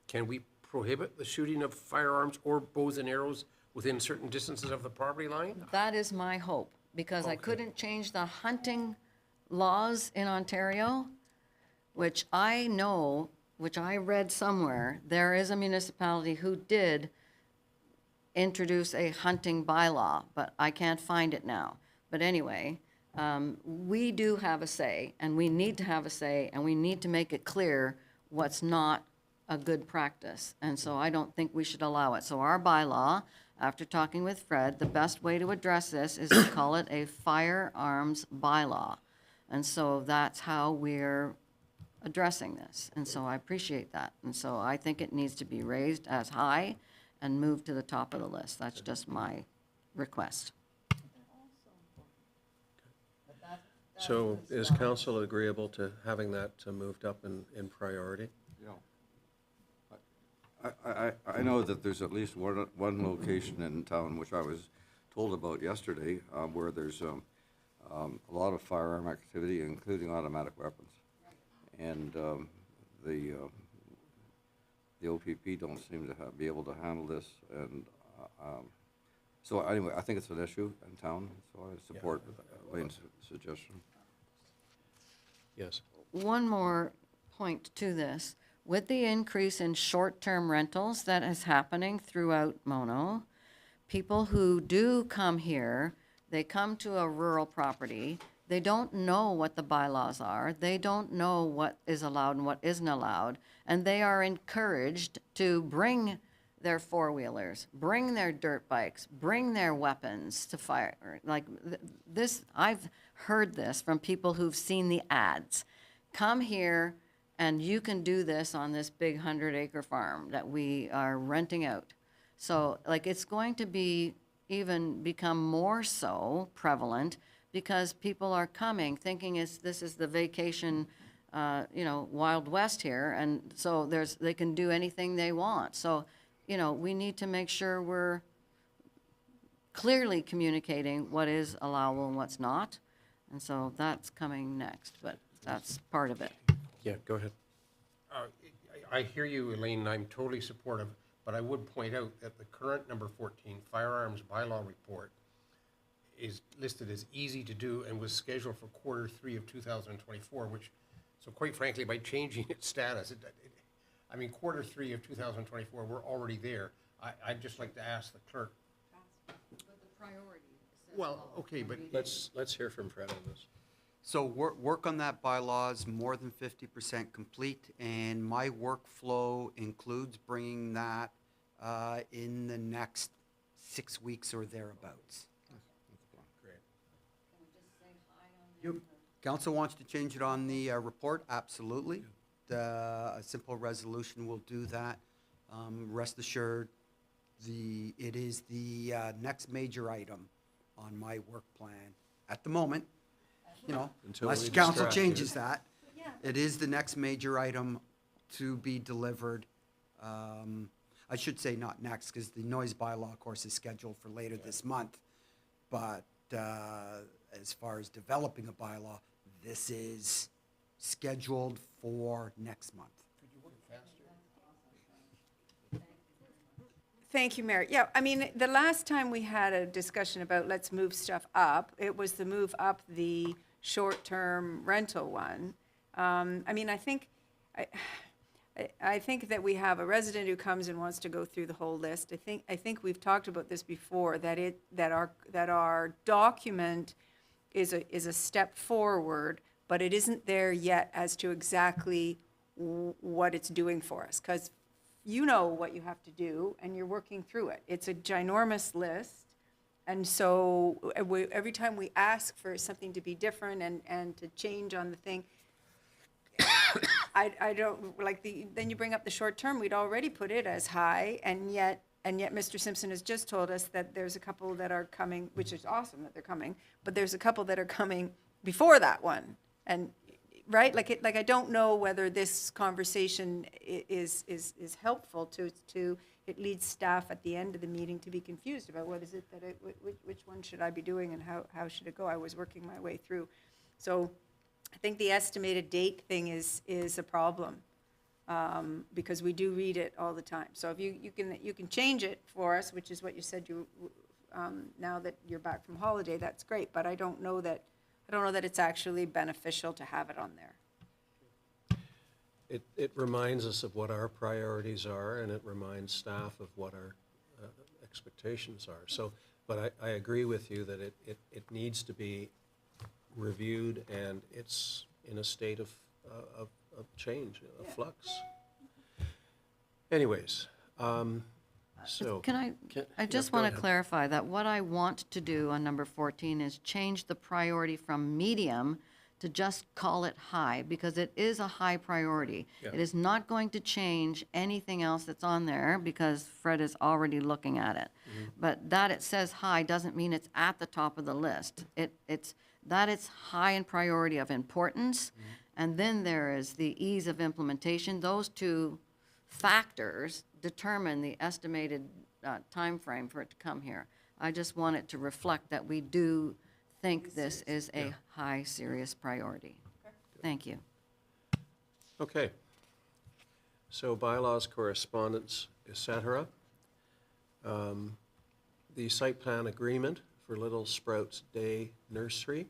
Can we prohibit the shooting of firearms or bows and arrows within certain distances of the property line? That is my hope, because I couldn't change the hunting laws in Ontario, which I know, which I read somewhere, there is a municipality who did introduce a hunting bylaw, but I can't find it now. But anyway, we do have a say, and we need to have a say, and we need to make it clear what's not a good practice. And so I don't think we should allow it. So our bylaw, after talking with Fred, the best way to address this is to call it a firearms bylaw. And so that's how we're addressing this. And so I appreciate that. And so I think it needs to be raised as high and moved to the top of the list. That's just my request. So is council agreeable to having that moved up in priority? Yeah. I know that there's at least one location in town, which I was told about yesterday, where there's a lot of firearm activity, including automatic weapons. And the OPP don't seem to be able to handle this. And so anyway, I think it's an issue in town, so I support Elaine's suggestion. Yes. One more point to this. with the increase in short-term rentals that is happening throughout Mono, people who do come here, they come to a rural property, they don't know what the bylaws are, they don't know what is allowed and what isn't allowed, and they are encouraged to bring their four-wheelers, bring their dirt bikes, bring their weapons to fire. Like this, I've heard this from people who've seen the ads. Come here and you can do this on this big 100-acre farm that we are renting out. So like it's going to be even become more so prevalent because people are coming thinking this is the vacation, Wild West here. And so they can do anything they want. So, we need to make sure we're clearly communicating what is allowable and what's not. And so that's coming next, but that's part of it. Yeah, go ahead. I hear you, Elaine, and I'm totally supportive, but I would point out that the current number 14 firearms bylaw report is listed as easy to do and was scheduled for Q3 of 2024, so quite frankly, by changing its status, Q3 of 2024, we're already there. I'd just like to ask the clerk. But the priority says Well, okay, but Let's hear from Fred on this. So work on that bylaw is more than 50% complete, and my workflow includes bringing that in the next 6 weeks or thereabouts. Council wants to change it on the report? Absolutely. A simple resolution will do that. Rest assured, it is the next major item on my work plan at the moment. Until Unless we council distract you. changes that. It is the next major item to be delivered. I should say not next, because the noise bylaw, of course, is scheduled for later this month. But as far as developing a bylaw, this is scheduled for next month. Thank you, Mayor. Yeah, the last time we had a discussion about let's move stuff up, it was the move up the short-term rental one. I think that we have a resident who comes and wants to go through the whole list. I think we've talked about this before, that our document is a step forward, but it isn't there yet as to exactly what it's doing for us, because you know what you have to do, and you're working through it. It's a ginormous list, and so every time we ask for something to be different and to change on the thing, I don't, then you bring up the short term, we'd already put it as high, and yet Mr. Simpson has just told us that there's a couple that are coming, which is awesome that they're coming, but there's a couple that are coming before that one, and right? I don't know whether this conversation is helpful to it leads staff at the end of the meeting to be confused about what is it that which one should I be doing and how should it go? I was working my way through. So I think the estimated date thing is a problem, because we do read it all the time. So if you can change it for us, which is what you said now that you're back from holiday, that's great, but I don't know that it's actually beneficial to have it on there. It reminds us of what our priorities are, and it reminds staff of what our expectations are. So, but I agree with you that it needs to be reviewed, and it's in a state of change, of flux. Anyways, so. I just want to clarify that what I want to do on number 14 is change the priority from medium to just call it high, because it is a high priority. Yeah. It is not going to change anything else that's on there, because Fred is already looking at it. Mm-hmm. But that it says high doesn't mean it's at the top of the list. It's high in priority of importance, and then there is the ease of implementation. Those two factors determine the estimated time frame for it to come here. I just want it to reflect that we do think this is a high, serious priority. Thank you. Okay. So bylaws, correspondence, et cetera. The site plan agreement for Little Sprouts Day Nursery.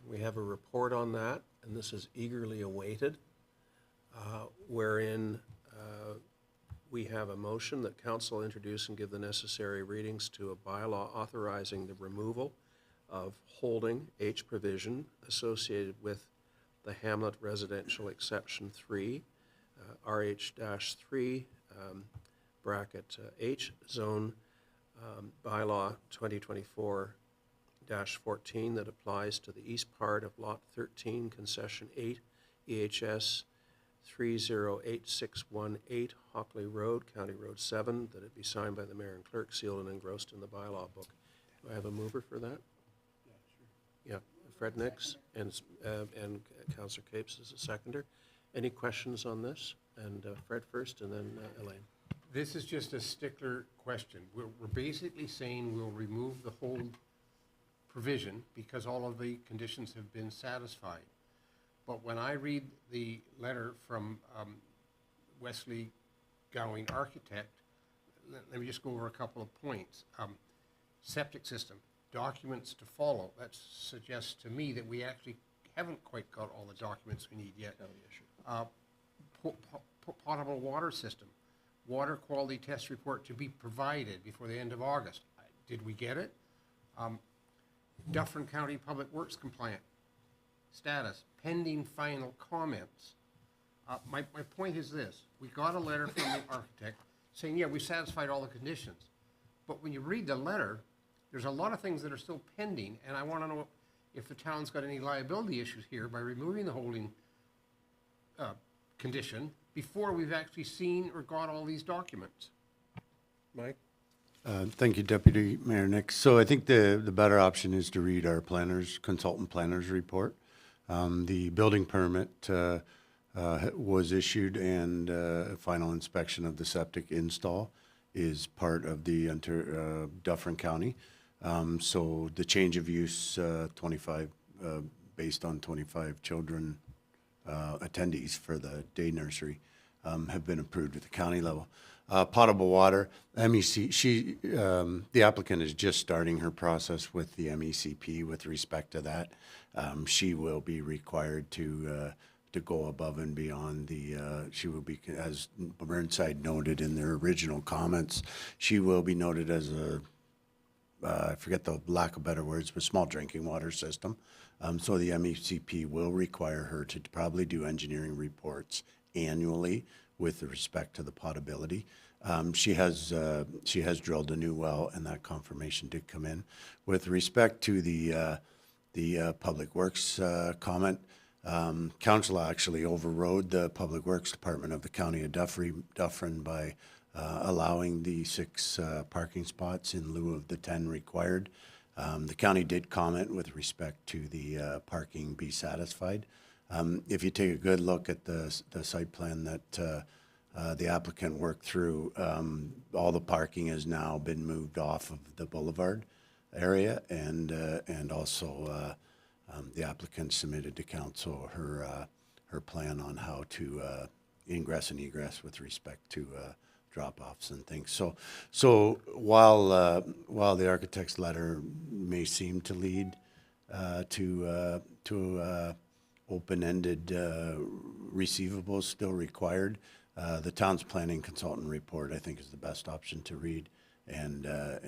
We have a report on that, and this is eagerly awaited. wherein we have a motion that council introduce and give the necessary readings to a bylaw authorizing the removal of holding H provision associated with the Hamlet Residential Exception 3, RH-3, bracket H zone, bylaw 2024-14 that applies to the east part of Lot 13, Concession 8, EHS 308618 Hockley Road, County Road 7, that it be signed by the mayor and clerk, sealed and engrossed in the bylaw book. Do I have a mover for that? Yeah, Fred Nix and Councillor Capes is a seconder. Any questions on this? And Fred first, and then Elaine. This is just a stickler question. We're basically saying we'll remove the hold provision because all of the conditions have been satisfied. But when I read the letter from Wesley Gowing Architect, let me just go over a couple of points. Septic system, documents to follow. That suggests to me that we actually haven't quite got all the documents we need yet. Potable water system, water quality test report to be provided before the end of August. Did we get it? Dufferin County Public Works compliant status, pending final comments. My point is this. We got a letter from the architect saying, yeah, we satisfied all the conditions. But when you read the letter, there's a lot of things that are still pending, and I want to know if the town's got any liability issues here by removing the holding condition before we've actually seen or got all these documents. Mike? Thank you, Deputy Mayor Nix. So I think the better option is to read our consultant planner's report. The building permit was issued, and final inspection of the septic install is part of the Dufferin County. So the change of use 25 based on 25 children attendees for the day nursery have been approved at the county level. Potable water, MEC, the applicant is just starting her process with the MECP with respect to that. She will be required to go above and beyond she will be, as Burnside noted in their original comments, she will be noted as I forget the lack of better words, but small drinking water system. So the MECP will require her to probably do engineering reports annually with respect to the potability. She has drilled a new well, and that confirmation did come in. With respect to the Public Works comment, Council actually overrode the Public Works Department of the County of Dufferin by allowing the 6 parking spots in lieu of the 10 required. The county did comment with respect to the parking be satisfied. If you take a good look at the site plan that the applicant worked through, all the parking has now been moved off of the boulevard area, and also the applicant submitted to council her plan on how to ingress and egress with respect to drop-offs and things. So while the architect's letter may seem to lead to open-ended receivables still required, the town's planning consultant report, I think, is the best option to read, and the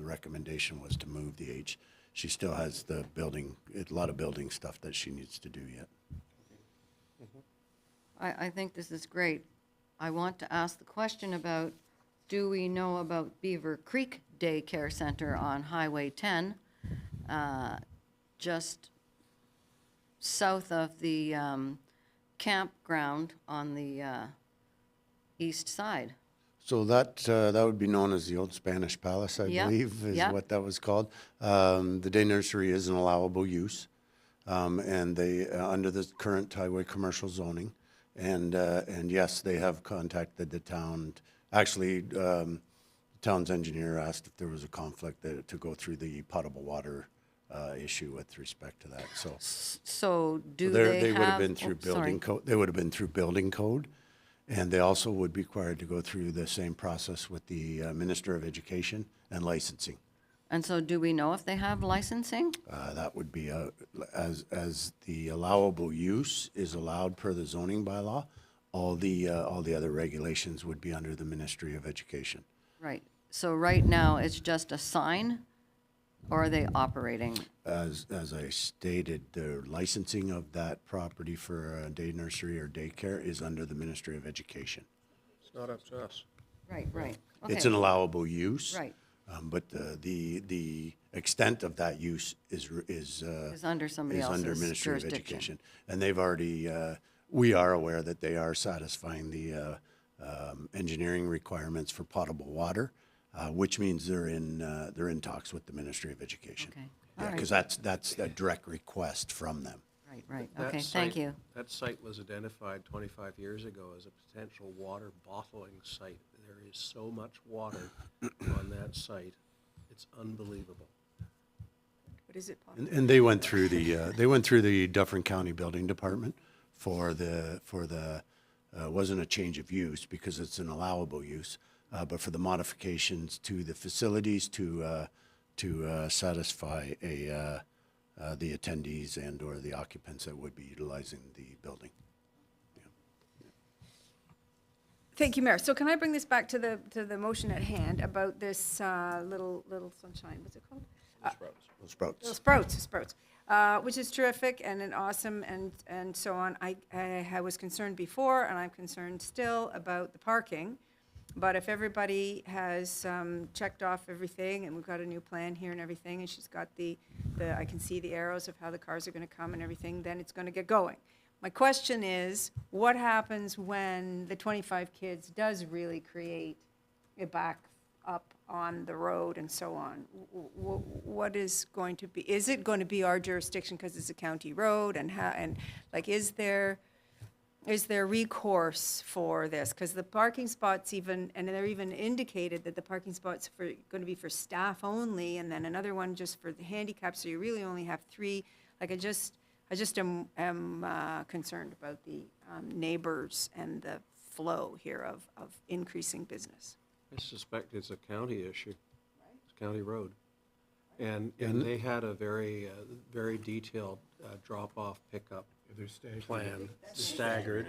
recommendation was to move the H. She still has a lot of building stuff that she needs to do yet. I think this is great. I want to ask the question about, do we know about Beaver Creek Daycare Center on Highway 10, just south of the campground on the east side? So that would be known as the Old Spanish Palace, I believe, is what that was called. The day nursery is an allowable use, and they under the current highway commercial zoning. And yes, they have contacted the town. Actually, the town's engineer asked if there was a conflict to go through the potable water issue with respect to that. So they would have been through building code. They would have been through building code, and they also would be required to go through the same process with the Minister of Education and licensing. And so do we know if they have licensing? That would be as the allowable use is allowed per the zoning bylaw. all the other regulations would be under the Ministry of Education. Right. So right now, it's just a sign, or are they operating? As I stated, the licensing of that property for a day nursery or daycare is under the Ministry of Education. It's not up to us. Right, right. It's Okay. an allowable use. Right. But the extent of that use is under somebody is under else's Ministry of jurisdiction. Education. And they've already, we are aware that they are satisfying the engineering requirements for potable water, which means they're in talks with the Ministry of Education. Okay. Yeah, All because right. that's a direct request from them. Right, right. That Okay, site- thank you. That site was identified 25 years ago as a potential water bottling site. There is so much water on that site, it's unbelievable. But is it possible? And they went through the Dufferin County Building Department for the wasn't a change of use because it's an allowable use, but for the modifications to the facilities to satisfy the attendees and or the occupants that would be utilizing the building. Thank you, Mayor. So can I bring this back to the motion at hand about this little sunshine, what's it called? Those sprouts. Sprouts, which is terrific and an awesome and so on. I was concerned before, and I'm concerned still about the parking. But if everybody has checked off everything, and we've got a new plan here and everything, and she's got I can see the arrows of how the cars are going to come and everything, then it's going to get going. My question is, what happens when the 25 kids does really create a back up on the road and so on? What is going to be, is it going to be our jurisdiction because it's a county road, and how, and like, is there recourse for this? Because the parking spots even, and they're even indicated that the parking spots are going to be for staff only, and then another one just for the handicap, so you really only have 3. Like, I just am concerned about the neighbors and the flow here of increasing business. I suspect it's a county issue. It's a county road. And they had a very detailed drop-off pickup plan, staggered,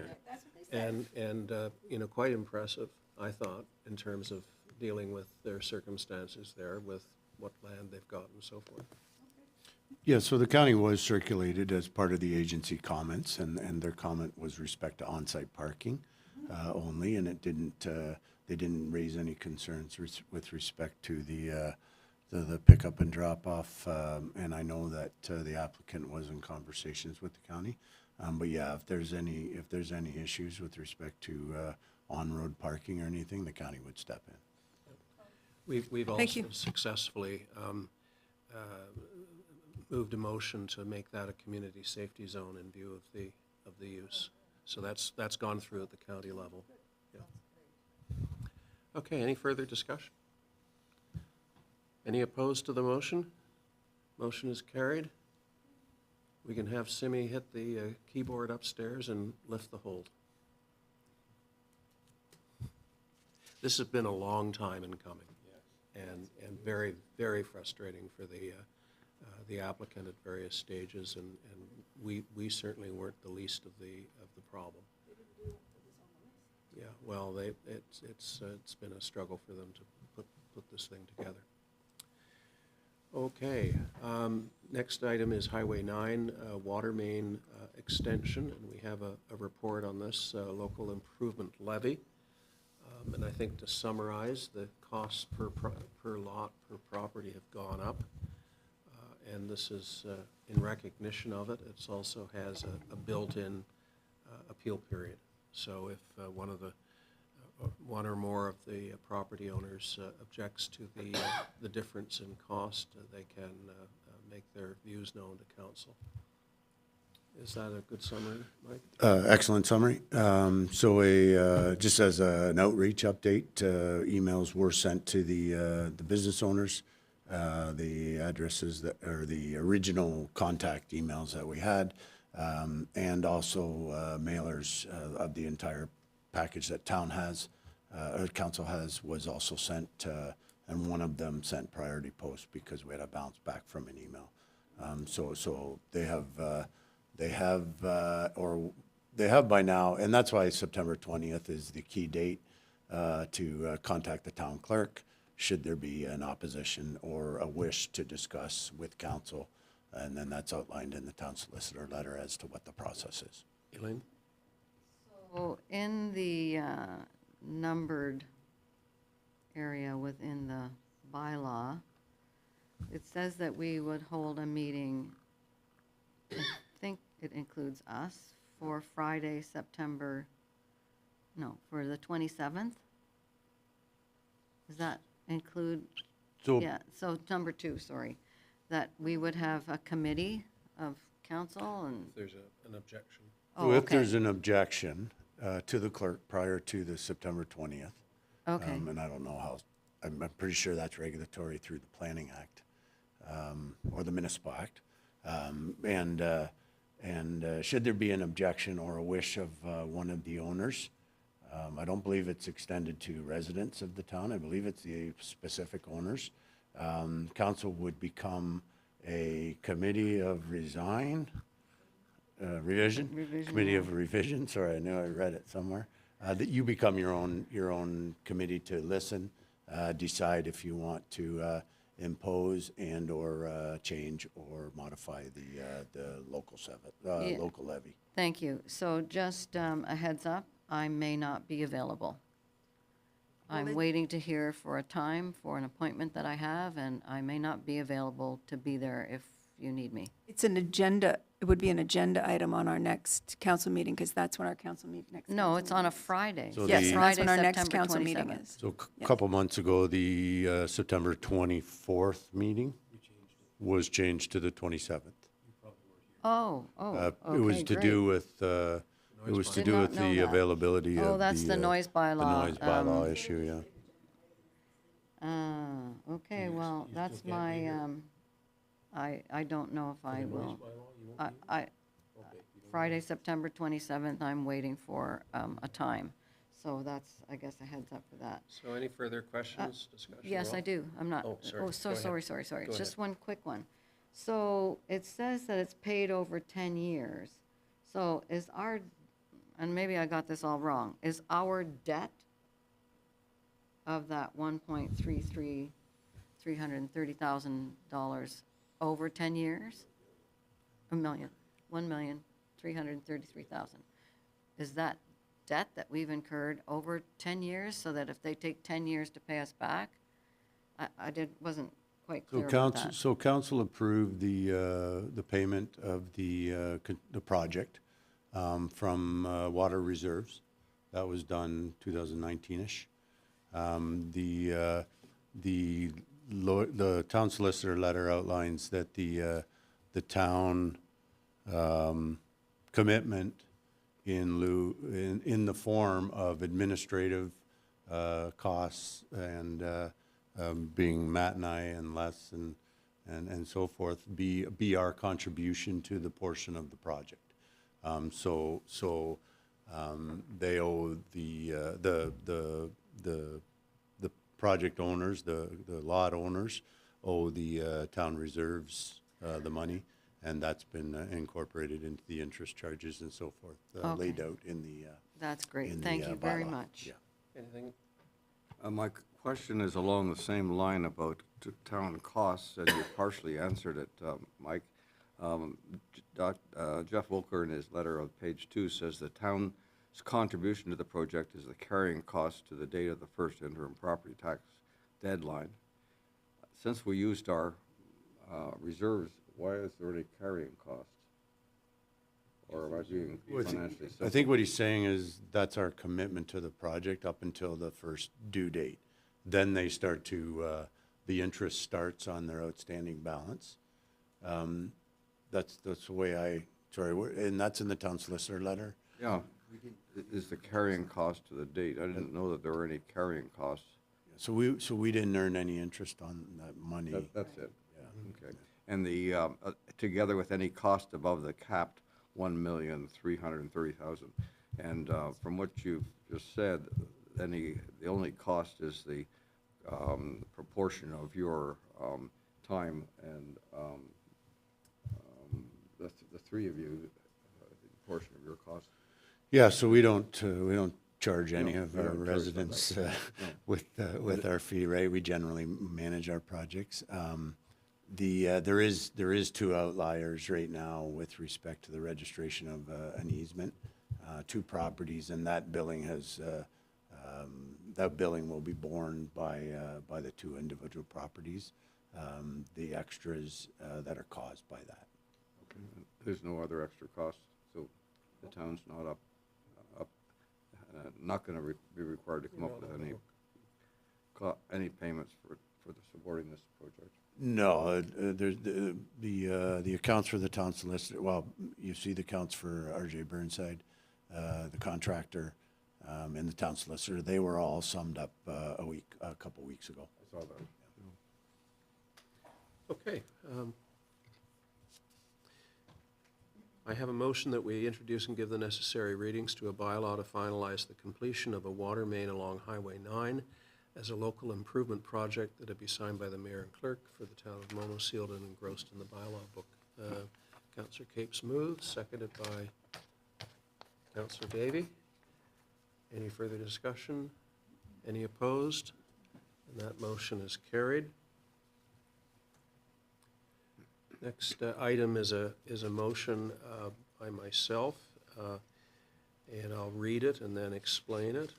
and quite impressive, I thought, in terms of dealing with their circumstances there, with what land they've got and so forth. Yeah, so the county was circulated as part of the agency comments, and their comment was respect to on-site parking only, and it didn't, they didn't raise any concerns with respect to the pickup and drop-off, and I know that the applicant was in conversations with the county. But yeah, if there's any issues with respect to on-road parking or anything, the county would step in. We've Thank also you. successfully moved a motion to make that a community safety zone in view of the use. So that's gone through at the county level. Yeah. Okay, any further discussion? Any opposed to the motion? Motion is carried. We can have Simi hit the keyboard upstairs and lift the hold. This has been a long time in coming, and very, very frustrating for the applicant at various stages, and we certainly weren't the least of the problem. Yeah, well, it's been a struggle for them to put this thing together. Okay, next item is Highway 9, Watermain extension, and we have a report on this local improvement levy. And I think to summarize, the costs per lot, per property have gone up. And this is in recognition of it. It also has a built-in appeal period. So if one or more of the property owners objects to the difference in cost, they can make their views known to council. Is that a good summary, Mike? Excellent summary. So just as an outreach update, emails were sent to the business owners, the addresses that, or the original contact emails that we had, and also mailers of the entire package that town has, or council has, was also sent, and one of them sent priority post because we had a bounce back from an email. So they have, or they have by now, and that's why September 20th is the key date to contact the town clerk should there be an opposition or a wish to discuss with council. And then that's outlined in the town solicitor letter as to what the process is. Elaine? So in the numbered area within the bylaw, it says that we would hold a meeting, I think it includes us, for Friday, for the 27th? Does that include? So Yeah, so number 2, sorry, that we would have a committee of council and, If there's an objection. oh, if okay, there's an objection to the clerk prior to the September 20th, okay. and I don't know how, I'm pretty sure that's regulatory through the Planning Act or the Municipal Act. And should there be an objection or a wish of one of the owners, I don't believe it's extended to residents of the town. I believe it's the specific owners. Council would become a committee of revision? Revision, Committee yeah. of revision, sorry, I knew I read it somewhere. That you become your own committee to listen, decide if you want to impose and/or change or modify the local Yeah. local levy. Thank you. So just a heads up, I may not be available. I'm waiting to hear for a time for an appointment that I have, and I may not be available to be there if you need me. It's an agenda, it would be an agenda item on our next council meeting, because that's when our council next. No, council it's on a meeting is. Friday. So Yes, the- and that's Friday, when our next September council meeting 27th. is. So a Yes. couple months ago, the September 24th meeting was changed to the 27th. Oh, It was okay, to great. do with, it was to Did do not with know the that. availability of the. Oh, that's the noise bylaw. The noise bylaw issue, yeah. Okay, well, that's my, I don't know if I will. Friday, September 27th, I'm waiting for a time. So that's, I guess, a heads up for that. So any further questions, discussion? Yes, I Rob? do. I'm not, Oh, sorry. oh, so Go ahead. sorry. Go Just ahead. one quick one. So it says that it's paid over 10 years. So is our, and maybe I got this all wrong, is our debt of that $330,000 over 10 years? $1,333,000. Is that debt that we've incurred over 10 years, so that if they take 10 years to pay us back? Wasn't quite So clear about council, that. so council approved the payment of the project from water reserves. That was done 2019-ish. The town solicitor letter outlines that the town commitment in the form of administrative costs and being Matt and I and Les and so forth, be our contribution to the portion of the project. So they owe the project owners, the lot owners, owe the town reserves the money, and that's been incorporated into the interest charges and so forth, laid Okay. out in the That's great. in the, Thank you very bylaw. much. Yeah. Anything? My question is along the same line about town costs, and you partially answered it, Mike. Jeff Wilker, in his letter on page 2, says the town's contribution to the project is the carrying cost to the date of the first interim property tax deadline. Since we used our reserves, why is there any carrying costs? Or am I being financially simple? I think what he's saying is that's our commitment to the project up until the first due date. Then they start to, the interest starts on their outstanding balance. That's the way and that's in the town solicitor letter. Yeah, is the carrying cost to the date. I didn't know that there were any carrying costs. So we didn't earn any interest on that money. That's it. Okay. And the, together with any cost above the capped $1,330,000. And from what you've just said, the only cost is the proportion of your time and the three of you, the portion of your cost. Yeah, so we don't charge any of our residents with our fee rate. We generally manage our projects. There is two outliers right now with respect to the registration of an easement, two properties, and that billing will be borne by the two individual properties, the extras that are caused by that. Okay. There's no other extra cost, so the town's not going to be required to come up with any payments for supporting this project. No, there's the accounts for the town solicitor, well, you see the accounts for RJ Burnside, the contractor, and the town solicitor, they were all summed up a couple weeks ago. I saw that. Okay. I have a motion that we introduce and give the necessary readings to a bylaw to finalize the completion of a water main along Highway 9 as a local improvement project that it be signed by the mayor and clerk for the town of Mono, sealed and engrossed in the bylaw book. Councillor Capes moves, seconded by Councillor Davy. Any further discussion? Any opposed? And that motion is carried. Next item is a motion by myself, and I'll read it and then explain it.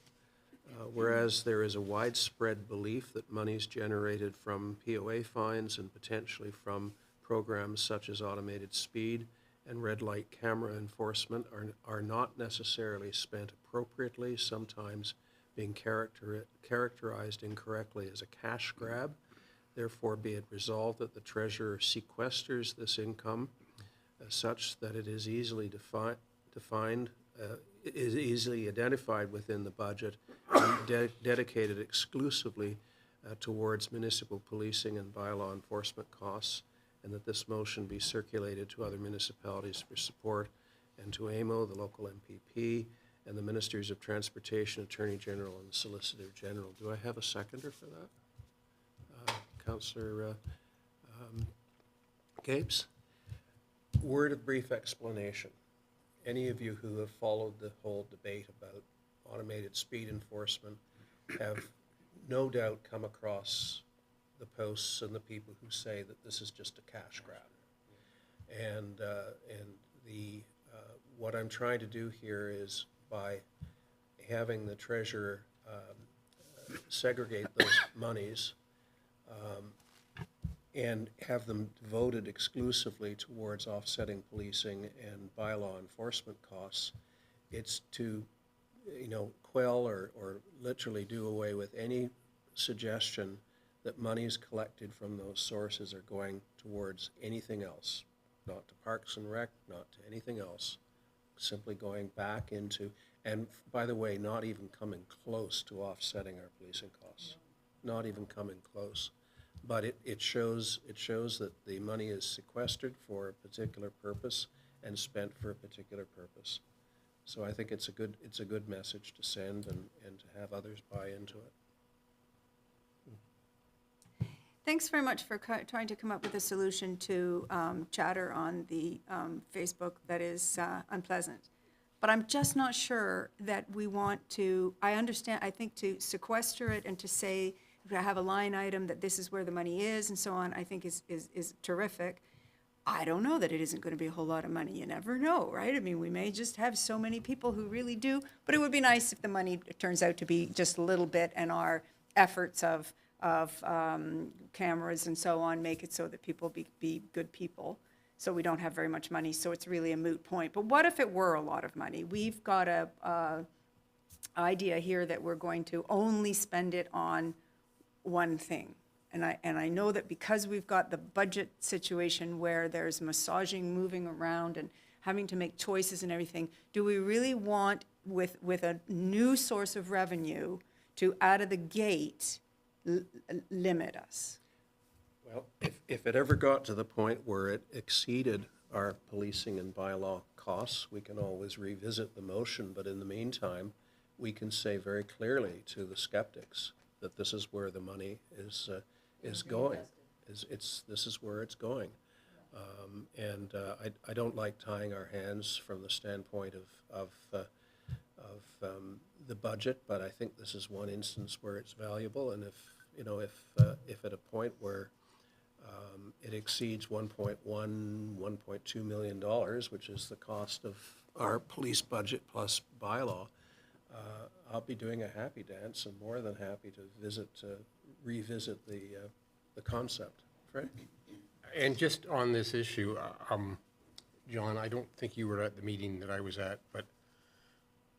Whereas there is a widespread belief that monies generated from POA fines and potentially from programs such as automated speed and red light camera enforcement are not necessarily spent appropriately, sometimes being characterized incorrectly as a cash grab. Therefore, be it resolved that the treasurer sequesters this income such that it is easily easily identified within the budget and dedicated exclusively towards municipal policing and bylaw enforcement costs, and that this motion be circulated to other municipalities for support, and to AMO, the local MPP, and the Ministers of Transportation, Attorney General, and Solicitor General. Do I have a seconder for that? Councillor Capes? Word of brief explanation. Any of you who have followed the whole debate about automated speed enforcement have no doubt come across the posts and the people who say that this is just a cash grab. And what I'm trying to do here is, by having the treasurer segregate those monies and have them devoted exclusively towards offsetting policing and bylaw enforcement costs, it's to, quell or literally do away with any suggestion that monies collected from those sources are going towards anything else, not to Parks and Rec, not to anything else, simply going back into, and by the way, not even coming close to offsetting our policing costs, not even coming close. But it shows that the money is sequestered for a particular purpose and spent for a particular purpose. So I think it's a good message to send and to have others buy into it. Thanks very much for trying to come up with a solution to chatter on the Facebook that is unpleasant. But I'm just not sure that we want to, I think to sequester it and to say, to have a line item that this is where the money is and so on, I think is terrific. I don't know that it isn't going to be a whole lot of money. You never know, right? I mean, we may just have so many people who really do, but it would be nice if the money turns out to be just a little bit, and our efforts of cameras and so on make it so that people be good people. So we don't have very much money, so it's really a moot point. But what if it were a lot of money? We've got a idea here that we're going to only spend it on one thing. And I know that because we've got the budget situation where there's massaging, moving around, and having to make choices and everything, do we really want, with a new source of revenue, to out of the gate limit us? Well, if it ever got to the point where it exceeded our policing and bylaw costs, we can always revisit the motion, but in the meantime, we can say very clearly to the skeptics that this is where the money is going. This is where it's going. I don't like tying our hands from the standpoint of the budget, but I think this is one instance where it's valuable, and if at a point where it exceeds $1.2 million, which is the cost of our police budget plus bylaw, I'll be doing a happy dance and more than happy to revisit the concept. Fred? And just on this issue, John, I don't think you were at the meeting that I was at, but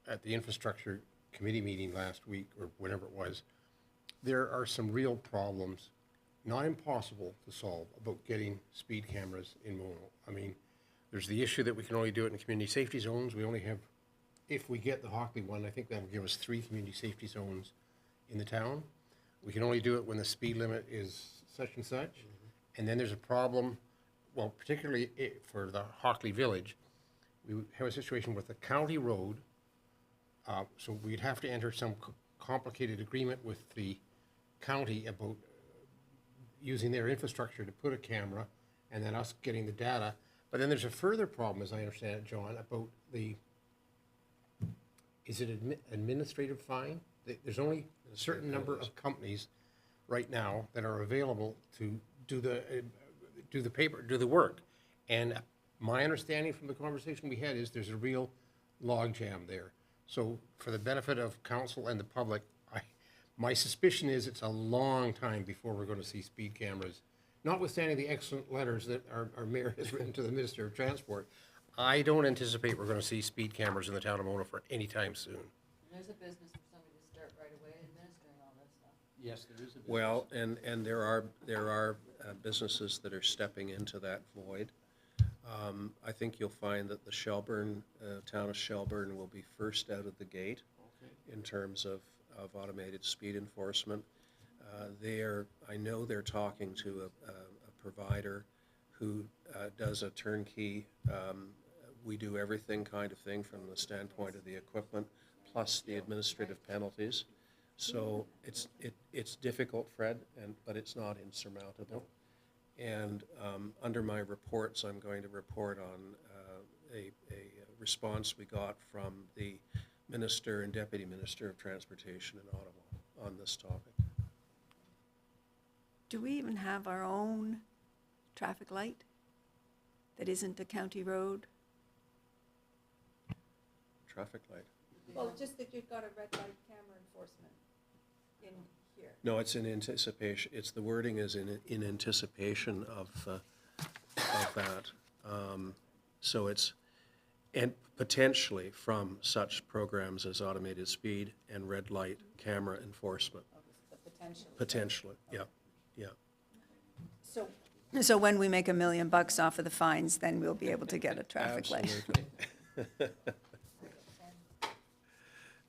at the infrastructure committee meeting last week, or whenever it was, there are some real problems, not impossible to solve, about getting speed cameras in Mono. I mean, there's the issue that we can only do it in community safety zones. We only have, if we get the Hockley one, I think that'll give us 3 community safety zones in the town. We can only do it when the speed limit is such and such. And then there's a problem, well, particularly for the Hockley Village, we have a situation with a county road, so we'd have to enter some complicated agreement with the county about using their infrastructure to put a camera, and then us getting the data. But then there's a further problem, as I understand it, John, about is it administrative fine? There's only a certain number of companies right now that are available to do the work. And my understanding from the conversation we had is there's a real logjam there. So for the benefit of council and the public, my suspicion is it's a long time before we're going to see speed cameras. Notwithstanding the excellent letters that our mayor has written to the Minister of Transport, I don't anticipate we're going to see speed cameras in the town of Mono for any time soon. There's a business for somebody to start right away administering all that stuff. Yes, there is a business. Well, and there are businesses that are stepping into that void. I think you'll find that the Shelburne, town of Shelburne will be first out of the gate in terms of automated speed enforcement. I know they're talking to a provider who does a turnkey, we do everything kind of thing from the standpoint of the equipment, plus the administrative penalties. So it's difficult, Fred, but it's not insurmountable. And under my reports, I'm going to report on a response we got from the Minister and Deputy Minister of Transportation in Ottawa on this topic. Do we even have our own traffic light that isn't a county road? Traffic light? Well, just that you've got a red light camera enforcement in here. No, it's in anticipation. It's the wording is in anticipation of that. So it's, and potentially from such programs as automated speed and red light camera enforcement. The potential. Potentially, yeah, yeah. So when we make $1 million off of the fines, then we'll be able to get a traffic light.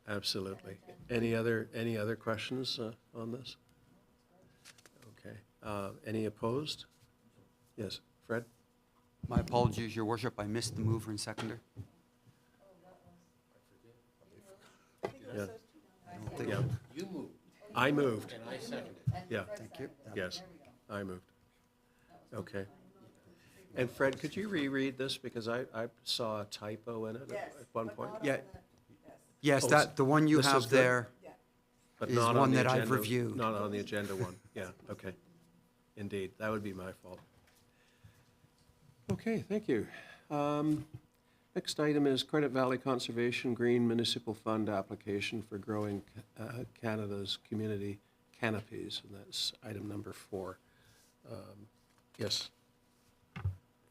Absolutely. Absolutely. Any other questions on this? Okay. Any opposed? Yes, Fred? My apologies, Your Worship, I missed the mover and seconder. Yeah. Yeah. You moved, I moved. and I seconded. Yeah. Thank you. Yes, I moved. Okay. And Fred, could you reread this, because I saw a typo in it at one point? Yeah. Yes, Oh, that, the one you this is have good? there, But is not on one the that I've agenda- reviewed. Not on the agenda one, yeah, okay. Indeed, that would be my fault. Okay, thank you. Next item is Credit Valley Conservation Green Municipal Fund application for growing Canada's community canopies, and that's item number 4. Yes,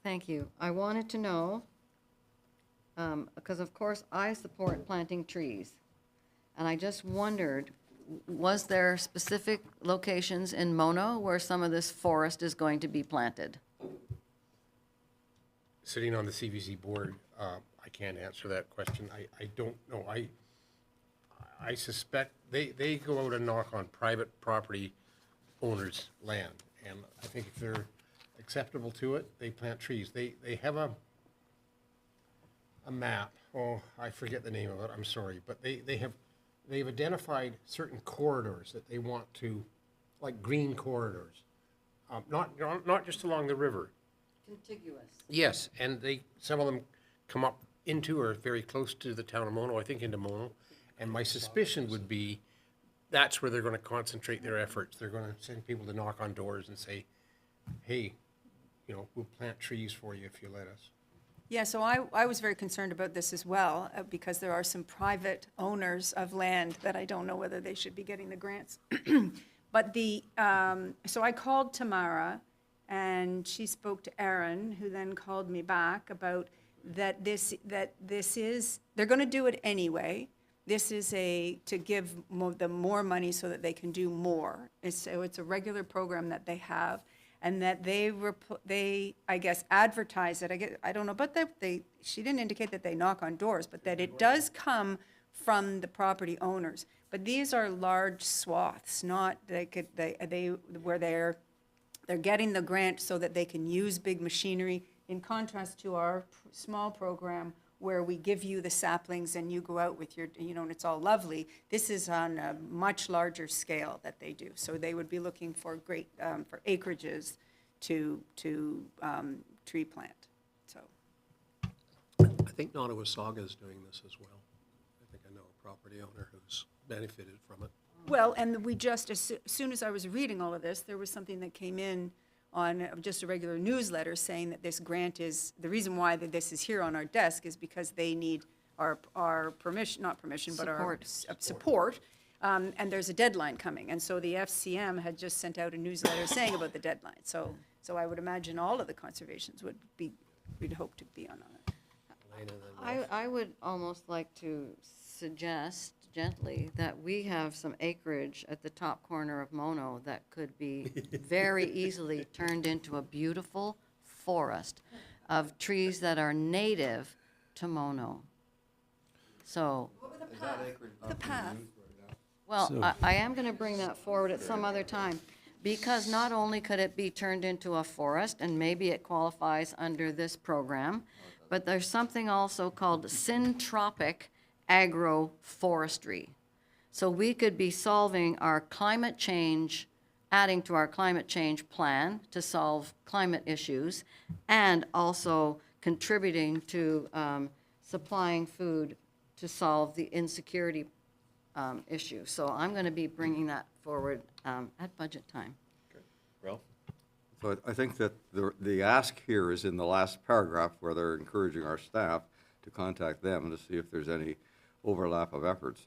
Thank you. I wanted to know, because of course I support planting trees, and I just wondered, was there specific locations in Mono where some of this forest is going to be planted? Sitting on the CVC board, I can't answer that question. I don't know. I suspect they go out and knock on private property owners' land, and I think if they're acceptable to it, they plant trees. They have a map. Oh, I forget the name of it. I'm sorry, but they've identified certain corridors that they want to, like green corridors, not just along the river. Contiguous. Yes, and some of them come up into or very close to the town of Mono, I think into Mono. And my suspicion would be that's where they're going to concentrate their efforts. They're going to send people to knock on doors and say, hey, you know, we'll plant trees for you if you let us. Yeah, so I was very concerned about this as well, because there are some private owners of land that I don't know whether they should be getting the grants. But so I called Tamara, and she spoke to Aaron, who then called me back about that this is, they're going to do it anyway. This is to give them more money so that they can do more. So it's a regular program that they have, and that they I guess, advertise it. I don't know, but she didn't indicate that they knock on doors, but that it does come from the property owners. But these are large swaths, not where they're getting the grant so that they can use big machinery, in contrast to our small program where we give you the saplings and you go out with your, you know, and it's all lovely. This is on a much larger scale that they do. So they would be looking for for acreages to tree plant, so. I think Nottawasaga is doing this as well. I think I know a property owner who's benefited from it. Well, and we just, as soon as I was reading all of this, there was something that came in on just a regular newsletter saying that this grant is, the reason why that this is here on our desk is because they need our permission, not permission, but our support. And there's a deadline coming. And so the FCM had just sent out a newsletter saying about the deadline. So I would imagine all of the conservations we'd hope to be on it. Elena, then Ralph. I would almost like to suggest gently that we have some acreage at the top corner of Mono that could be very easily turned into a beautiful forest of trees that are native to Mono. So, The path. well, I am going to bring that forward at some other time, because not only could it be turned into a forest, and maybe it qualifies under this program, but there's something also called syntropic agroforestry. So we could be solving our climate change, adding to our climate change plan to solve climate issues, and also contributing to supplying food to solve the insecurity issue. So I'm going to be bringing that forward at budget time. Ralph? So I think that the ask here is in the last paragraph where they're encouraging our staff to contact them to see if there's any overlap of efforts.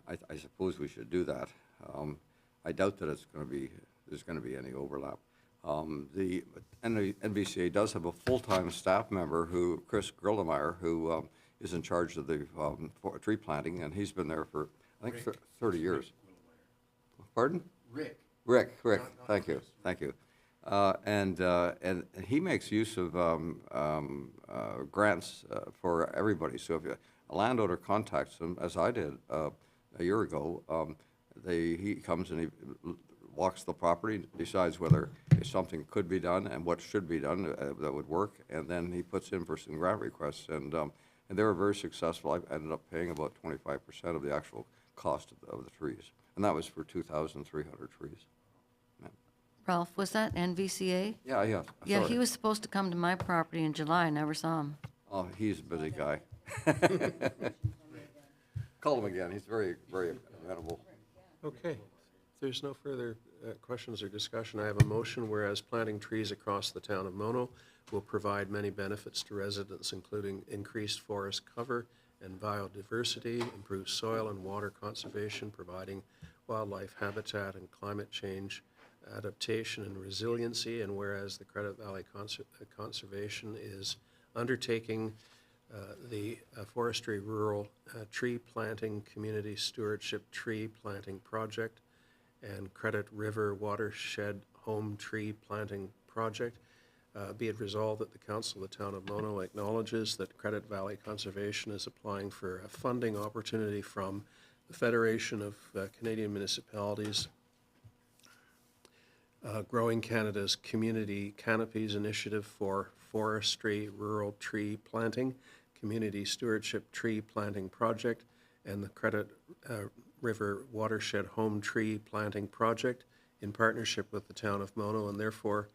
I suppose we should do that. I doubt that there's going to be any overlap. The NVCA does have a full-time staff member, Chris Grildemeyer, who is in charge of the tree planting, and he's been there for, I think, 30 years. Pardon? Rick, thank you. And he makes use of grants for everybody. So if a landowner contacts him, as I did a year ago, he comes and he walks the property, decides whether something could be done and what should be done that would work, and then he puts in for some grant requests, and they were very successful. I ended up paying about 25% of the actual cost of the trees, and that was for 2,300 trees. Ralph, was that NVCA? Yeah. Yeah, Sorry. he was supposed to come to my property in July. I never saw him. Oh, he's a busy guy. Call him again. He's very, very amenable. Okay. If there's no further questions or discussion, I have a motion whereas planting trees across the town of Mono will provide many benefits to residents, including increased forest cover and biodiversity, improved soil and water conservation, providing wildlife habitat and climate change adaptation and resiliency, and whereas the Credit Valley Conservation is undertaking the Forestry Rural Tree Planting Community Stewardship Tree Planting Project and Credit River Watershed Home Tree Planting Project, be it resolved that the Council of the Town of Mono acknowledges that Credit Valley Conservation is applying for a funding opportunity from the Federation of Canadian Municipalities, Growing Canada's Community Canopies Initiative for Forestry Rural Tree Planting, Community Stewardship Tree Planting Project, and the Credit River Watershed Home Tree Planting Project in partnership with the Town of Mono, and therefore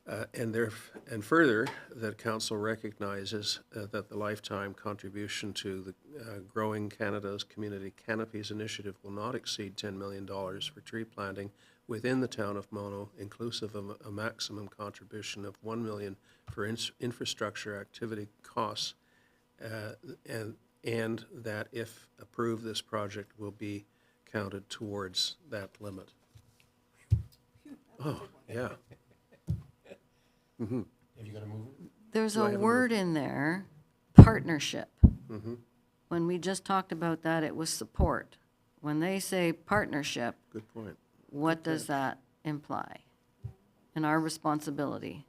And further, that council recognizes that the lifetime contribution to the Growing Canada's Community Canopies Initiative will not exceed $10 million for tree planting within the town of Mono, inclusive of a maximum contribution of $1 million for infrastructure activity costs, and that if approved, this project will be counted towards that limit. Oh, yeah. Have you got to move it? There's Do I a have a word in there, partnership. When we just talked about that, it was support. When they say partnership, Good point. what does that imply? And our responsibility?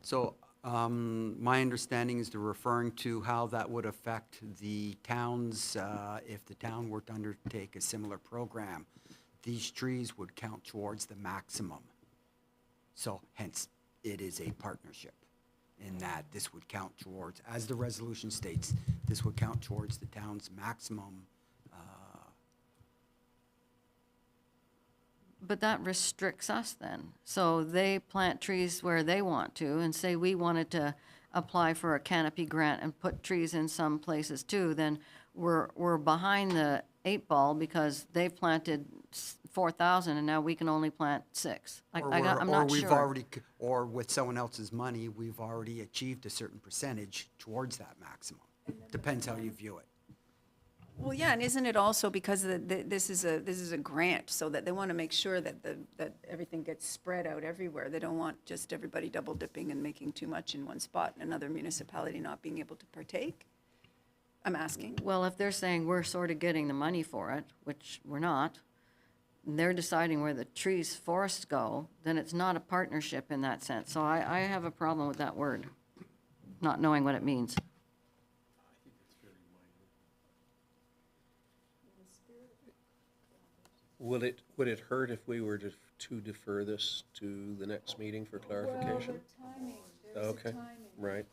So my understanding is they're referring to how that would affect the towns if the town were to undertake a similar program. These trees would count towards the maximum. So hence, it is a partnership in that this would count towards, as the resolution states, this would count towards the town's maximum. But that restricts us then. So they plant trees where they want to, and say we wanted to apply for a canopy grant and put trees in some places too, then we're behind the 8 ball because they've planted 4,000 and now we can only plant 6. I'm not we've sure. already, or with someone else's money, we've already achieved a certain percentage towards that maximum. Depends how you view it. Well, yeah, and isn't it also because this is a grant, so that they want to make sure that that everything gets spread out everywhere. They don't want just everybody double dipping and making too much in one spot and another municipality not being able to partake? I'm asking. Well, if they're saying we're sort of getting the money for it, which we're not, and they're deciding where the trees, forests go, then it's not a partnership in that sense. So I have a problem with that word, not knowing what it means. Would it hurt if we were to defer this to the next meeting for clarification? Okay, right.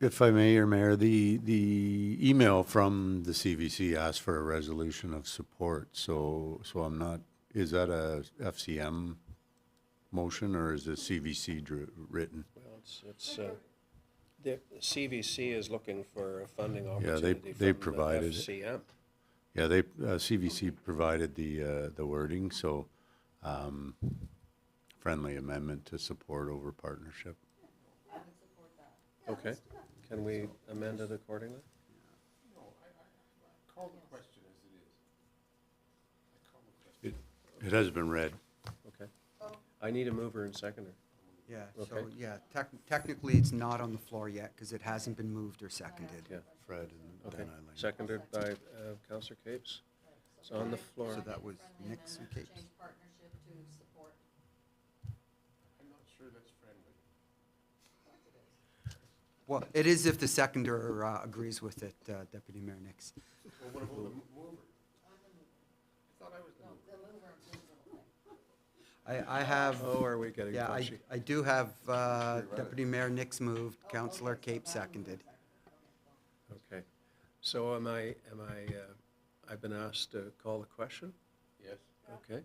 If I may, your Mayor, the email from the CVC asked for a resolution of support, so I'm not, is that a FCM motion or is it CVC written? Well, the CVC is looking for a funding Yeah, opportunity they from provided the it. FCM. Yeah, CVC provided the wording, so friendly amendment to support over partnership. Okay, can we amend it accordingly? No, I call the question as it is. It has been read. Okay. I need a mover and seconder. Yeah, so, Okay. yeah, technically, it's not on the floor yet, because it hasn't been moved or seconded. Yeah, Fred and okay. then Eileen. Seconded by Councillor Capes. It's on the floor. So that was Nix and Capes. partnership to support. I'm not sure that's friendly. Well, it is if the seconder agrees with it, Deputy Mayor Nix. Well, what about the mover? I thought I was the mover. I have, Oh, are we getting yeah, touchy? I do have Deputy Mayor Nix moved, Councillor Capes seconded. Okay. So I've been asked to call the question? Yes. Okay.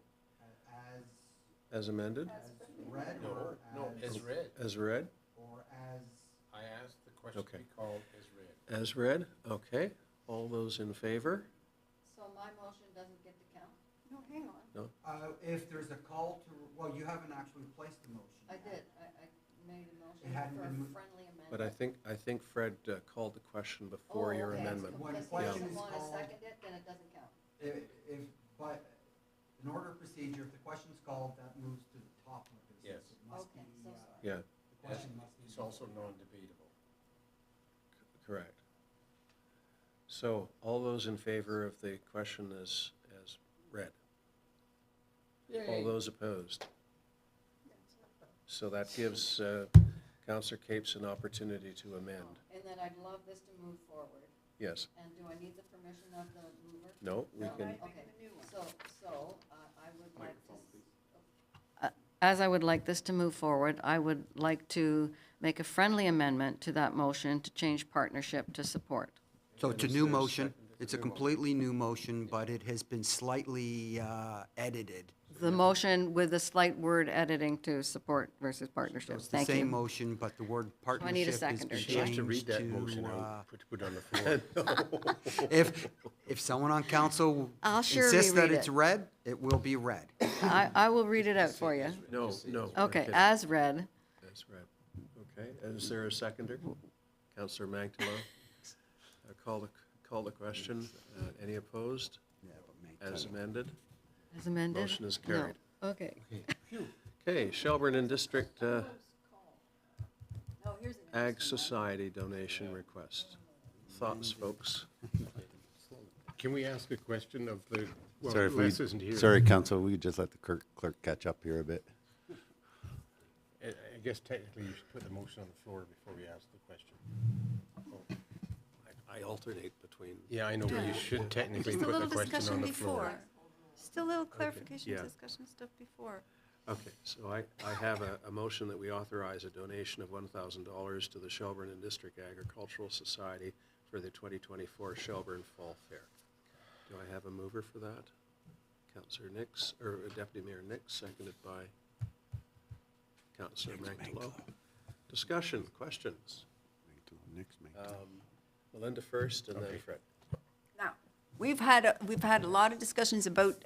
As amended? Read No, as read. As read? Or as? I asked the question to Okay. be called as read. As read? Okay. All those in favor? So my motion doesn't get to count? No, hang on. No? If there's a call to, well, you haven't actually placed the motion. I did. I made a motion It hadn't for a been moved. friendly amendment. But I think Fred called the question before your amendment. When a Because question he is doesn't want to called- second it, then it doesn't count. But in order of procedure, if the question's called, that moves to the top of the business. Yes. It must Okay, be, so sorry. Yeah, the question must be. It's also non-debatable. correct. So all those in favor of the question as read? All those opposed? So that gives Councillor Capes an opportunity to amend. And then I'd love this to move forward. Yes. And do I need the permission of the mover? No, we can, Okay, so I would like to, as I would like this to move forward, I would like to make a friendly amendment to that motion to change partnership to support. So it's a new motion. It's a completely new motion, but it has been slightly edited. The motion with a slight word editing to support versus partnership. It's the Thank same you. motion, but the word I need a partnership has seconder, been She has to read changed that to, motion out, put it on the floor. if someone on council I'll surely insists that read it's it. read, it will be read. I will read it out for you. No, no. Okay, as read. That's right. Okay, is there a seconder? Counselor Mangtalo? Call the question. Any opposed? As amended? As amended? Motion is No. carried. Okay. Okay, Shelburne and District Ag Society donation request. Thoughts, folks? Can we ask a question of the, well, Sorry, if we, Les isn't here. sorry, council, we could just let the clerk catch up here a bit. I guess technically you should put the motion on the floor before we ask the question. I alternate between. Yeah, I know, but you should technically Just a put little the question discussion on the floor. before. Just a little clarification, yeah. discussion stuff before. Okay, so I have a motion that we authorize a donation of $1,000 to the Shelburne and District Agricultural Society for the 2024 Shelburne Fall Fair. Do I have a mover for that? Councillor Nix, or Deputy Mayor Nix, seconded by Councillor Mangtalo. Discussion, questions? Melinda first and then Fred. Now, we've had a lot of discussions about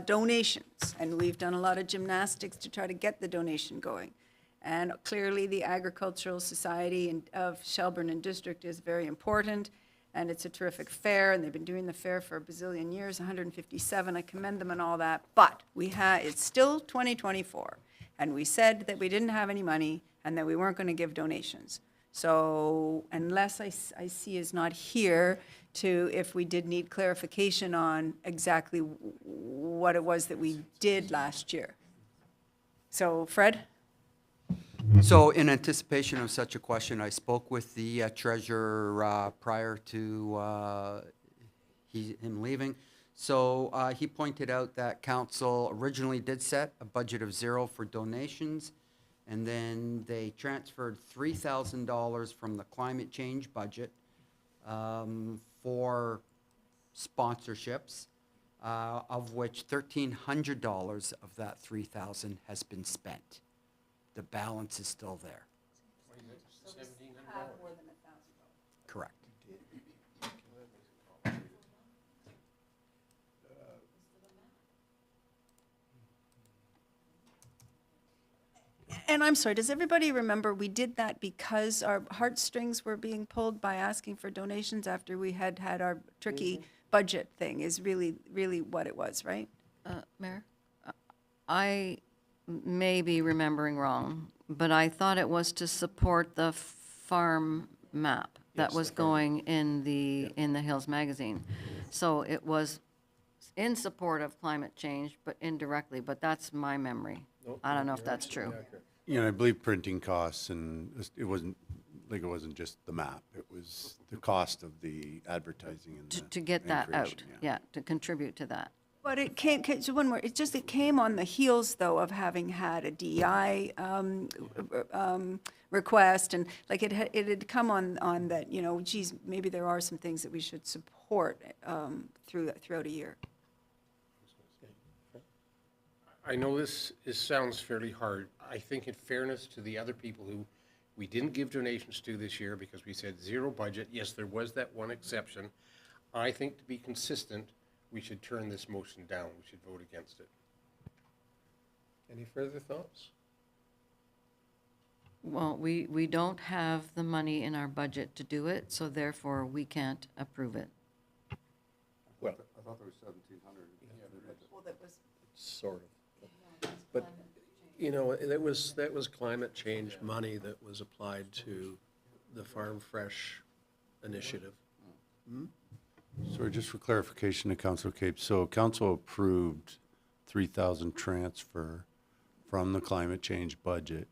donations, and we've done a lot of gymnastics to try to get the donation going. And clearly, the Agricultural Society of Shelburne and District is very important, and it's a terrific fair, and they've been doing the fair for a bazillion years, 157. I commend them and all that. But it's still 2024, and we said that we didn't have any money and that we weren't going to give donations. So unless I see is not here to, if we did need clarification on exactly what it was that we did last year. So Fred? So in anticipation of such a question, I spoke with the treasurer prior to him leaving. So he pointed out that council originally did set a budget of 0 for donations, and then they transferred $3,000 from the climate change budget for sponsorships, of which $1,300 of that $3,000 has been spent. The balance is still there. Correct. And I'm sorry, does everybody remember we did that because our heartstrings were being pulled by asking for donations after we had our tricky budget thing is really, really what it was, right? Mayor? I may be remembering wrong, but I thought it was to support the farm map that was going in the Hills magazine. So it was in support of climate change, but indirectly, but that's my memory. I don't know if that's true. You know, I believe printing costs, and it wasn't just the map, it was the cost of the advertising and the. To get that creation, out, yeah, to contribute to that. But it came, so one more, it came on the heels, though, of having had a DEI request, and like it had come on that, you know, geez, maybe there are some things that we should support throughout a year. I know this sounds fairly hard. I think in fairness to the other people who we didn't give donations to this year because we said 0 budget, yes, there was that one exception. I think to be consistent, we should turn this motion down. We should vote against it. Any further thoughts? Well, we don't have the money in our budget to do it, so therefore we can't approve it. Well, I thought there was 1,700. Well, that was. sort of. But, you know, that was climate change money that was applied to the Farm Fresh initiative. Sorry, just for clarification to Councilor Cape, so council approved 3,000 transfer from the climate change budget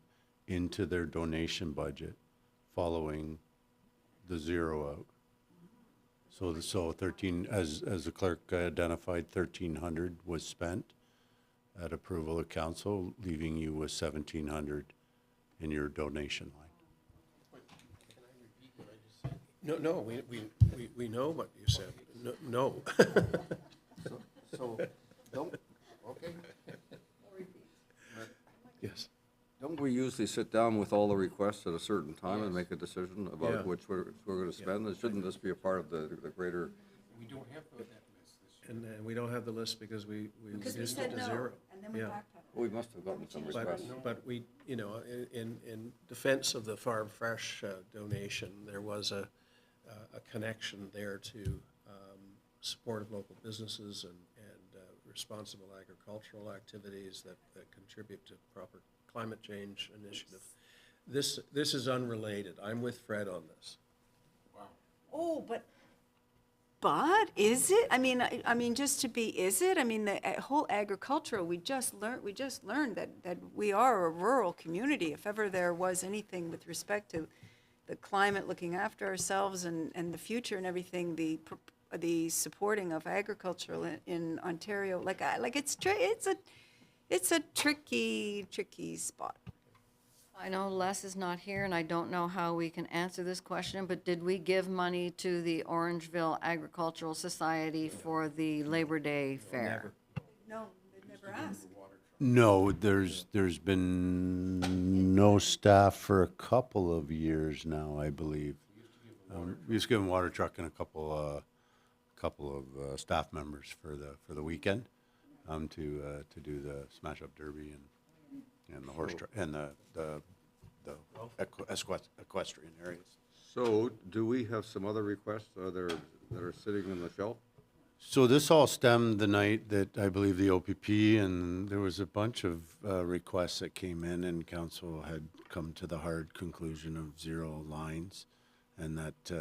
into their donation budget following the 0 out. So 13, as the clerk identified, 1,300 was spent at approval of council, leaving you with 1,700 in your donation line. No, we know what you said. No. So, don't, okay. Yes. Don't we usually sit down with all the requests at a certain time and make a decision Yeah. about which we're going to spend? And shouldn't this be a part of the greater? We don't have that list this year. And we don't have the list because we Because we reduced it said to no, zero. and then we Yeah. backpedaled. We must have gotten some requests. But we, you know, in defense of the Farm Fresh donation, there was a connection there to support of local businesses and responsible agricultural activities that contribute to proper climate change initiative. This is unrelated. I'm with Fred on this. Oh, but is it? I mean, just to be, is it? I mean, the whole agricultural, we just learned that we are a rural community. If ever there was anything with respect to the climate, looking after ourselves and the future and everything, the supporting of agriculture in Ontario, it's a tricky spot. I know Les is not here, and I don't know how we can answer this question, but did we give money to the Orangeville Agricultural Society for the Labor Day Fair? No, they never asked. No, there's been no staff for a couple of years now, I believe. We used to give them water truck and a couple of staff members for the weekend to do the smash up derby and the horse and the equestrian areas. So do we have some other requests that are sitting on the shelf? So this all stemmed the night that I believe the OPP, and there was a bunch of requests that came in, and council had come to the hard conclusion of 0 lines, and that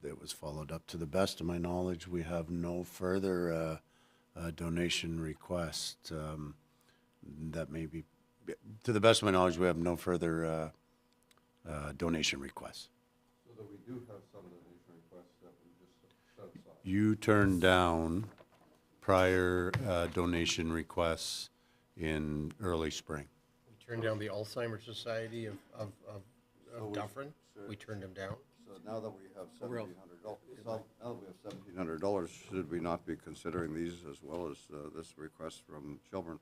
it was followed up. To the best of my knowledge, we have no further donation requests. That may be, to the best of my knowledge, we have no further donation requests. So that we do have some donation requests that we just set aside. You turned down prior donation requests in early spring. We turned down the Alzheimer's Society of Dufferin. We turned them down. So now that we have $1,700, should we not be considering these as well as this request from Shelburne?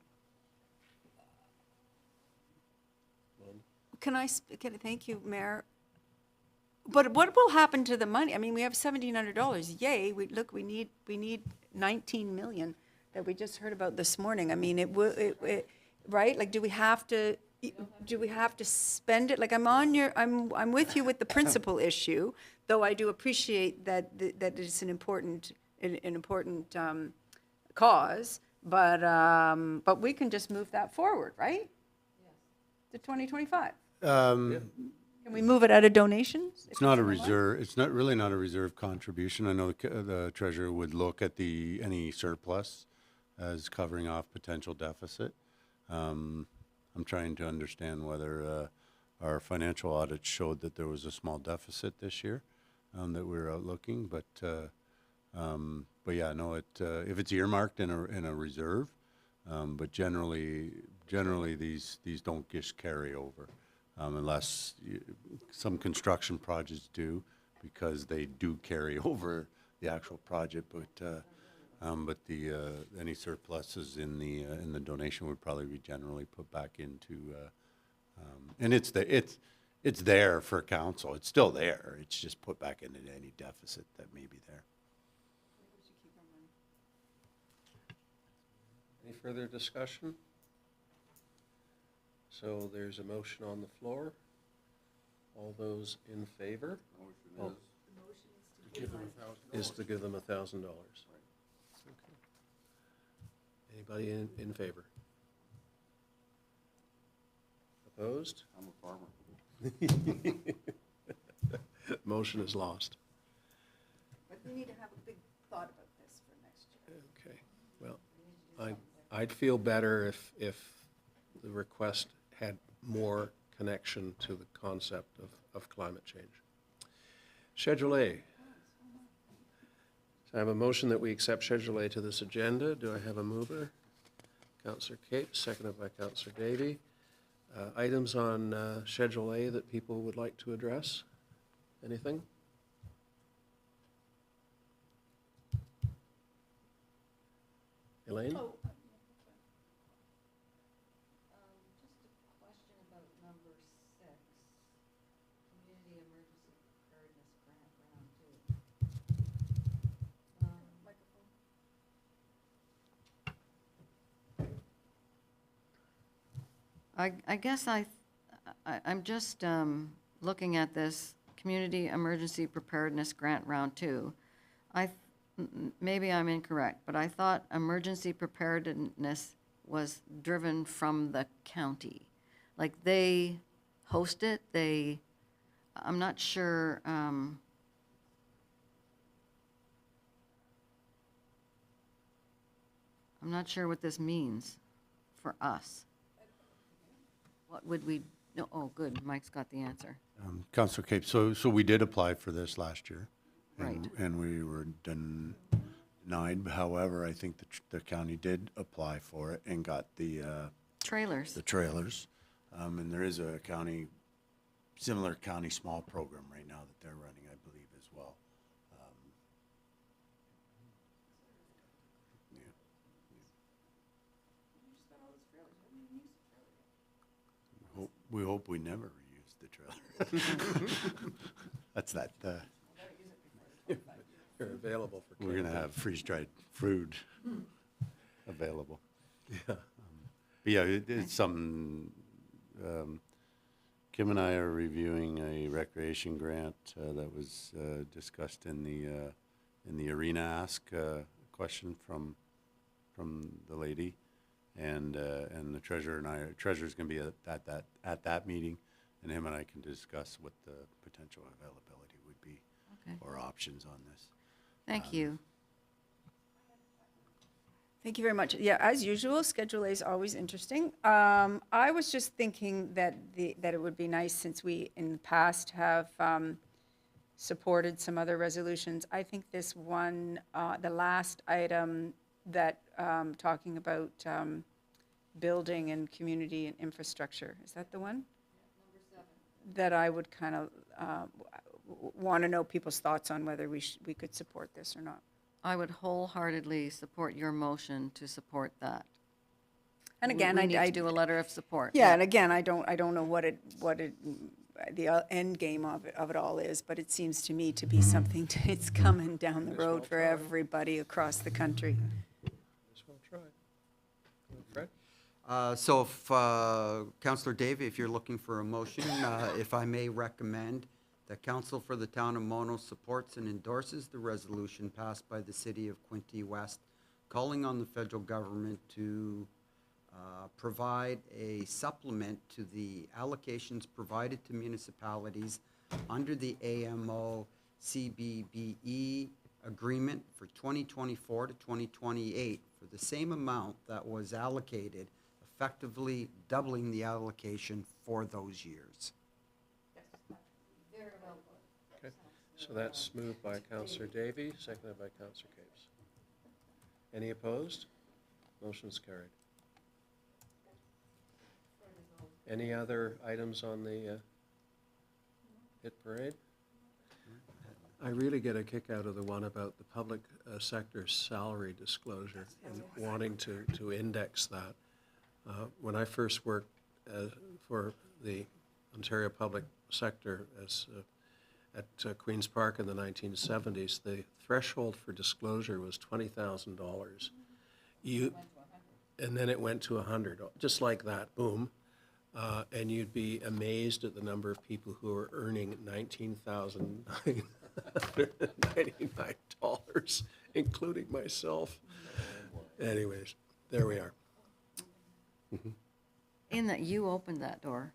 Thank you, Mayor. But what will happen to the money? I mean, we have $1,700. Yay! We need 19 million that we just heard about this morning. I mean, right? Like, do we have to spend it? Like, I'm with you with the principal issue, though I do appreciate that it's an important cause. But we can just move that forward, right? Yes. To 2025. Can we move it out of donations? It's not a reserve, it's not really not a reserve contribution. I know the treasurer would look at any surplus as covering off potential deficit. I'm trying to understand whether our financial audit showed that there was a small deficit this year that we're outlooking, but yeah, no, if it's earmarked in a reserve, but generally these don't just carry over. Unless some construction projects do, because they do carry over the actual project, but any surpluses in the donation would probably be generally put back into, and it's there for council. It's still there. It's just put back into any deficit that may be there. Any further discussion? So there's a motion on the floor. All those in favor? Motion Is to give them $1,000. Anybody in favor? Opposed? I'm a farmer. Motion is lost. But we need to have a big thought about this for next year. Okay, well, I'd feel better if the request had more connection to the concept of climate change. Schedule A. So I have a motion that we accept Schedule A to this agenda. Do I have a mover? Councillor Cape, seconded by Councillor Davey. Items on Schedule A that people would like to address? Anything? Elaine? Just a question about number 6, Community Emergency Preparedness Grant Round 2. I guess I'm just looking at this Community Emergency Preparedness Grant Round 2. Maybe I'm incorrect, but I thought emergency preparedness was driven from the county. Like they host it, I'm not sure, I'm not sure what this means for us. What would we, no, oh, good, Mike's got the answer. Councillor Cape, so we did apply for this last year. Right. And we were denied. However, I think the county did apply for it and got the Trailers. trailers. And there is a similar county small program right now that they're running, I believe, as well. We hope we never reuse the trailer. That's that. They're available for We're going to camping. have freeze-dried food available. Yeah. But yeah, it's something, Kim and I are reviewing a recreation grant that was discussed in the arena ask question from the lady. And the treasurer's going to be at that meeting, and him and I can discuss what the potential availability would be Okay. or options on this. Thank you. Thank you very much. Yeah, as usual, Schedule A is always interesting. I was just thinking that it would be nice, since we in the past have supported some other resolutions. I think this one, the last item that talking about building and community and infrastructure, is that the one? Yeah, number 7. That I would kind of want to know people's thoughts on whether we could support this or not. I would wholeheartly support your motion to support that. And again, We need to do a letter of support. Yeah, and again, I don't know what the end game of it all is, but it seems to me to be something it's coming down the road for everybody across the country. Just want to try. Fred? So if, Councillor Davey, if you're looking for a motion, if I may recommend that Council for the Town of Mono supports and endorses the resolution passed by the City of Quinte West, calling on the federal government to provide a supplement to the allocations provided to municipalities under the AMO CBBE agreement for 2024 to 2028 for the same amount that was allocated, effectively doubling the allocation for those years. Okay. So that's moved by Councillor Davy, seconded by Councillor Capes. Any opposed? Motion's carried. Any other items on the hit parade? I really get a kick out of the one about the public sector salary disclosure and wanting to index that. When I first worked for the Ontario public sector at Queen's Park in the 1970s, the threshold for disclosure was $20,000. And then it went to 100, just like that, boom. And you'd be amazed at the number of people who are earning $19,999, including myself. Anyways, there we are. In that you opened that door.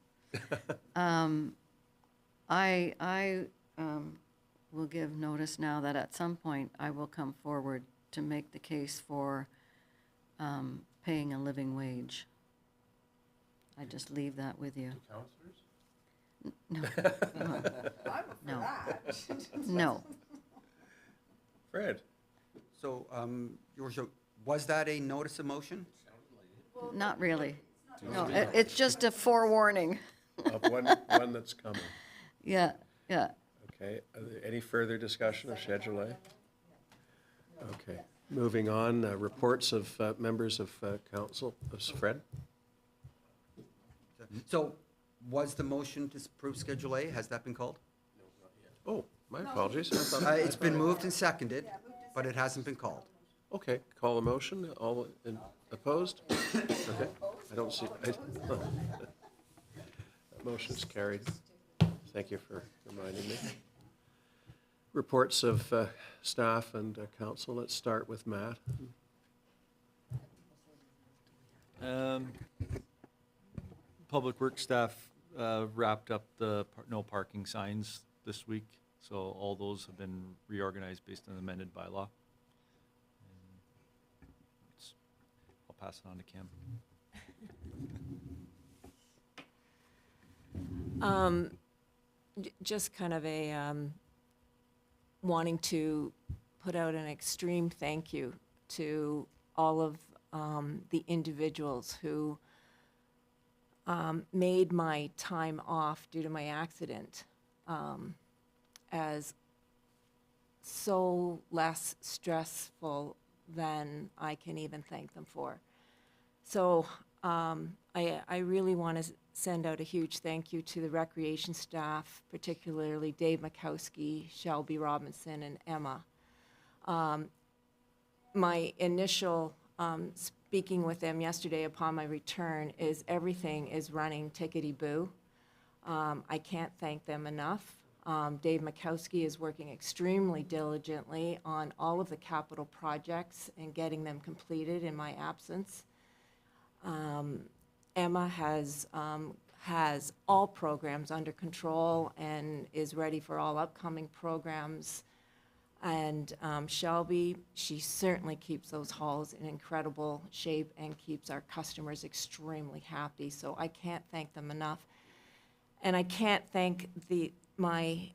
I will give notice now that at some point I will come forward to make the case for paying a living wage. I just leave that with you. No. No. No. Fred? So, Your Worship, was that a notice of motion? Not really. No, it's just a forewarning. Of one that's coming. Yeah, yeah. Okay, are there any further discussion of Schedule A? Okay, Moving on, reports of members of council. Fred? So was the motion to approve Schedule A, has that been called? Oh, my apologies. I thought- It's been moved and seconded, but it hasn't been called. Okay, call a motion. All opposed? Okay, I don't see. Motion's carried. Thank you for reminding me. Reports of staff and council. Let's start with Matt. Public Works staff wrapped up the no parking signs this week, so all those have been reorganized based on the amended bylaw. I'll pass it on to Kim. Just kind of a wanting to put out an extreme thank you to all of the individuals who made my time off due to my accident as so less stressful than I can even thank them for. So I really want to send out a huge thank you to the recreation staff, particularly Dave Mikowski, Shelby Robinson, and Emma. My initial speaking with them yesterday upon my return is everything is running tickety-boo. I can't thank them enough. Dave Mikowski is working extremely diligently on all of the capital projects and getting them completed in my absence. Emma has all programs under control and is ready for all upcoming programs. And Shelby, she certainly keeps those halls in incredible shape and keeps our customers extremely happy. So I can't thank them enough. And I can't thank my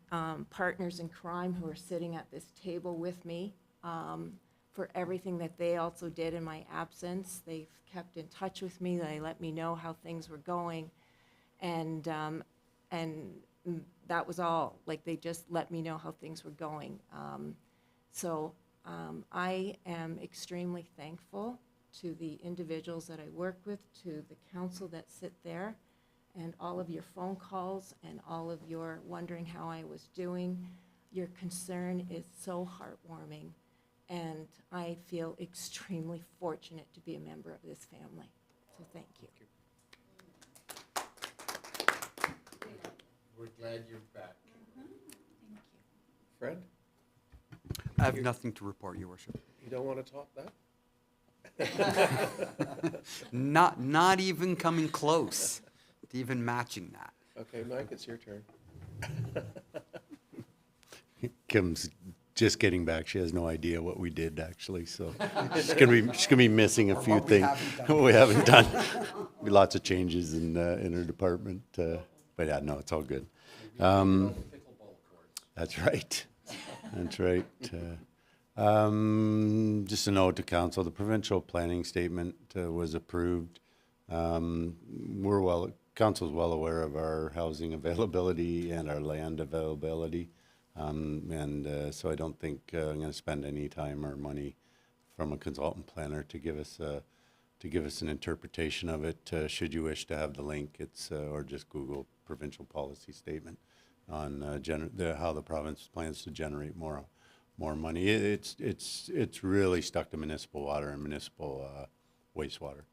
partners in crime who are sitting at this table with me for everything that they also did in my absence. They've kept in touch with me. They let me know how things were going. And that was all. Like, they just let me know how things were going. So I am extremely thankful to the individuals that I work with, to the council that sit there, and all of your phone calls and all of your wondering how I was doing. Your concern is so heartwarming, and I feel extremely fortunate to be a member of this family. So thank you. We're glad you're back. Fred? I have nothing to report, Your Worship. You don't want to top that? Not even coming close to even matching that. Okay, Mike, it's your turn. Kim's just getting back. She has no idea what we did, actually, so she's gonna be missing a few what we things haven't done. we haven't done. Be lots of changes in her department, but yeah, no, it's all good. That's right. That's right. Just a note to council, the provincial planning statement was approved. Council's well aware of our housing availability and our land availability. So I don't think I'm going to spend any time or money from a consultant planner to give us an interpretation of it. Should you wish to have the link, it's or just Google provincial policy statement on how the province plans to generate more money. It's really stuck to municipal water and municipal wastewater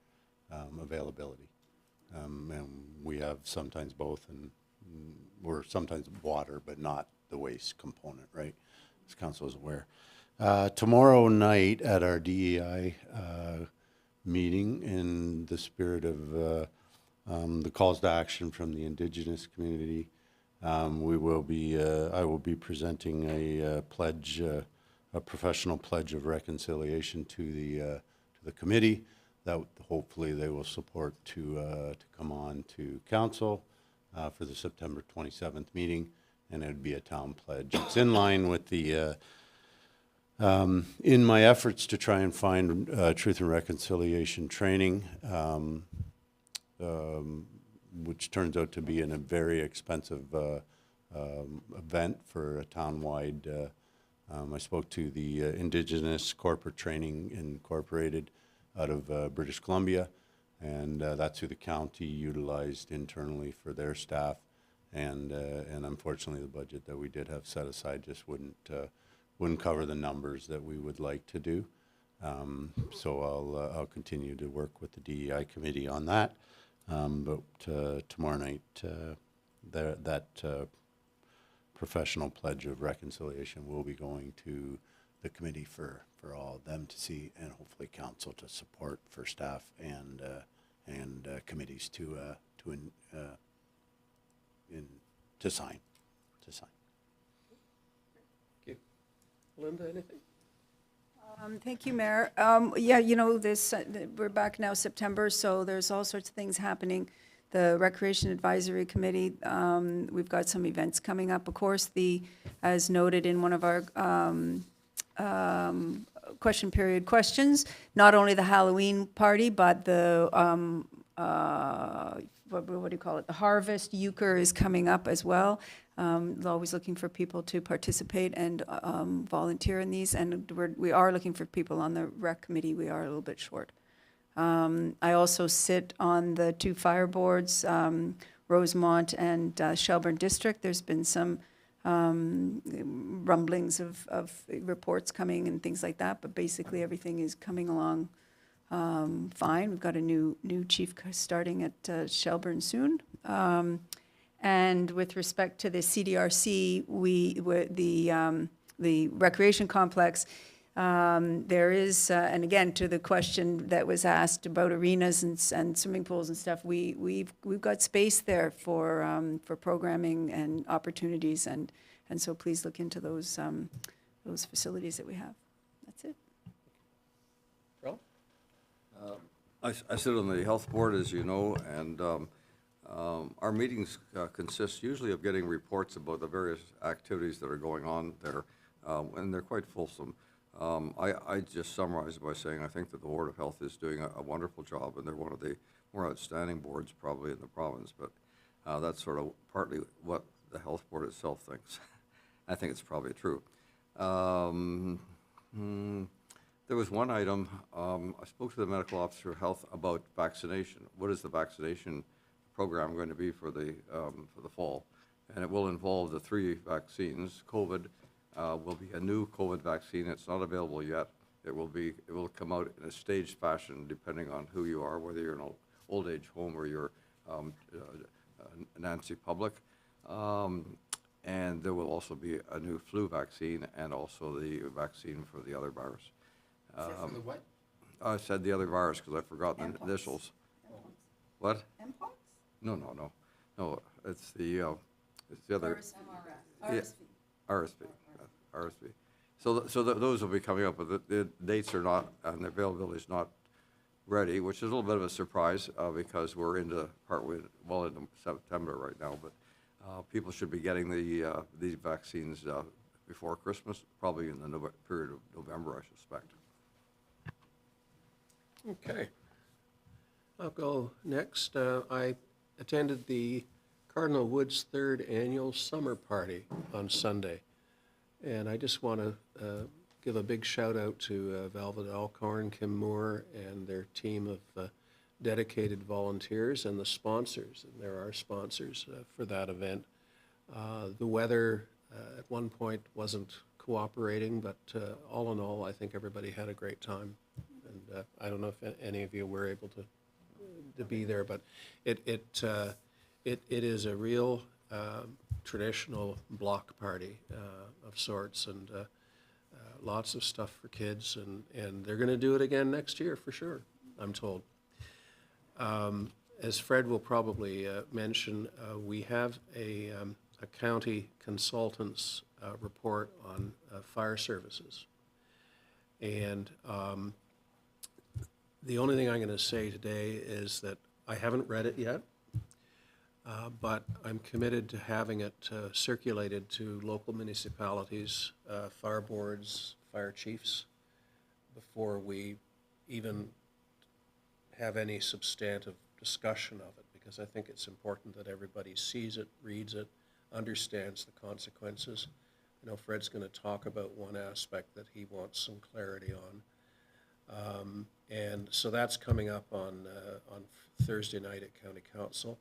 availability, and we have sometimes both, and we're sometimes water, but not the waste component, right? As council is aware. Tomorrow night at our DEI meeting, in the spirit of the calls to action from the Indigenous community, I will be presenting a pledge, a professional pledge of reconciliation to the committee that hopefully they will support to come on to council for the September 27th meeting, and it would be a town pledge. It's in line with the in my efforts to try and find truth and reconciliation training, which turns out to be a very expensive event for a town-wide I spoke to the Indigenous Corporate Training Incorporated out of British Columbia, and that's who the county utilized internally for their staff. And unfortunately, the budget that we did have set aside just wouldn't cover the numbers that we would like to do. So I'll continue to work with the DEI committee on that. But tomorrow night, that professional pledge of reconciliation will be going to the committee for all of them to see, and hopefully council to support for staff and committees to sign. Thank you. Linda, anything? Thank you, Mayor. Yeah, you know, we're back now September, so there's all sorts of things happening. The Recreation Advisory Committee, we've got some events coming up. Of course, as noted in one of our question period questions, not only the Halloween party, but the, what do you call it? The Harvest Euchre is coming up as well. Always looking for people to participate and volunteer in these, and we are looking for people on the rec committee. We are a little bit short. I also sit on the 2 fire boards, Rosemont and Shelburne District. There's been some rumblings of reports coming and things like that, but basically everything is coming along fine. We've got a new chief starting at Shelburne soon. And with respect to the CDRC, the recreation complex, there is, and again, to the question that was asked about arenas and swimming pools and stuff, we've got space there for programming and opportunities, and so please look into those facilities that we have. That's it. Ralph? I sit on the health board, as you know, and our meetings consist usually of getting reports about the various activities that are going on there, and they're quite fulsome. I just summarize by saying I think that the Board of Health is doing a wonderful job, and they're one of the more outstanding boards probably in the province, but that's sort of partly what the health board itself thinks. I think it's probably true. There was one item, I spoke to the medical officer of health about vaccination. What is the vaccination program going to be for the fall? And it will involve the 3 vaccines. COVID will be a new COVID vaccine. It's not available yet. It will come out in a staged fashion depending on who you are, whether you're in an old age home or you're Nancy Public. And there will also be a new flu vaccine and also the vaccine for the other virus. For the what? I said the other virus because I forgot the initials. What? Mpox? No. It's the other. RSV. RSV. So those will be coming up, but the dates are not, and the availability is not ready, which is a little bit of a surprise because we're into into September right now. But people should be getting these vaccines before Christmas, probably in the period of November, I suspect. Okay. I'll go next. I attended the Cardinal Woods 3rd Annual Summer Party on Sunday. And I just want to give a big shout out to Velvet Alcorn, Kim Moore, and their team of dedicated volunteers and the sponsors. And there are sponsors for that event. The weather at one point wasn't cooperating, but all in all, I think everybody had a great time. And I don't know if any of you were able to be there, but it is a real traditional block party of sorts, and lots of stuff for kids, and they're going to do it again next year for sure, I'm told. As Fred will probably mention, we have a county consultant's report on fire services. And the only thing I'm going to say today is that I haven't read it yet, but I'm committed to having it circulated to local municipalities, fire boards, fire chiefs, before we even have any substantive discussion of it, because I think it's important that everybody sees it, reads it, understands the consequences, I know Fred's going to talk about one aspect that he wants some clarity on. And so that's coming up on Thursday night at County Council.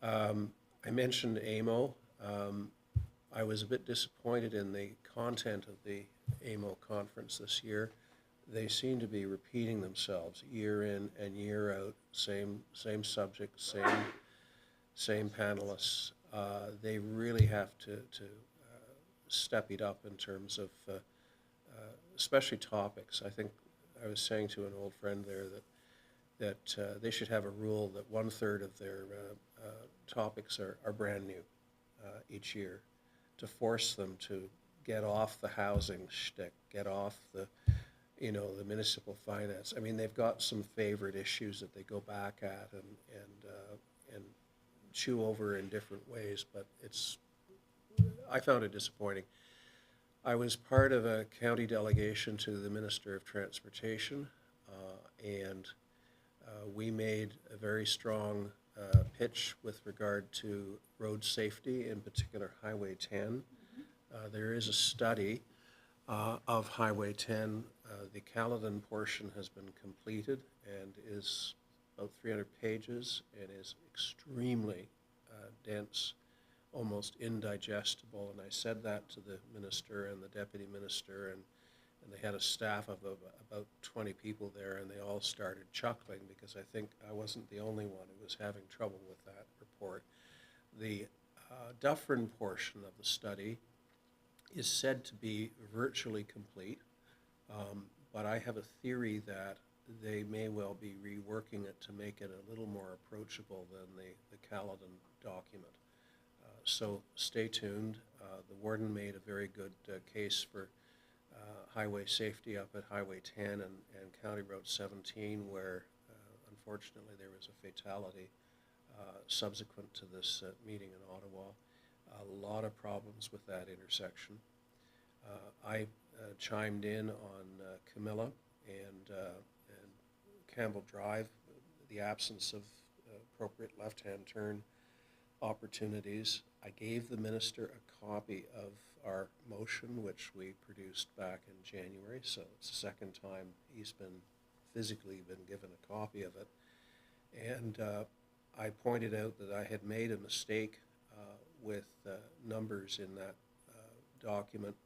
I mentioned AMO. I was a bit disappointed in the content of the AMO conference this year. They seem to be repeating themselves year in and year out, same subject, same panelists. They really have to step it up in terms of especially topics. I think I was saying to an old friend there that they should have a rule that 1/3 of their topics are brand new each year, to force them to get off the housing shtick, get off the municipal finance. I mean, they've got some favorite issues that they go back at and chew over in different ways, but I found it disappointing. I was part of a county delegation to the Minister of Transportation, and we made a very strong pitch with regard to road safety, in particular Highway 10. There is a study of Highway 10. The Caledon portion has been completed and is about 300 pages and is extremely dense, almost indigestible. And I said that to the minister and the deputy minister, and they had a staff of about 20 people there, and they all started chuckling because I think I wasn't the only one who was having trouble with that report. The Deferred portion of the study is said to be virtually complete, but I have a theory that they may well be reworking it to make it a little more approachable than the Caledon document. So stay tuned. The warden made a very good case for highway safety up at Highway 10 and County Road 17, where unfortunately there was a fatality subsequent to this meeting in Ottawa. A lot of problems with that intersection. I chimed in on Camilla and Campbell Drive, the absence of appropriate left-hand turn opportunities. I gave the minister a copy of our motion, which we produced back in January, so it's the second time he's physically been given a copy of it. And I pointed out that I had made a mistake with numbers in that document,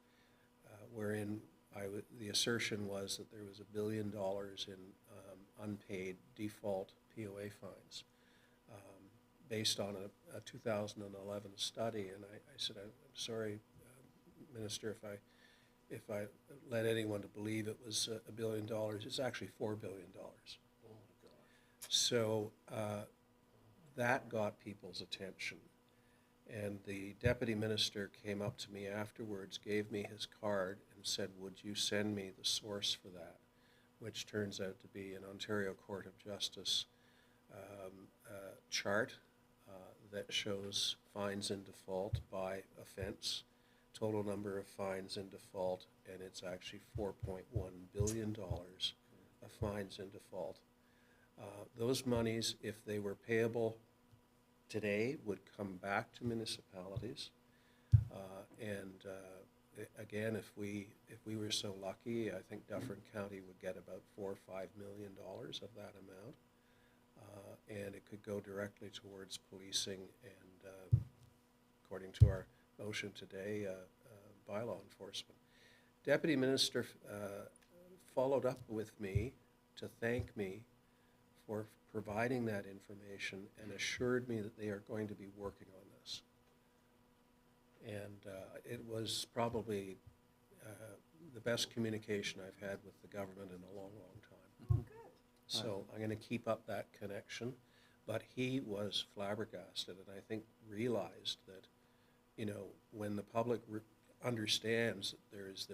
wherein the assertion was that there was $1 billion in unpaid default POA fines based on a 2011 study. And I said, I'm sorry, Minister, if I led anyone to believe it was $1 billion. It's actually $4 billion. Oh my God. So that got people's attention. And the deputy minister came up to me afterwards, gave me his card, and said, would you send me the source for that, which turns out to be an Ontario Court of Justice chart that shows fines in default by offense, total number of fines in default, and it's actually $4.1 billion of fines in default. Those monies, if they were payable today, would come back to municipalities, and again, if we were so lucky, I think Dufferin County would get about $4 or $5 million of that amount, and it could go directly towards policing and, according to our motion today, bylaw enforcement. Deputy Minister followed up with me to thank me for providing that information and assured me that they are going to be working on this. And it was probably the best communication I've had with the government in a long, long time. Oh, good. So I'm going to keep up that connection. But he was flabbergasted and I think realized that, when the public understands that there is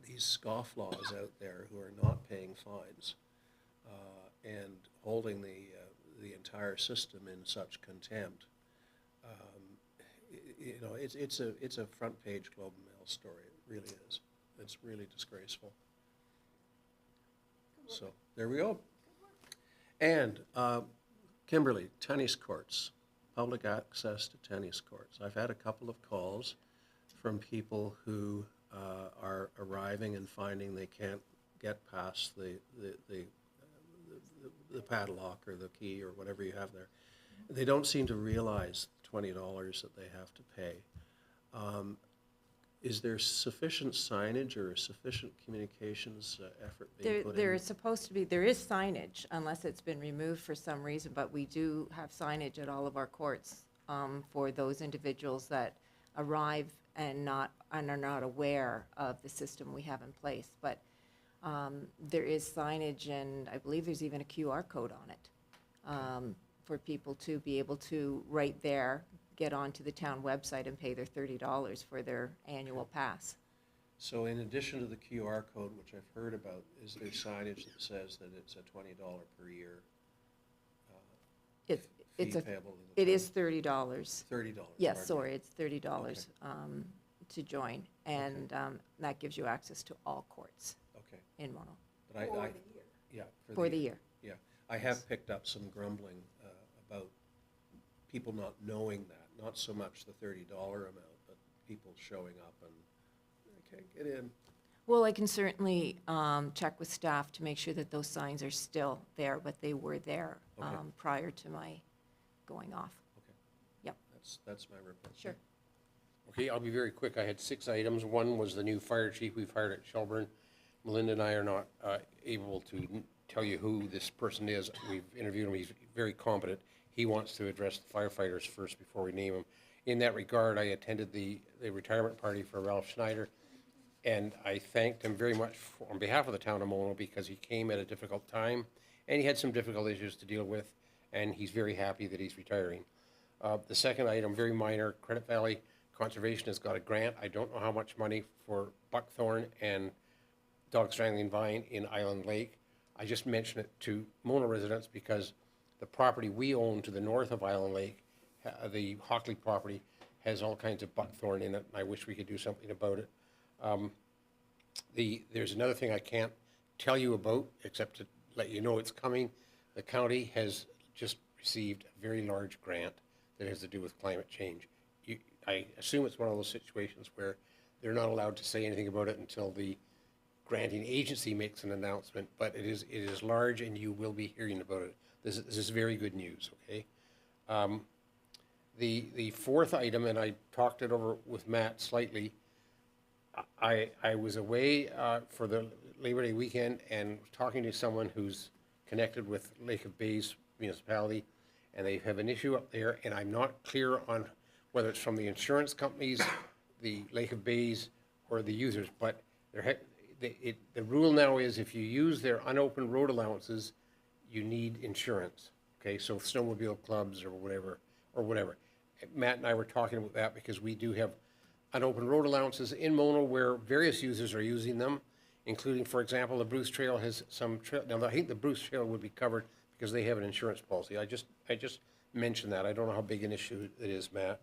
these scofflaws out there who are not paying fines and holding the entire system in such contempt, it's a front page Globe and Mail story. It really is. It's really disgraceful. So there we go. And Kimberly, tennis courts, public access to tennis courts. I've had a couple of calls from people who are arriving and finding they can't get past the padlock or the key or whatever you have there. They don't seem to realize the $20 that they have to pay. Is there sufficient signage or sufficient communications effort being put in? There is supposed to be, there is signage, unless it's been removed for some reason, but we do have signage at all of our courts for those individuals that arrive and are not aware of the system we have in place. But there is signage, and I believe there's even a QR code on it for people to be able to, right there, get onto the town website and pay their $30 for their annual pass. So in addition to the QR code, which I've heard about, is there signage that says that it's a $20 per year It's fee a, payable to the it town? is $30. $30. Yes, pardon me. sorry, it's $30 to join, and that gives you access to all courts Okay. in Mono But I, yeah. for the year. Yeah. I have picked up some grumbling about people not knowing that, not so much the $30 amount, but people showing up and I can't get in. Well, I can certainly check with staff to make sure that those signs are still there, but they were there Okay. prior to my going off. Okay. Yep. That's my report. Sure. Okay, I'll be very quick. I had 6 items. One was the new fire chief we've hired at Shelburne. Melinda and I are not able to tell you who this person is. We've interviewed him. He's very competent. He wants to address the firefighters first before we name him. In that regard, I attended the retirement party for Ralph Schneider, and I thanked him very much on behalf of the town of Mono because he came at a difficult time, and he had some difficult issues to deal with, and he's very happy that he's retiring. The second item, very minor, Credit Valley Conservation has got a grant. I don't know how much money for buckthorn and dog strangling vine in Island Lake. I just mention it to Mono residents because the property we own to the north of Island Lake, the Hockley property, has all kinds of buckthorn in it, and I wish we could do something about it. There's another thing I can't tell you about, except to let you know it's coming. The county has just received a very large grant that has to do with climate change. I assume it's one of those situations where they're not allowed to say anything about it until the granting agency makes an announcement, but it is large, and you will be hearing about it. This is very good news, okay? The fourth item, and I talked it over with Matt slightly, I was away for the Labor Day weekend and was talking to someone who's connected with Lake of Bays Municipality, and they have an issue up there, and I'm not clear on whether it's from the insurance companies, the Lake of Bays, or the users, but the rule now is if you use their unopened road allowances, you need insurance, okay? So snowmobile clubs or whatever. Matt and I were talking about that because we do have unopened road allowances in Mono where various users are using them, including, for example, the Bruce Trail has some trail. Now, I think the Bruce Trail would be covered because they have an insurance policy. I just mentioned that. I don't know how big an issue it is, Matt.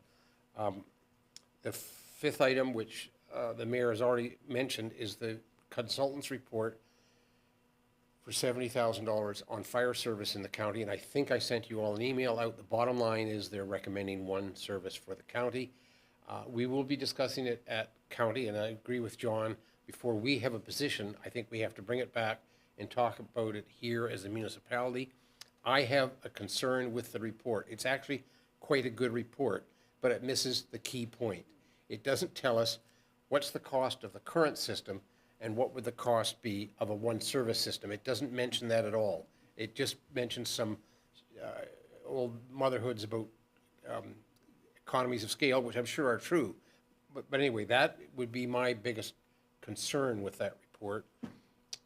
The fifth item, which the mayor has already mentioned, is the consultant's report for $70,000 on fire service in the county, and I think I sent you all an email out. The bottom line is they're recommending one service for the county. We will be discussing it at county, and I agree with John. Before we have a position, I think we have to bring it back and talk about it here as a municipality. I have a concern with the report. It's actually quite a good report, but it misses the key point. It doesn't tell us what's the cost of the current system and what would the cost be of a one-service system. It doesn't mention that at all. It just mentions some old motherhoods about economies of scale, which I'm sure are true. But anyway, that would be my biggest concern with that report.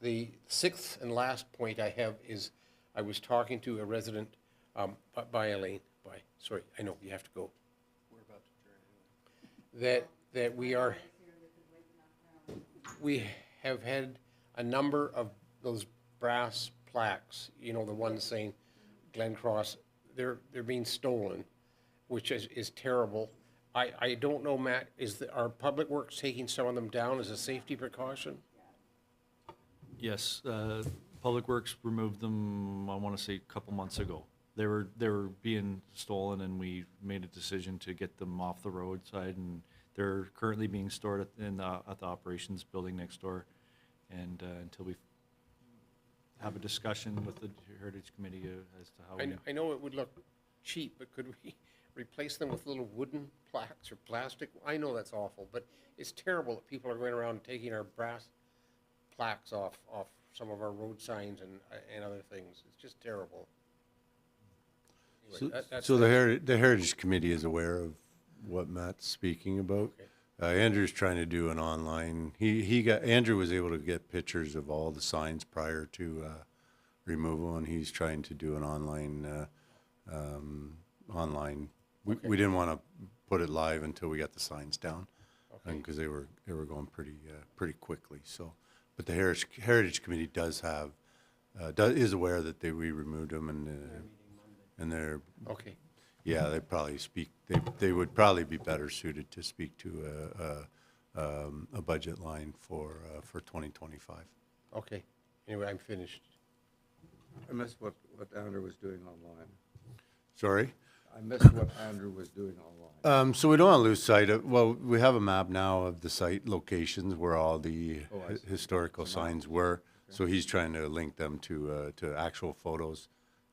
The sixth and last point I have is I was talking to a resident sorry, I know you have to go. We're about to adjourn anyway. We have had a number of those brass plaques, you know, the ones saying Glen Cross, they're being stolen, which is terrible. I don't know, Matt, are Public Works taking some of them down as a safety precaution? Yes, Public Works removed them, I want to say, a couple months ago. They were being stolen, and we made a decision to get them off the roadside, and They're currently being stored at the operations building next door, and until we have a discussion with the Heritage Committee as to how we... I know it would look cheap, but could we replace them with little wooden plaques or plastic? I know that's awful, but it's terrible that people are going around taking our brass plaques off some of our road signs and other things. It's just terrible. Anyway, that's So the Heritage Committee is aware of what Matt's speaking about. Okay. Andrew's trying to do an online, Andrew was able to get pictures of all the signs prior to removal, and he's trying to do an online, we didn't want to put it live until we got the signs down, because they were going pretty quickly, so. But the Heritage Committee does have, is aware that we removed them, and they're, Okay. yeah, they probably speak, they would probably be better suited to speak to a budget line for 2025. Okay. Anyway, I'm finished. I missed what Andrew was doing online. Sorry? I missed what Andrew was doing online. So we don't want to lose sight of, well, we have a map now of the site locations where all the I see. historical signs were. So he's trying to link them to actual photos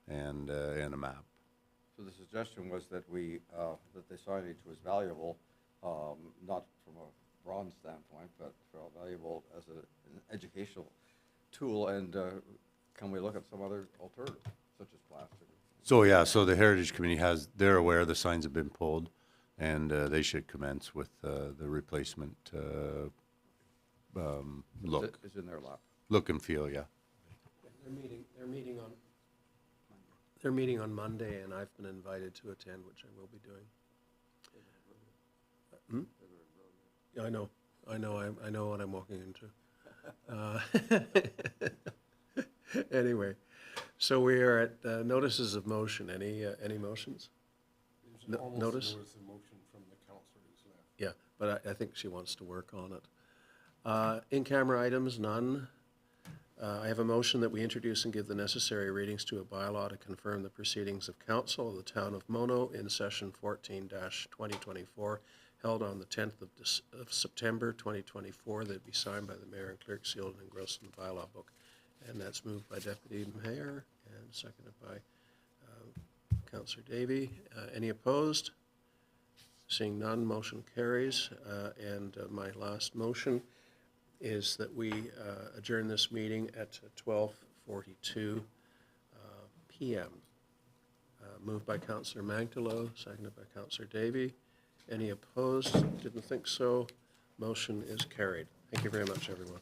and a map. So the suggestion was that that the signage was valuable, not from a bronze standpoint, but valuable as an educational tool, and can we look at some other alternatives, such as plastic? So, yeah, so the Heritage Committee they're aware the signs have been pulled, and they should commence with the replacement look. Is in their lap. Look and feel, yeah. They're meeting on Monday, and I've been invited to attend, which I will be doing. Yeah, I know what I'm walking into. Anyway, so we are at notices of motion. Any motions? Almost Notice? there was a motion from the councillor who's left. Yeah, but I think she wants to work on it. In-camera items, none. I have a motion that we introduce and give the necessary readings to a bylaw to confirm the proceedings of council of the town of Mono in session 14-2024, held on the 10th of September 2024, that be signed by the mayor and clerk, sealed and engrossed in the bylaw book. And that's moved by Deputy Mayor and seconded by Councillor Davey. Any opposed? Seeing none, motion carries. And my last motion is that we adjourn this meeting at 12:42 p.m. Moved by Councillor Magdalow, seconded by Councillor Davey. Any opposed? Didn't think so. Motion is carried. Thank you very much, everyone.